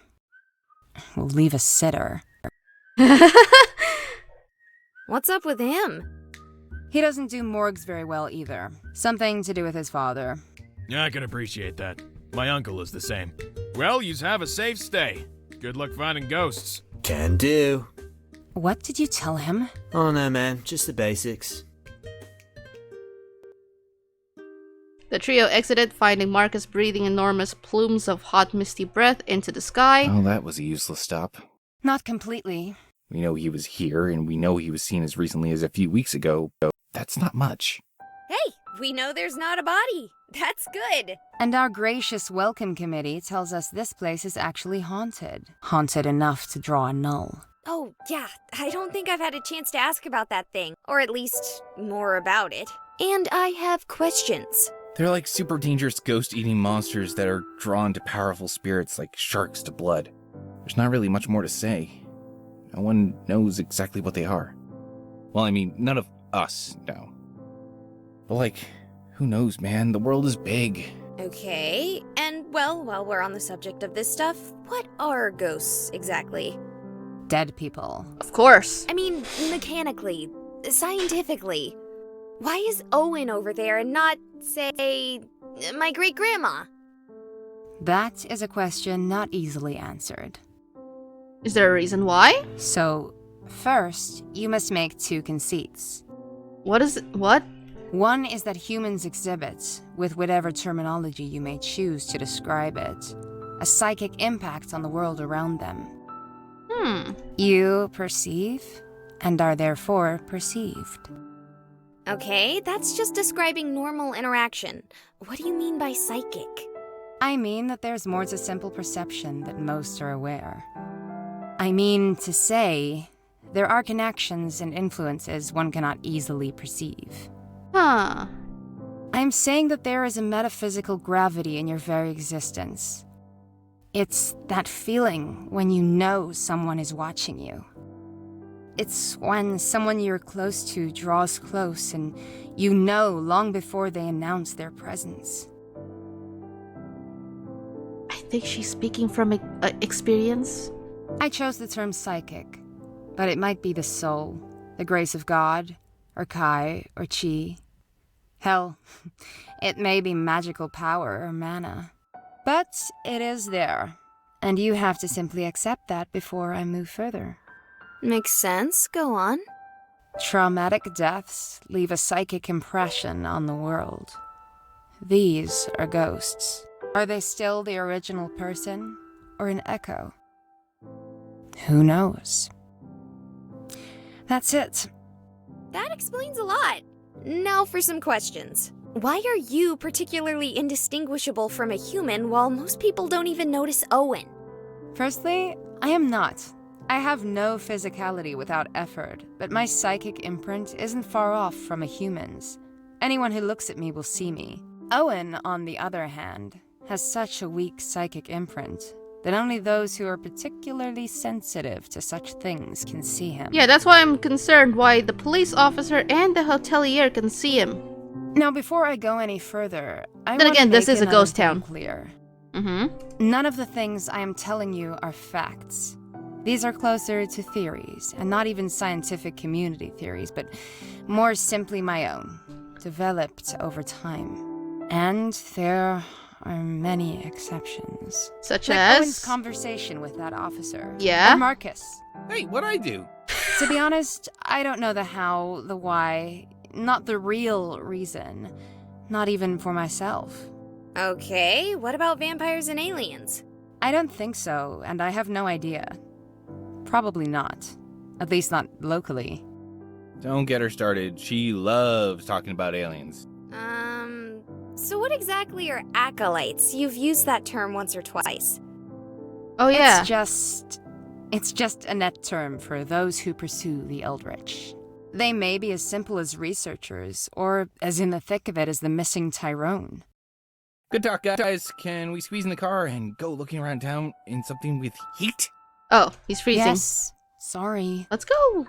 We'll leave a sitter. What's up with him? He doesn't do morgues very well either. Something to do with his father. Yeah, I can appreciate that. My uncle is the same. Well, yous have a safe stay. Good luck finding ghosts. Can do. What did you tell him? Oh no, man. Just the basics. The trio exited, finding Marcus breathing enormous plumes of hot, misty breath into the sky. Oh, that was a useless stop. Not completely. We know he was here, and we know he was seen as recently as a few weeks ago. That's not much. Hey, we know there's not a body. That's good. And our gracious welcome committee tells us this place is actually haunted. Haunted enough to draw a null. Oh, yeah, I don't think I've had a chance to ask about that thing. Or at least, more about it. And I have questions. They're like super dangerous ghost-eating monsters that are drawn to powerful spirits like sharks to blood. There's not really much more to say. No one knows exactly what they are. Well, I mean, none of us know. But like, who knows, man? The world is big. Okay, and well, while we're on the subject of this stuff, what are ghosts exactly? Dead people. Of course. I mean, mechanically, scientifically. Why is Owen over there and not, say, my great-grandma? That is a question not easily answered. Is there a reason why? So, first, you must make two conceits. What is it? What? One is that humans exhibit, with whatever terminology you may choose to describe it, a psychic impact on the world around them. You perceive, and are therefore perceived. Okay, that's just describing normal interaction. What do you mean by psychic? I mean that there's more to simple perception than most are aware. I mean to say, there are connections and influences one cannot easily perceive. Huh. I'm saying that there is a metaphysical gravity in your very existence. It's that feeling when you know someone is watching you. It's when someone you're close to draws close and you know long before they announce their presence. I think she's speaking from experience. I chose the term psychic, but it might be the soul, the grace of God, or Kai, or Chi. Hell, it may be magical power or mana. But it is there, and you have to simply accept that before I move further. Makes sense. Go on. Traumatic deaths leave a psychic impression on the world. These are ghosts. Are they still the original person, or an echo? Who knows? That's it. That explains a lot. Now for some questions. Why are you particularly indistinguishable from a human while most people don't even notice Owen? Firstly, I am not. I have no physicality without effort, but my psychic imprint isn't far off from a human's. Anyone who looks at me will see me. Owen, on the other hand, has such a weak psychic imprint that only those who are particularly sensitive to such things can see him. Yeah, that's why I'm concerned why the police officer and the hotelier can see him. Now, before I go any further, I Then want again, to this make is a another ghost thing town. Clear. Mm-hmm. None of the things I am telling you are facts. These are closer to theories, and not even scientific community theories, but more simply my own, developed over time. And there are many exceptions. Such like as? Owen's conversation with that officer. Yeah? Or Marcus. Hey, what'd I do? To be honest, I don't know the how, the why, not the real reason. Not even for myself. Okay, what about vampires and aliens? I don't think so, and I have no idea. Probably not. At least not locally. Don't get her started. She loves talking about aliens. So what exactly are acolytes? You've used that term once or twice. Oh yeah. It's just a net term for those who pursue the Eldritch. They may be as simple as researchers, or as in the thick of it as the missing Tyrone. Good talk, guys. Can we squeeze in the car and go looking around town in something with heat? Oh, he's freezing. Yes. Sorry. Let's go.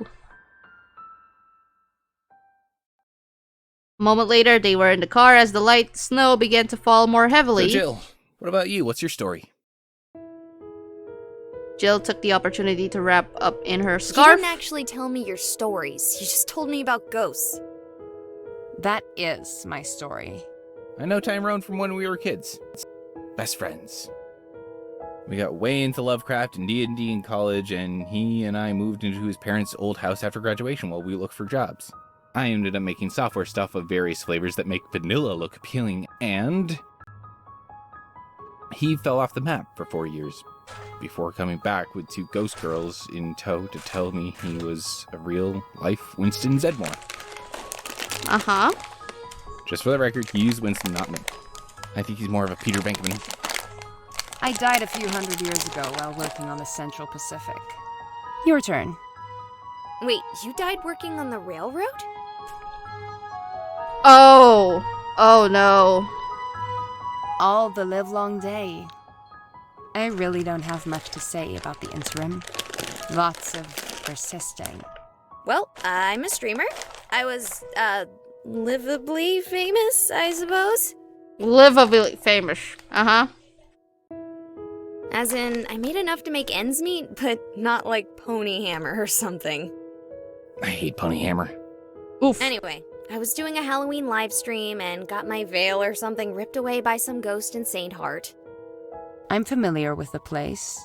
A moment later, they were in the car as the light snow began to fall more heavily. So, Jill, What about you? What's your story? Jill took the opportunity to wrap up in her You scarf. didn't actually tell me your stories. You just told me about ghosts. That is my story. I know Tyrone from when we were kids. Best friends. We got way into Lovecraft and D&D in college, and he and I moved into his parents' old house after graduation while we looked for jobs. I ended up making software stuff of various flavors that make vanilla look appealing, and he fell off the map for 4 years before coming back with 2 ghost girls in tow to tell me he was a real-life Winston Zedmore. Uh-huh. Just for the record, he used Winston, not me. I think he's more of a Peter Venkman. I died a few hundred years ago while working on the Central Pacific. Your turn. Wait, you died working on the railroad? Oh. Oh no. All the livelong day. I really don't have much to say about the interim. Lots of persisting. Well, I'm a streamer. I was, livably famous, I suppose. Livably famous. Uh-huh. As in, I made enough to make ends meet, but not like Pony Hammer or something. I hate Pony Hammer. Oof. Anyway, I was doing a Halloween live stream and got my veil or something ripped away by some ghost in St. Heart. I'm familiar with the place.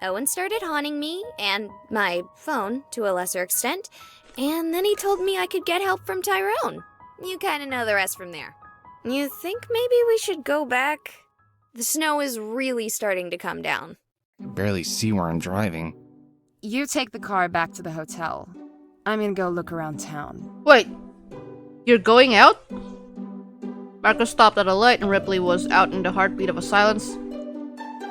Owen started haunting me, and my phone, to a lesser extent, and then he told me I could get help from Tyrone. You kinda know the rest from there. You think maybe we should go back? The snow is really starting to come down. I can barely see where I'm driving. You take the car back to the hotel. I'm gonna go look around town. Wait. You're going out? Marcus stopped at a light and Ripley was out in the heartbeat of a silence.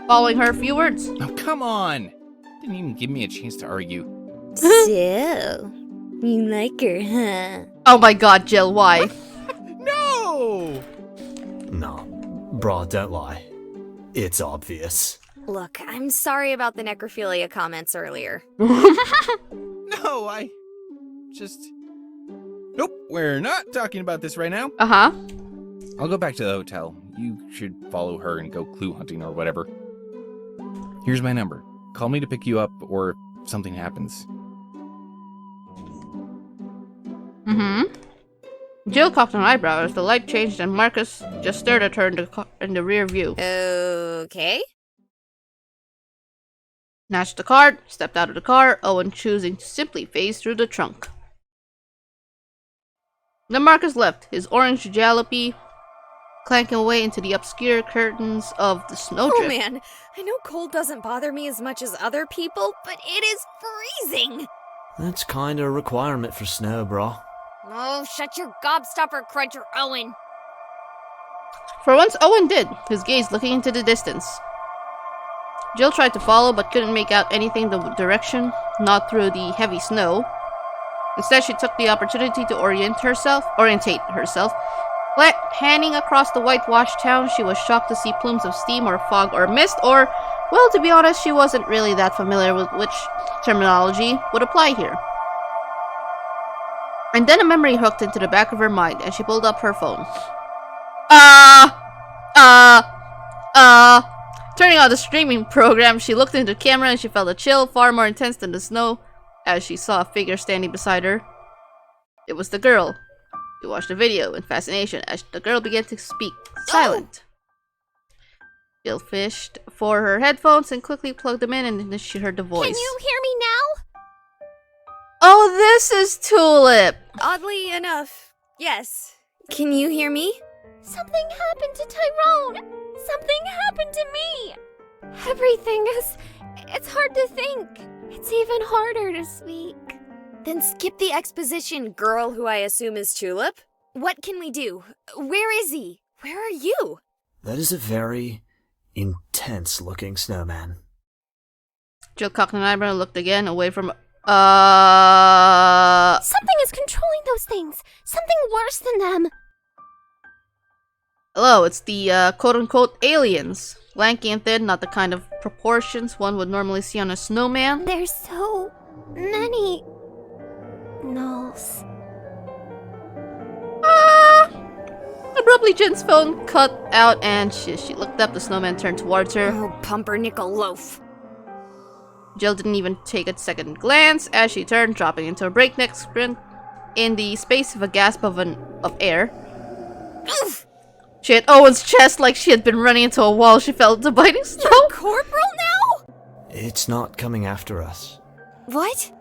Following her a few words. Oh, come on! Didn't even give me a chance to argue. So, you like her, huh? Oh my god, Jill, why? No! No, bro, don't lie. It's obvious. Look, I'm sorry about the necrophilia comments earlier. No, I just... Nope, we're not talking about this right now. Uh-huh. I'll go back to the hotel. You should follow her and go clue hunting or whatever. Here's my number. Call me to pick you up or if something happens. Mm-hmm. Jill cocked an eyebrow as the light changed and Marcus just stared at her in the rear view. Okay. Snatched the card, stepped out of the car, Owen choosing to simply phase through the trunk. Then Marcus left, his orange jalopy clanking away into the obscure curtains of the snowdrift. Oh man, I know cold doesn't bother me as much as other people, but it is freezing! That's kinda a requirement for snow, bro. Oh, shut your gobstopper cruncher, Owen! For once, Owen did, his gaze looking into the distance. Jill tried to follow but couldn't make out anything the direction, not through the heavy snow. Instead, she took the opportunity to orientate herself. Panning across the whitewashed town, she was shocked to see plumes of steam or fog or mist, or, well, to be honest, she wasn't really that familiar with which terminology would apply here. And then a memory hooked into the back of her mind, and she pulled up her phone. Turning on the streaming program, she looked into the camera and she felt a chill far more intense than the snow as she saw a figure standing beside her. It was the girl. She watched the video in fascination as the girl began to speak, silent. Jill fished for her headphones and quickly plugged them in, and then she heard the voice. Can you hear me now? Oh, this is Tulip! Oddly enough, yes. Can you hear me? Something happened to Tyrone! Something happened to me! Everything is... it's hard to think. It's even harder to speak. Then skip the exposition, girl who I assume is Tulip. What can we do? Where is he? Where are you? That is a very intense-looking snowman. Jill cocked an eyebrow and looked again away from... Something is controlling those things. Something worse than them. Hello, it's the quote-unquote aliens. Lanky and thin, not the kind of proportions one would normally see on a snowman. There's so many... Nulls. Abruptly, Jin's phone cut out and she looked up. The snowman turned towards her. Oh, pumpernickel loaf. Jill didn't even take a second glance as she turned, dropping into a breakneck sprint in the space of a gasp of air. Oof! She hit Owen's chest like she had been running into a wall. She fell into biting snow. You're corporal now? It's not coming after us. What?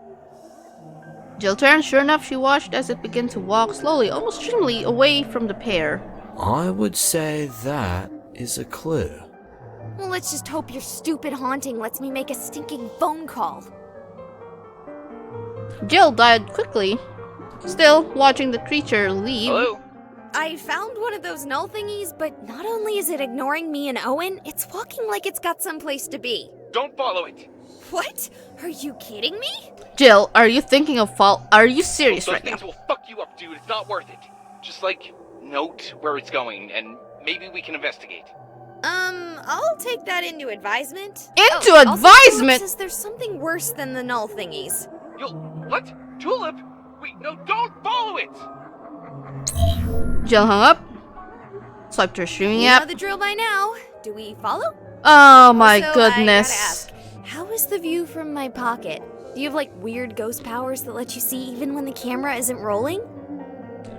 Jill turned. Sure enough, she watched as it began to walk slowly, almost gingerly, away from the pair. I would say that is a clue. Well, let's just hope your stupid haunting lets me make a stinking phone call. Jill died quickly, still watching the creature leave. Hello? I found one of those null thingies, but not only is it ignoring me and Owen, it's walking like it's got someplace to be. Don't follow it. What? Are you kidding me? Jill, are you thinking of Are you serious right now? Those things will fuck you up, dude. It's not worth it. Just, note where it's going, and maybe we can investigate. I'll take that into advisement. Into advisement? advisement? Says there's something worse than the null thingies. What? Tulip? Wait, no, don't follow it! Jill hung up, swiped her streaming You app. know the drill by now. Do we follow? Oh my Also, goodness. I gotta ask, how is the view from my pocket? Do you have, weird ghost powers that let you see even when the camera isn't rolling?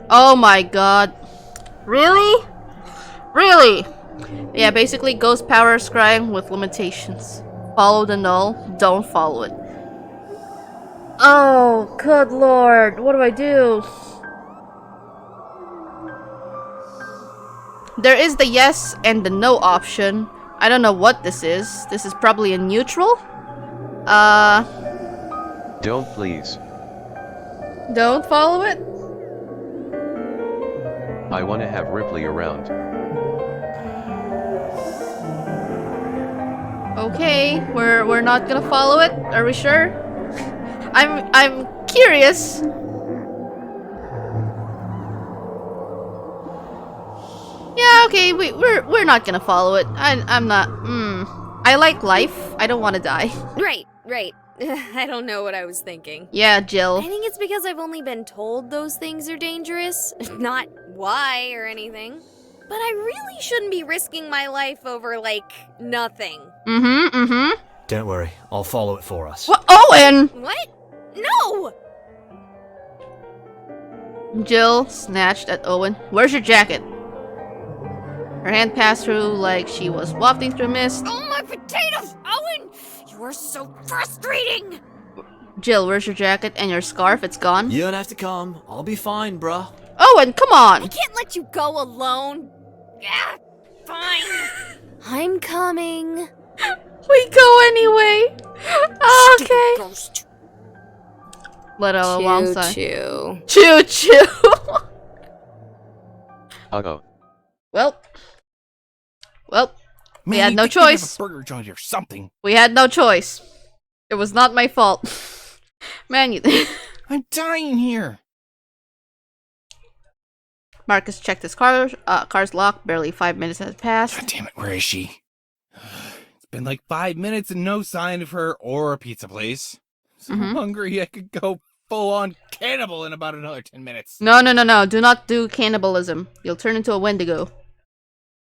Oh my god. Really? Really? Yeah, basically ghost power scrying with limitations. Follow the null, don't follow it. Oh, good lord. What do I do? There is the yes and the no option. I don't know what this is. This is probably a neutral? Don't please. Don't follow it? I want to have Ripley around. Okay, we're not gonna follow it. Are we sure? I'm curious. Yeah, okay, we're not gonna follow it. I'm not. I like life. I don't want to die. Right. I don't know what I was thinking. Yeah, Jill. I think it's because I've only been told those things are dangerous, not why or anything. But I really shouldn't be risking my life over, nothing. Don't worry, I'll follow it for us. What? Owen! What? No! Jill snatched at Owen. Where's your jacket? Her hand passed through like she was wafting through mist. Oh, my potatoes! Owen! You are so frustrating! Jill, where's your jacket and your scarf? It's gone. You don't have to come. I'll be fine, bruh. Owen, come on! I can't let you go alone. Yeah, fine. I'm coming. We go anyway. Okay. Ghost. Let out a long sigh. Choo. Choo choo. Uh-oh. Well, we Man, had you no think you'd have choice. a burger joint or something. We had no choice. It was not my fault. Man, you. I'm dying here. Marcus checked his car's lock. Barely 5 minutes had passed. God damn it, where is she? It's been 5 minutes and no sign of her or a pizza place. So hungry I could go full-on cannibal in about another 10 minutes. No. Do not do cannibalism. You'll turn into a Wendigo.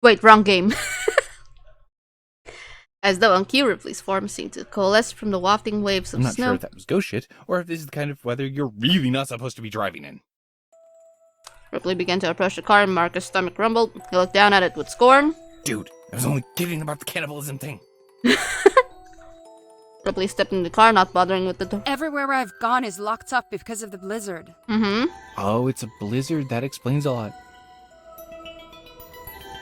Wait, wrong game. As though on cue, Ripley's form seemed to coalesce from the wafting waves of I'm not snow. sure if that was ghost shit, or if this is the kind of weather you're really not supposed to be driving in. Ripley began to approach the car and Marcus' stomach rumbled. He looked down at it with scorn. Dude, I was only kidding about the cannibalism thing. Ripley stepped in the car, not bothering with the door. Everywhere I've gone is locked up because of the blizzard. Oh, it's a blizzard. That explains a lot.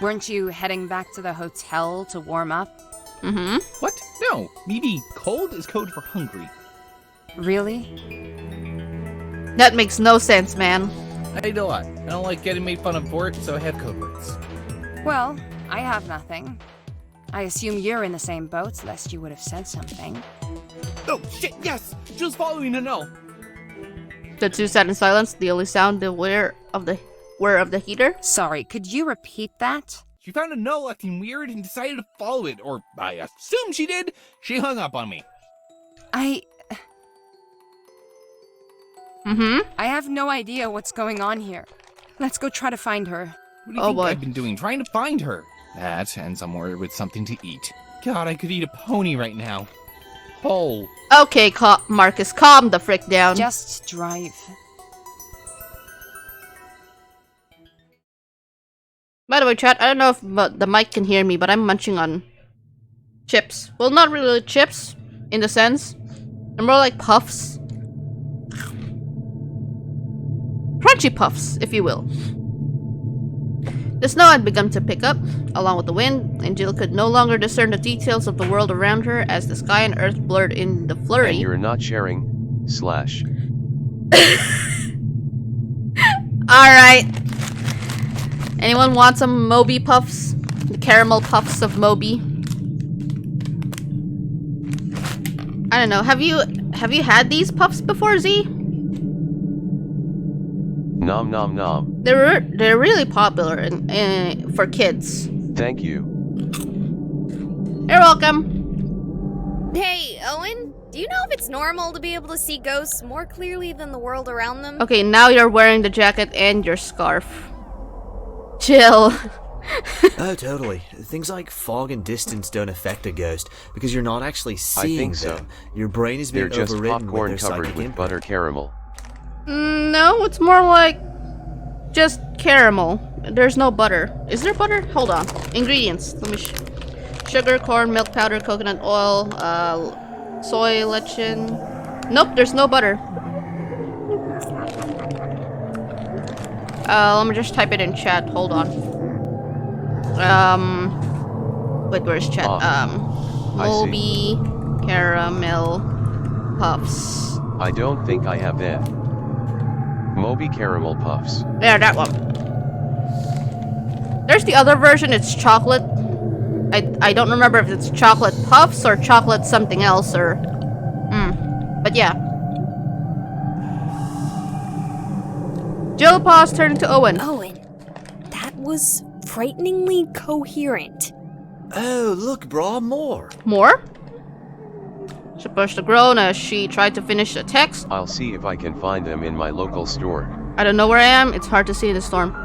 Weren't you heading back to the hotel to warm up? What? No. Maybe cold is code for hungry. Really? That makes no sense, man. I know what. I don't like getting made fun of for it, so I have code words. Well, I have nothing. I assume you're in the same boat, lest you would have said something. Oh, shit, yes! Jill's following a no. The two sat in silence, the only sound the whir of the heater. Sorry, could you repeat that? She found a no acting weird and decided to follow it, or I assume she did. She hung up on me. I have no idea what's going on here. Let's go try to find her. What do you think I've been doing? Trying to find her. That, and somewhere with something to eat. God, I could eat a pony right now. Whole. Okay, Marcus, calm the frick down. Just drive. By the way, chat, I don't know if the mic can hear me, but I'm munching on chips. Well, not really chips, in the sense. They're more like puffs. Crunchy puffs, if you will. The snow had begun to pick up, along with the wind, and Jill could no longer discern the details of the world around her as the sky and earth blurred in the flurry. And you're not sharing, / Alright. Anyone want some Moby Puffs? The caramel puffs of Moby? I don't know. Have you had these puffs before, Z? Nom nom nom. They're really popular for kids. Thank you. You're welcome. Hey, Owen, do you know if it's normal to be able to see ghosts more clearly than the world around them? Okay, now you're wearing the jacket and your scarf. Chill. Oh, totally. Things like fog and distance don't affect a ghost because you're not actually seeing them. Your brain is being They're just overridden popcorn with their covered psychic with input. butter caramel. No, it's more like just caramel. There's no butter. Is there butter? Hold on. Ingredients. Let me sugar, corn, milk powder, coconut oil, soy, lecithin. Nope, there's no butter. Let me just type it in chat. Hold on. Wait, where's chat? Moby caramel puffs. I don't think I have that. Moby caramel puffs. Yeah, that one. There's the other version. It's chocolate. I don't remember if it's chocolate puffs or chocolate something else or. But yeah. Jill paused, turning to Owen. Owen, that was frighteningly coherent. Oh, look, brah, more. More? She pushed a groan as she tried to finish the text. I'll see if I can find them in my local store. I don't know where I am. It's hard to see in the storm.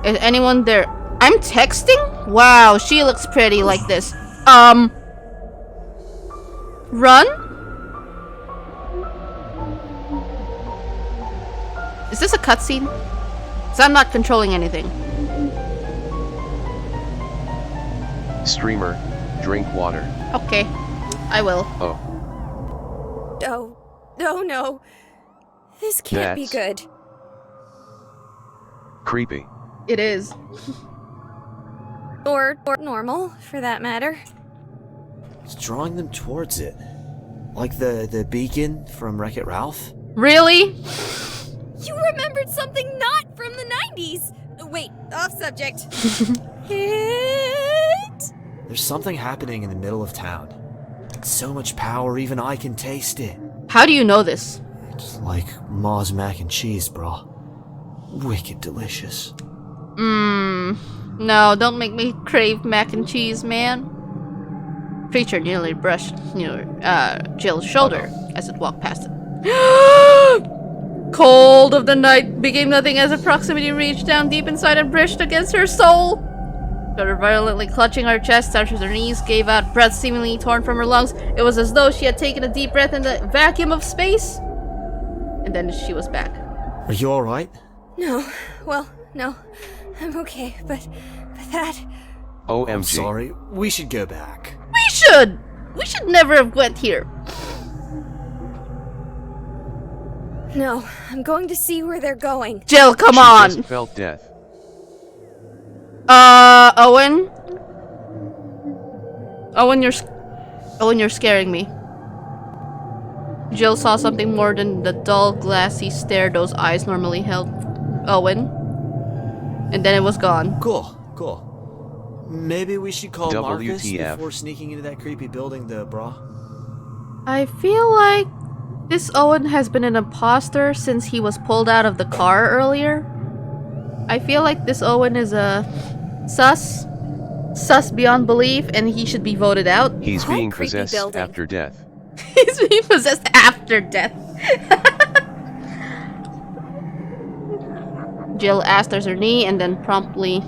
Is anyone there? I'm texting? Wow, she looks pretty like this. Run? Is this a cutscene? So I'm not controlling anything. Streamer, drink water. Okay, I will. Oh. Oh no. This can't be good. Creepy. It is. Or normal, for that matter. It's drawing them towards it. Like the beacon from Wreck-It Ralph. Really? You remembered something not from the 90s! Wait, off subject. There's something happening in the middle of town. So much power, even I can taste it. How do you know this? It's like Ma's mac and cheese, brah. Wicked delicious. No, don't make me crave mac and cheese, man. Preacher nearly brushed near Jill's shoulder as it walked past it. Cold of the night became nothing as her proximity reached down deep inside and brushed against her soul. Started violently clutching her chest, touched her knees, gave out breath seemingly torn from her lungs. It was as though she had taken a deep breath in the vacuum of space. And then she was back. Are you alright? No. Well, no. I'm okay, but that... OMG. I'm sorry. We should go back. We should! We should never have went here. No, I'm going to see where they're going. Jill, come on! Just felt death. Owen? Owen, you're scaring me. Jill saw something more than the dull, glassy stare those eyes normally held Owen. And then it was gone. Cool. Maybe we should call Marcus WTF. before sneaking into that creepy building, though, brah. I feel like this Owen has been an imposter since he was pulled out of the car earlier. I feel like this Owen is a sus beyond belief, and he should be voted out. He's being possessed after death. He's being possessed after death. Jill asked as her knee and then promptly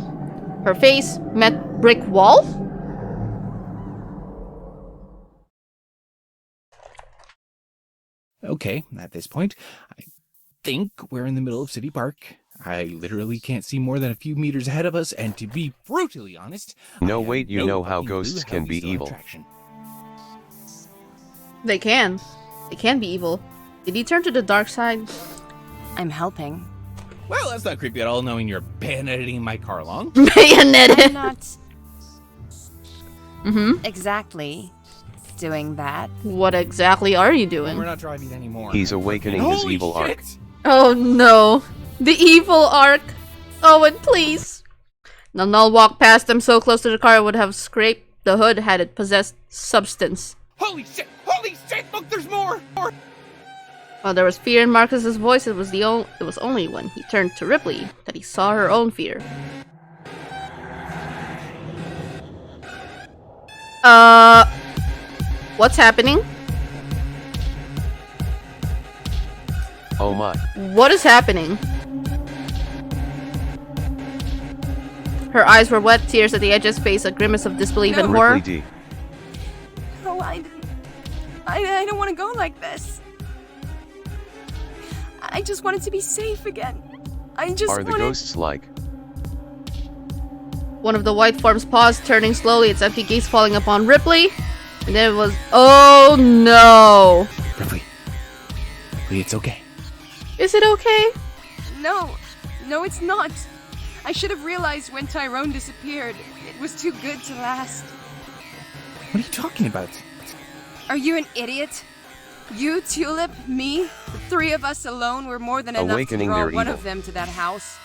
her face met brick wall. Okay, at this point, I think we're in the middle of City Park. I literally can't see more than a few meters ahead of us, and to be brutally honest... No, wait, you know how ghosts can be evil. They can. They can be evil. Did he turn to the dark side? I'm helping. Well, that's not creepy at all, knowing you're bayoneting my car along. Bayoneted! I'm not... exactly doing that. What exactly are you doing? We're not driving anymore. He's awakening his evil arc. Oh no. The evil arc. Owen, please. The null walked past them so close to the car it would have scraped the hood had it possessed substance. Holy shit! Holy shit! Look, there's more! While there was fear in Marcus's voice, it was only when he turned to Ripley that he saw her own fear. What's happening? Oh my. What is happening? Her eyes were wet, tears at the edges, face a grimace of disbelief and horror. Ripley D. Oh, I don't want to go like this. I just wanted to be safe again. Are the ghosts like? One of the white forms paused, turning slowly, its empty gaze falling upon Ripley. And then it was... Oh no! Ripley, it's okay. Is it okay? No, it's not. I should have realized when Tyrone disappeared. It was too good to last. What are you talking about? Are you an idiot? You, Tulip, me, the three of us alone were more than enough to draw one of them to that house.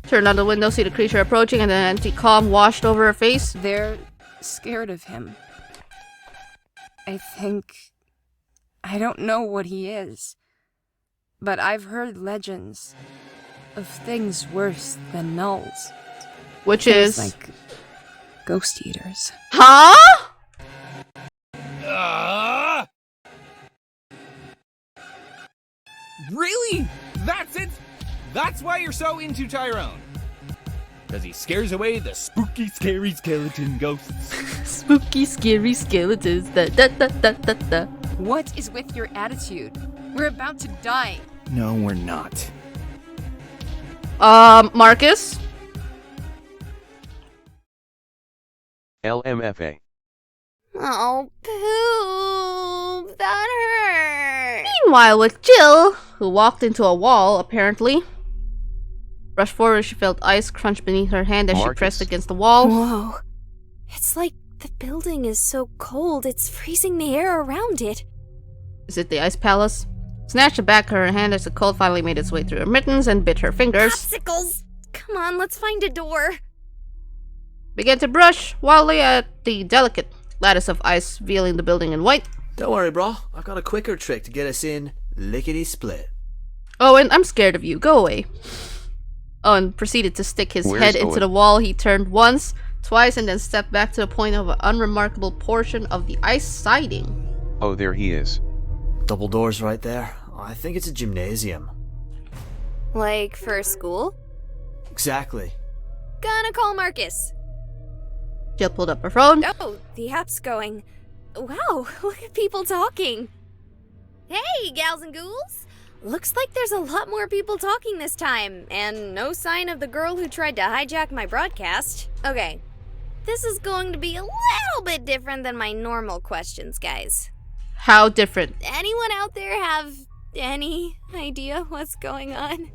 Turned on the window, see the creature approaching, and an empty calm washed over her face. They're scared of him. I don't know what he is, but I've heard legends of things worse than nulls. Which things is? Like ghost eaters. Huh? Really? That's it? That's why you're so into Tyrone? Because he scares away the spooky, scary skeleton ghosts. Spooky, scary skeletons. Da. What is with your attitude? We're about to die. No, we're not. Marcus? LMFA. Oh, poop. That hurt. Meanwhile, with Jill, who walked into a wall, apparently. Rushed forward, she felt ice crunch beneath her hand as she pressed against the wall. Whoa. It's like the building is so cold, it's freezing the air around it. Is it the ice palace? Snatched it back her hand as the cold finally made its way through her mittens and bit her fingers. Popsicles! Come on, let's find a door. Began to brush wildly at the delicate lattice of ice, veiling the building in white. Don't worry, bro. I've got a quicker trick to get us in lickety-split. Owen, I'm scared of you. Go away. Owen proceeded to stick his head into the wall. He turned once, twice, and then stepped back to the point of an unremarkable portion of the ice siding. Oh, there he is. Double doors right there. I think it's a gymnasium. Like for school? Exactly. Gonna call Marcus. Jill pulled up her phone. Oh, the app's going. Wow, look at people talking. Hey, gals and ghouls. Looks like there's a lot more people talking this time, and no sign of the girl who tried to hijack my broadcast. Okay, this is going to be a little bit different than my normal questions, guys. How different? Anyone out there have any idea what's going on?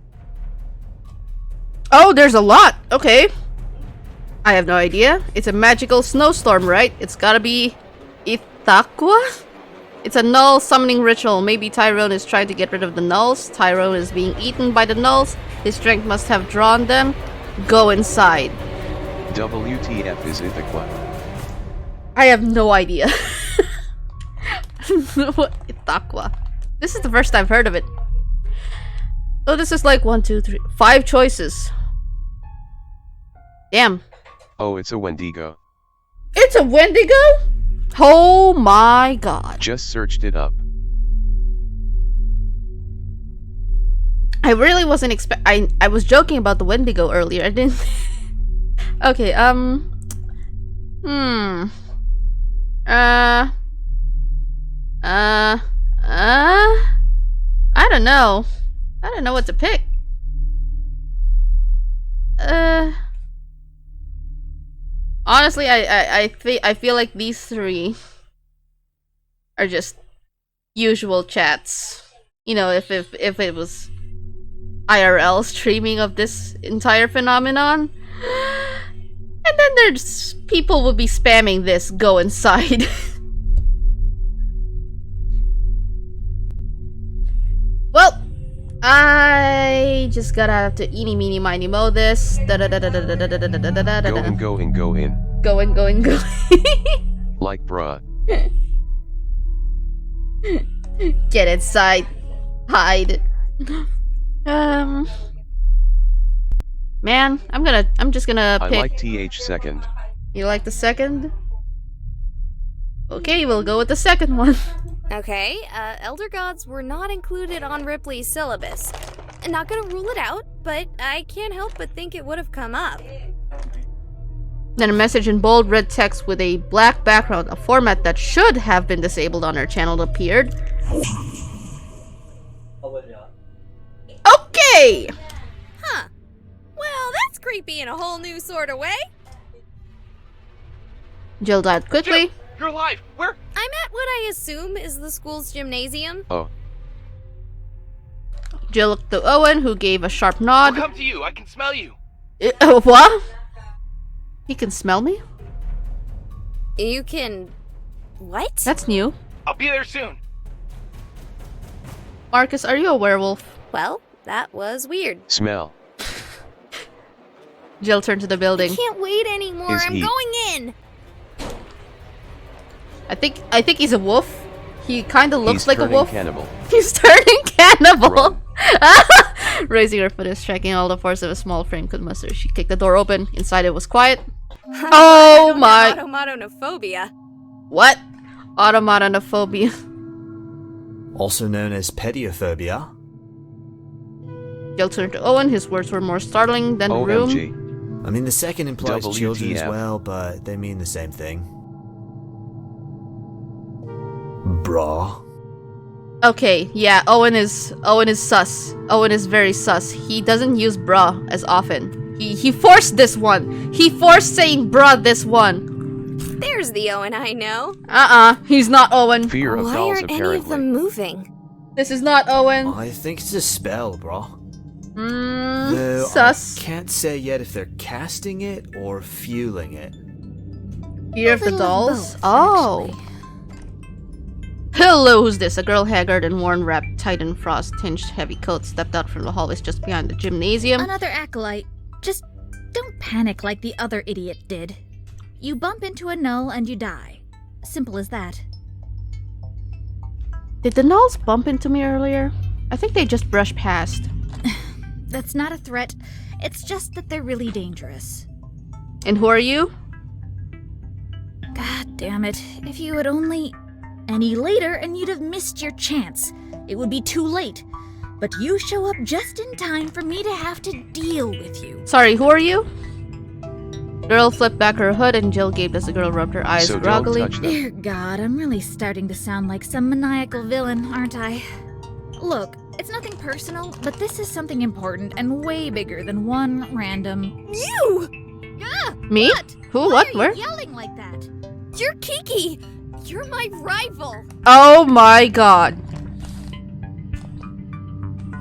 Oh, there's a lot. Okay. I have no idea. It's a magical snowstorm, right? It's gotta be Ithaqua? It's a null summoning ritual. Maybe Tyrone is trying to get rid of the nulls. Tyrone is being eaten by the nulls. His strength must have drawn them. Go inside. WTF is Ithaqua? I have no idea. Ithaqua. This is the first I've heard of it. So this is like 1, 2, 3, 5 choices. Damn. Oh, it's a Wendigo. It's a Wendigo? Oh my god. Just searched it up. I really wasn't I was joking about the Wendigo earlier. I didn't. Okay. I don't know. I don't know what to pick. Honestly, I feel like these three are just usual chats. You know, if it was IRL streaming of this entire phenomenon, and then there's people would be spamming this go inside. Well, I just gotta have to eeny meeny miny mo this. Go in. Going. Like bruh. Get inside. Hide. Man, I'm just gonna pick. I like TH second. You like the second? Okay, we'll go with the second one. Okay, Elder Gods were not included on Ripley's syllabus. Not gonna rule it out, but I can't help but think it would have come up. Then a message in bold red text with a black background, a format that should have been disabled on our channel, appeared. Okay! Huh. Well, that's creepy in a whole new sort of way. Jill died quickly. Jill, you're alive! Where? I'm at what I assume is the school's gymnasium. Oh. Jill looked to Owen, who gave a sharp nod. I'll come to you. I can smell you. What? He can smell me? You can... What? That's new. I'll be there soon. Marcus, are you a werewolf? Well, that was weird. Smell. Jill turned to the building. I can't wait anymore. I'm going in. I think he's a wolf. He kind of looks like a wolf. Cannibal. He's turning cannibal. Raising her foot and striking all the force of a small frame could muster. She kicked the door open. Inside it was quiet. Oh my! Automatonophobia. What? Automatonophobia. Also known as pediophobia. Jill turned to Owen. His words were more startling than the room. I mean, the second implies WTF. children as well, but they mean the same thing. Bra. Okay, yeah, Owen is sus. Owen is very sus. He doesn't use bra as often. He forced this one. He forced saying bra this one. There's the Owen I know. He's not Owen. Fear of Why dolls, aren't apparently. any of them moving? This is not Owen. I think it's a spell, bro. Though sus. I can't say yet if they're casting it or fueling it. Fear of the dolls? Oh. Hello, who's this? A girl haggard and worn, wrapped tight in frost-tinged heavy coat stepped out from the hallways just behind the gymnasium. Another acolyte. Just don't panic like the other idiot did. You bump into a null and you die. Simple as that. Did the nulls bump into me earlier? I think they just brushed past. That's not a threat. It's just that they're really dangerous. And who are you? God damn it. If you had only... Any later and you'd have missed your chance. It would be too late. But you show up just in time for me to have to deal with you. Sorry, who are you? Girl flipped back her hood and Jill gaped as the girl rubbed her eyes groggily. Dear God, I'm really starting to sound like some maniacal villain, aren't I? Look, it's nothing personal, but this is something important and way bigger than one random... You! Ah, Me? What? Who? Why What? are Where? you yelling like that? You're Kiki! You're my rival! Oh my god.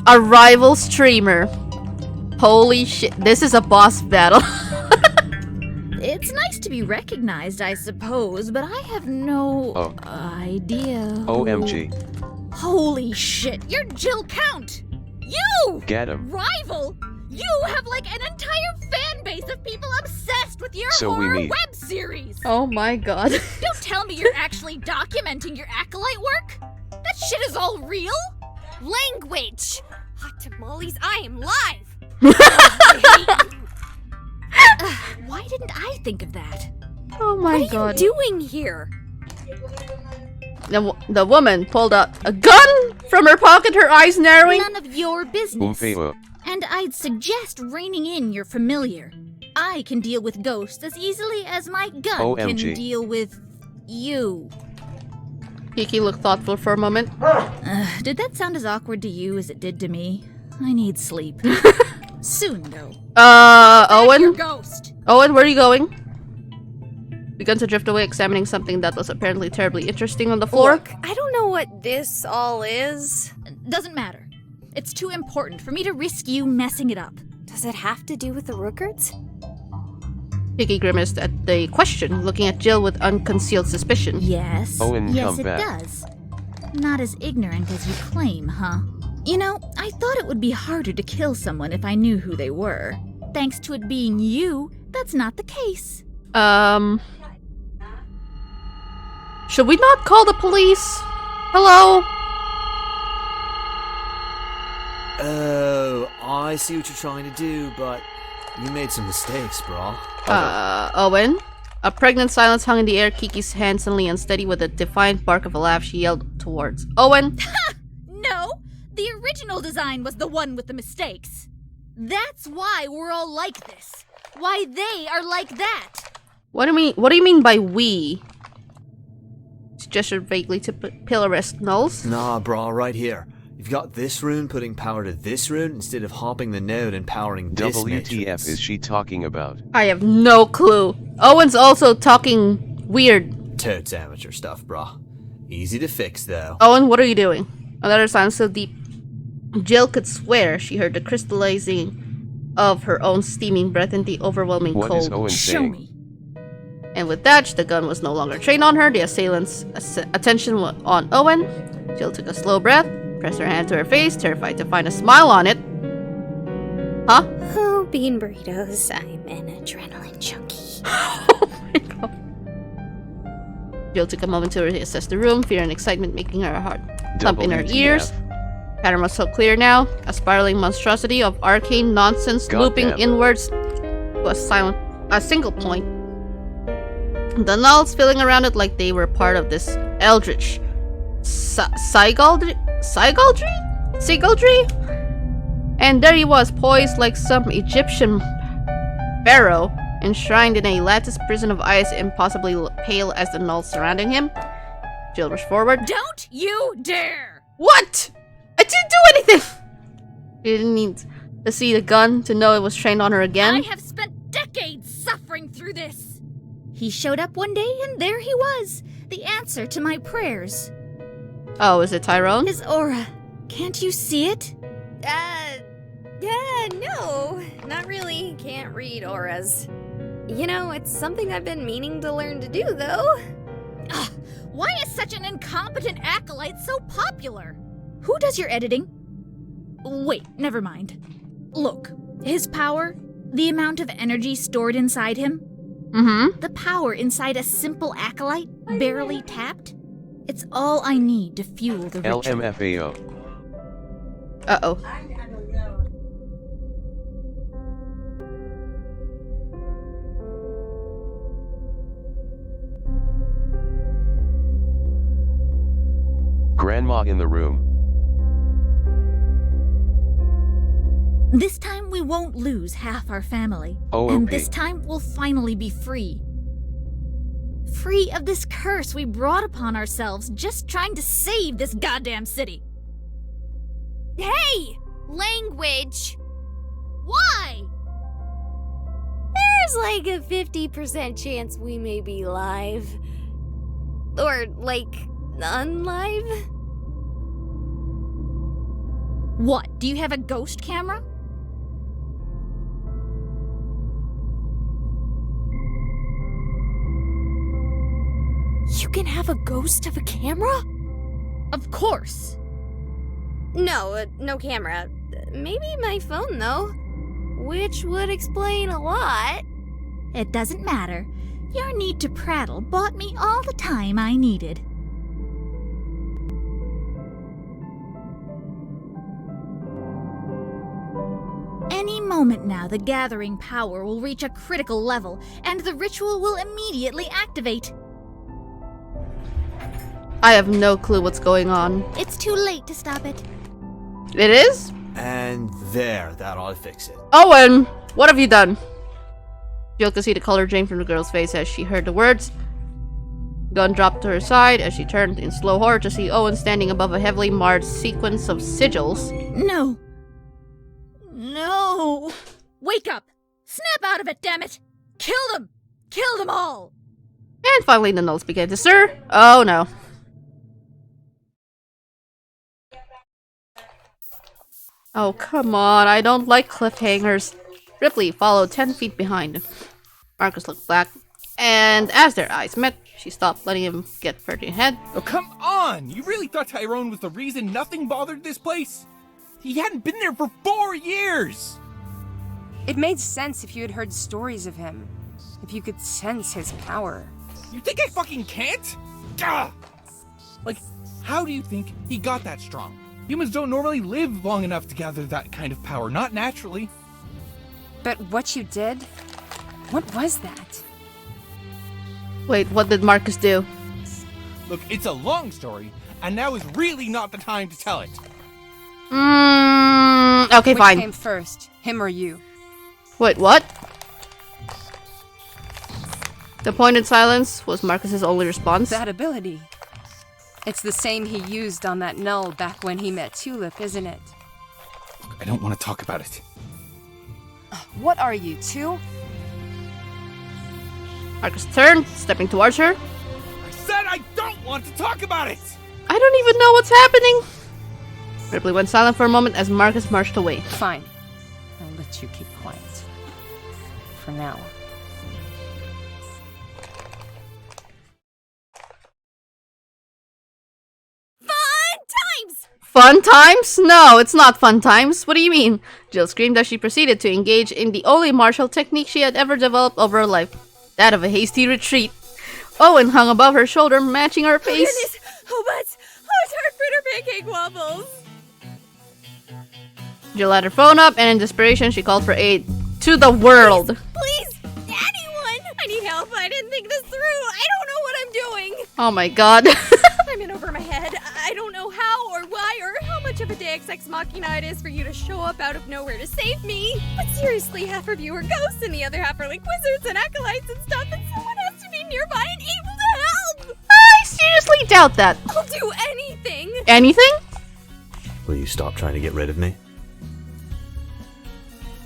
A rival streamer. Holy shit. This is a boss battle. It's nice to be recognized, I suppose, but I have no idea. OMG. Holy shit, you're Jill Count! You! Get him. Rival! You have like an entire fan base of people obsessed with your So we horror meet. web series! Oh my god. Don't tell me you're actually documenting your acolyte work? That shit is all real? Language! Hot tamales, I am live! Why didn't I think of that? Oh my what god. What are you doing here? The woman pulled out a gun from her pocket, her eyes narrowing. None of your business. And I'd suggest reining in your familiar. I can deal with ghosts as easily as my gun OMG. can deal with you. Kiki looked thoughtful for a moment. Did that sound as awkward to you as it did to me? I need sleep. Soon, though. Owen? Ghost. Owen, where are you going? Began to drift away, examining something that was apparently terribly interesting on the floor. Look, I don't know what this all is. Doesn't matter. It's too important for me to risk you messing it up. Does it have to do with the Rookards? Kiki grimaced at the question, looking at Jill with unconcealed suspicion. Yes. Owen, yes, come it back. does. Not as ignorant as you claim, huh? You know, I thought it would be harder to kill someone if I knew who they were. Thanks to it being you, that's not the case. Should we not call the police? Hello? Oh, I see what you're trying to do, but you made some mistakes, brah. Owen? A pregnant silence hung in the air. Kiki's hand suddenly unsteady. With a defiant bark of a laugh, she yelled towards Owen. No! The original design was the one with the mistakes. That's why we're all like this. Why they are like that. What do you mean by we? She gestured vaguely to pillar-esque knolls. Nah, brah, right here. You've got this rune putting power to this rune instead of hopping the node and powering this WTF matrix. is she talking about? I have no clue. Owen's also talking weird. Totes amateur stuff, brah. Easy to fix, though. Owen, what are you doing? Another silence so deep Jill could swear she heard the crystallizing of her own steaming breath in the overwhelming What cold. is Owen Show saying? me. And with that, the gun was no longer trained on her. The assailant's attention was on Owen. Jill took a slow breath, pressed her hand to her face, terrified to find a smile on it. Huh? Oh, bean burritos. I'm an adrenaline junkie. Oh my god. Jill took a moment to reassess the room, fear and excitement making her heart thump in her WTF. ears. Pattern was so clear now. A spiraling monstrosity of arcane nonsense looping Goddamn. inwards to a single point. The nulls filling around it like they were part of this eldritch Sigaldry? And there he was, poised like some Egyptian pharaoh, enshrined in a lattice prison of ice, impossibly pale as the nulls surrounding him. Jill rushed forward. Don't you dare! What? I didn't do anything! You didn't need to see the gun to know it was trained on her again. I have spent decades suffering through this. He showed up one day and there he was. The answer to my prayers. Oh, is it Tyrone? His aura. Can't you see it? Yeah, no. Not really. Can't read auras. You know, it's something I've been meaning to learn to do, though. Ugh, why is such an incompetent acolyte so popular? Who does your editing? Wait, never mind. Look, his power, the amount of energy stored inside him, the power inside a simple acolyte, barely tapped, it's all I need to fuel the ritual. LMFAO. Uh-oh. Grandma in the room. This time we won't lose half our family. OOP. And this time we'll finally be free. Free of this curse we brought upon ourselves just trying to save this goddamn city. Hey! Language! Why? There's like a 50% chance we may be live. Or, like, unlive? What, do you have a ghost camera? You can have a ghost of a camera? Of course. No, no camera. Maybe my phone, though. Which would explain a lot. It doesn't matter. Your need to prattle bought me all the time I needed. Any moment now, the gathering power will reach a critical level, and the ritual will immediately activate. I have no clue what's going on. It's too late to stop it. It is? And there, that ought to fix it. Owen, what have you done? Jill could see the color drain from the girl's face as she heard the words. Gun dropped to her side as she turned in slow horror to see Owen standing above a heavily marred sequence of sigils. No. No. Wake up. Snap out of it, damn it. Kill them. Kill them all. And finally the notes began to stir. Oh no. Oh, come on. I don't like cliffhangers. Ripley followed 10 feet behind. Marcus looked back, and as their eyes met, she stopped letting him get further ahead. Oh, come on! You really thought Tyrone was the reason nothing bothered this place? He hadn't been there for 4 years! It made sense if you had heard stories of him. If you could sense his power. You think I fucking can't? Gah! Like, how do you think he got that strong? Humans don't normally live long enough to gather that kind of power, not naturally. But what you did? What was that? Wait, what did Marcus do? Look, it's a long story, and now is really not the time to tell it. Okay, fine. Which came first, him or you? Wait, what? The pointed silence was Marcus's only response. That ability. It's the same he used on that null back when he met Tulip, isn't it? Look, I don't want to talk about it. What are you, two? Marcus turned, stepping towards her. I said I don't want to talk about it! I don't even know what's happening. Ripley went silent for a moment as Marcus marched away. Fine. I'll let you keep quiet. For now. Fun times? No, it's not fun times. What do you mean? Jill screamed as she proceeded to engage in the only martial technique she had ever developed over her life. That of a hasty retreat. Owen hung above her shoulder, matching her face. Oh, goodness. Oh, butts. Oh, tart fritter pancake waffles. Jill had her phone up, and in desperation, she called for aid. To the world. Please, anyone. I need help. I didn't think this through. I don't know what I'm doing. Oh my god. I'm in over my head. I don't know how or why or how much of a Deus Ex Machina it is for you to show up out of nowhere to save me. But seriously, half of you are ghosts and the other half are like wizards and acolytes and stuff, and someone has to be nearby and able to help. I seriously doubt that. I'll do anything. Anything? Will you stop trying to get rid of me?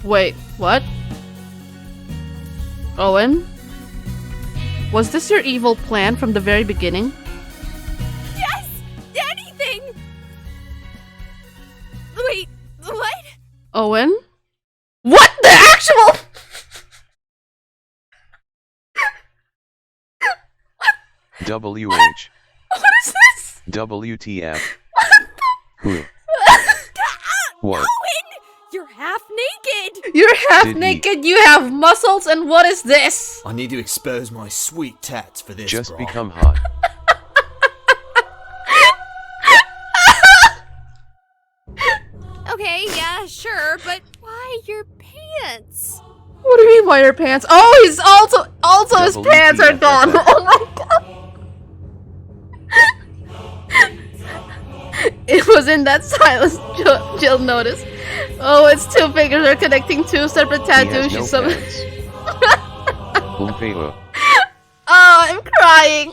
Wait, what? Owen? Was this your evil plan from the very beginning? Yes! Anything! Wait, what? Owen? What the actual? WH. What is this? WTF. Who? What? Owen! You're half naked! You're half Did he? naked, you have muscles, and what is this? I need to expose my sweet tats for this, Just bro. become hot. Okay, yeah, sure, but why your pants? What do you mean, why your pants? Oh, he's also his pants are gone. Oh my god. It was in that silence Jill noticed. Oh, its two fingers are connecting two separate tattoos. He has no pants. Umpeo. Oh, I'm crying.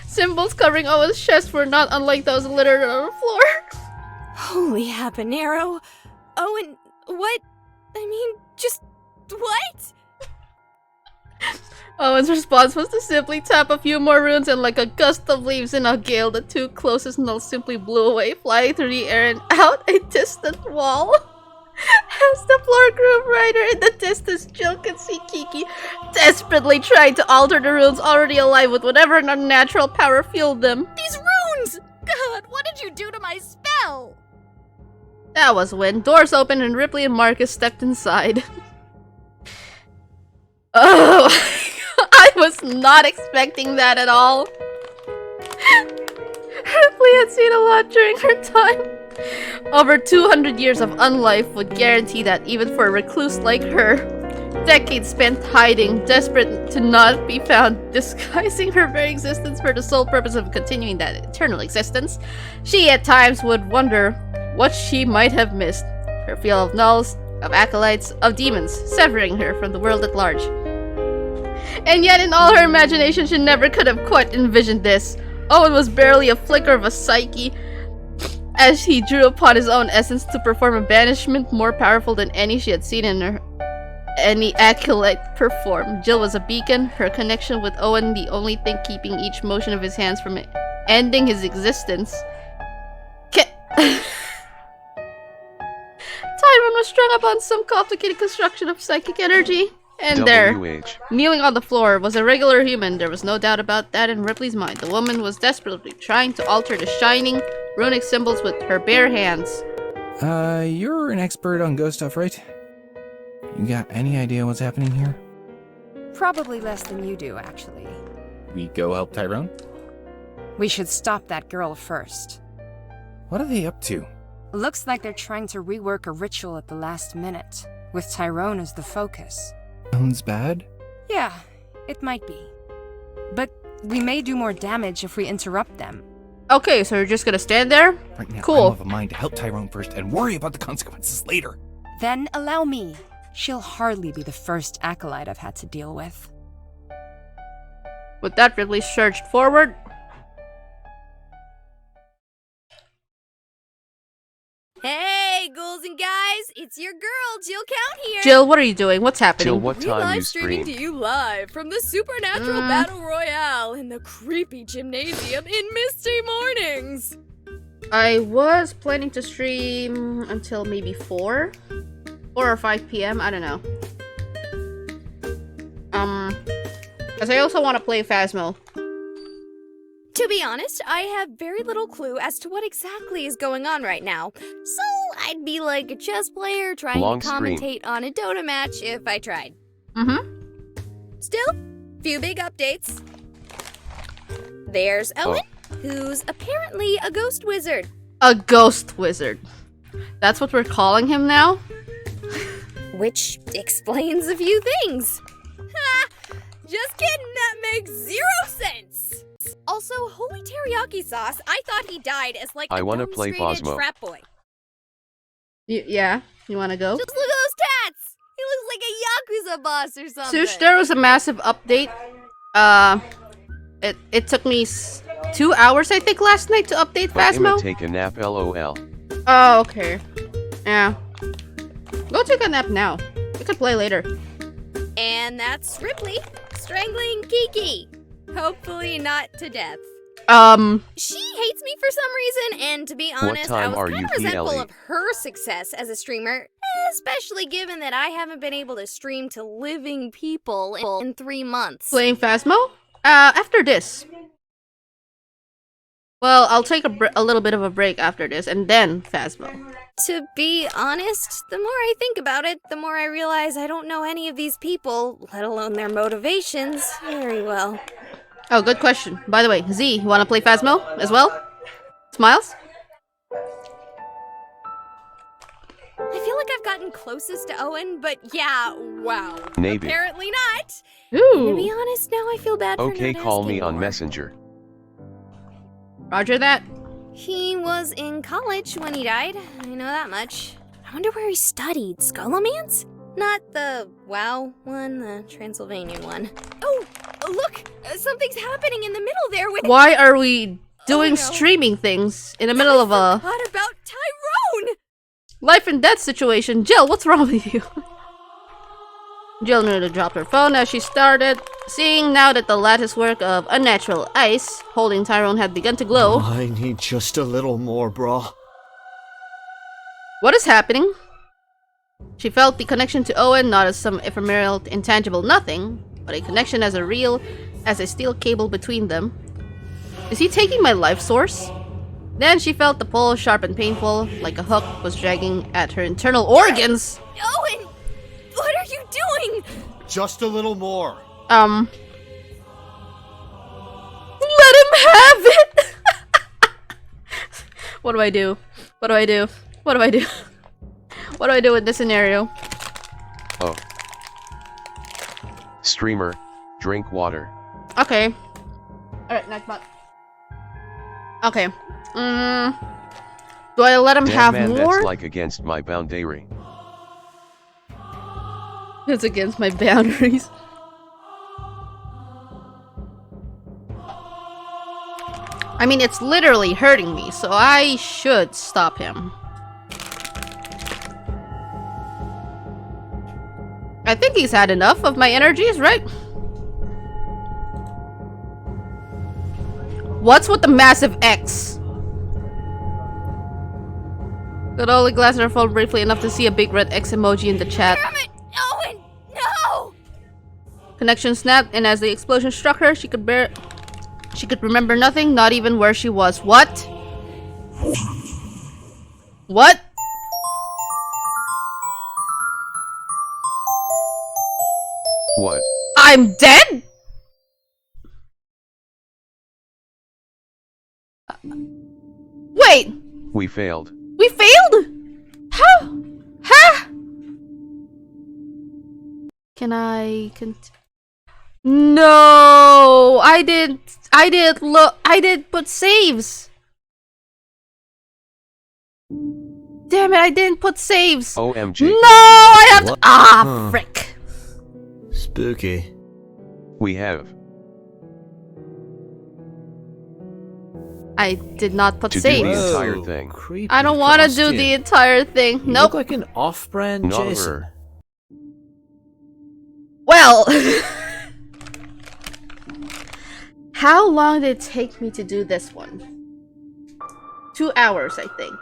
Symbols covering Owen's chest were not unlike those littered on the floor. Holy habanero. Owen, what? I mean, just what? Owen's response was to simply tap a few more runes, and like a gust of leaves in a gale, the two closest nulls simply blew away, flying through the air and out a distant wall. As the floor grew brighter in the distance, Jill could see Kiki desperately trying to alter the runes already alive with whatever unnatural power fueled them. These runes! God, what did you do to my spell? That was when doors opened and Ripley and Marcus stepped inside. Oh, I was not expecting that at all. Ripley had seen a lot during her time. Over 200 years of unlife would guarantee that even for a recluse like her, Decades spent hiding, desperate to not be found, disguising her very existence for the sole purpose of continuing that eternal existence. She at times would wonder what she might have missed. Her feel of nulls, of acolytes, of demons, severing her from the world at large. And yet in all her imagination she never could have quite envisioned this. Owen was barely a flicker of a psyche, as he drew upon his own essence to perform a banishment more powerful than any she had seen in any acolyte perform. Jill was a beacon, her connection with Owen the only thing keeping each motion of his hands from ending his existence. Tyrone was strung up on some complicated construction of psychic energy. And there, kneeling on the floor, was a regular human. There was no doubt about that in Ripley's mind. The woman was desperately trying to alter the shining, runic symbols with her bare hands. You're an expert on ghost stuff, right? You got any idea what's happening here? Probably less than you do, actually. We go help Tyrone? We should stop that girl first. What are they up to? Looks like they're trying to rework a ritual at the last minute, with Tyrone as the focus. Sounds bad? Yeah, it might be. But we may do more damage if we interrupt them. Okay, so you're just gonna stand there? Right now, cool. I'm of a mind to help Tyrone first and worry about the consequences later. Then allow me. She'll hardly be the first acolyte I've had to deal with. With that, Ripley surged forward. Hey, ghouls and guys, it's your girl, Jill Count here. Jill, what are you doing? What's happening? Jill, what time live you streaming stream? to you live from the Supernatural Battle Royale in the creepy gymnasium in misty mornings. I was planning to stream until maybe 4 or 5 p.m. I don't know. Because I also want to play Phasmo. To be honest, I have very little clue as to what exactly is going on right now. So I'd be like a chess player trying to commentate on a Dota match if I tried. Still, few big updates. There's Owen, who's apparently a ghost wizard. A ghost wizard. That's what we're calling him now? Which explains a few things. Ha! Just kidding, that makes 0 sense. Also, holy teriyaki sauce, I thought he died as like I a wanna play Phasmo. frat boy. Yeah? You wanna go? Just look at those tats! He looks like a Yakuza boss or something. Sush, there was a massive update. It took me 2 hours, I think, last night to update Phasmo. Take a nap, lol. Oh, okay. Yeah. Go take a nap now. We could play later. And that's Ripley, strangling Kiki. Hopefully not to death. She hates me for some reason, and to be honest, I was kind of resentful of her success as a streamer, especially given that I haven't been able to stream to living people in 3 months. Playing Phasmo? After this. Well, I'll take a little bit of a break after this, and then Phasmo. To be honest, the more I think about it, the more I realize I don't know any of these people, let alone their motivations, very well. Oh, good question. By the way, Z, you wanna play Phasmo as well? Smiles? I feel like I've gotten closest to Owen, but yeah, wow. Maybe. Apparently not. Ooh. And to be honest, now I feel bad for Okay, not call me asking on more. Messenger. Roger that. He was in college when he died. I know that much. I wonder where he studied. Scholomance? Not the WoW one, the Transylvanian one. Oh, look! Something's happening in the middle there with— Why are we doing streaming things in the middle of a What about Tyrone? life and death situation? Jill, what's wrong with you? Jill nearly dropped her phone as she started, seeing now that the lattice work of unnatural ice holding Tyrone had begun to glow. I need just a little more, brah. What is happening? She felt the connection to Owen not as some ephemeral, intangible nothing, but a connection as real as a steel cable between them. Is he taking my life source? Then she felt the pull sharp and painful, like a hook was dragging at her internal organs. Owen! What are you doing? Just a little more. Let him have it! What do I do? What do I do? What do I do? What do I do in this scenario? Oh. Streamer, drink water. Okay. Alright, Nightbot. Okay. Do I let him Damn have man, more? that's like against my boundary. It's against my boundaries. I mean, it's literally hurting me, so I should stop him. I think he's had enough of my energies, right? What's with the massive X? Could only glance at her phone briefly enough to see a big red X emoji in the chat. Damn it! Owen! No! Connection snapped, and as the explosion struck her, she could remember nothing, not even where she was. What? What? What? I'm dead? Wait! We failed. We failed? How? Huh? Can I No, I didn't put saves. Damn it, I didn't put saves. OMG. No, I have to. What? Ah, Huh. frick. Spooky. We have I did not put to saves. do the entire thing. Creepy I don't want to do costume. the entire thing. You Nope. look like an off-brand Not Jason. her. Well, how long did it take me to do this one? 2 hours, I think.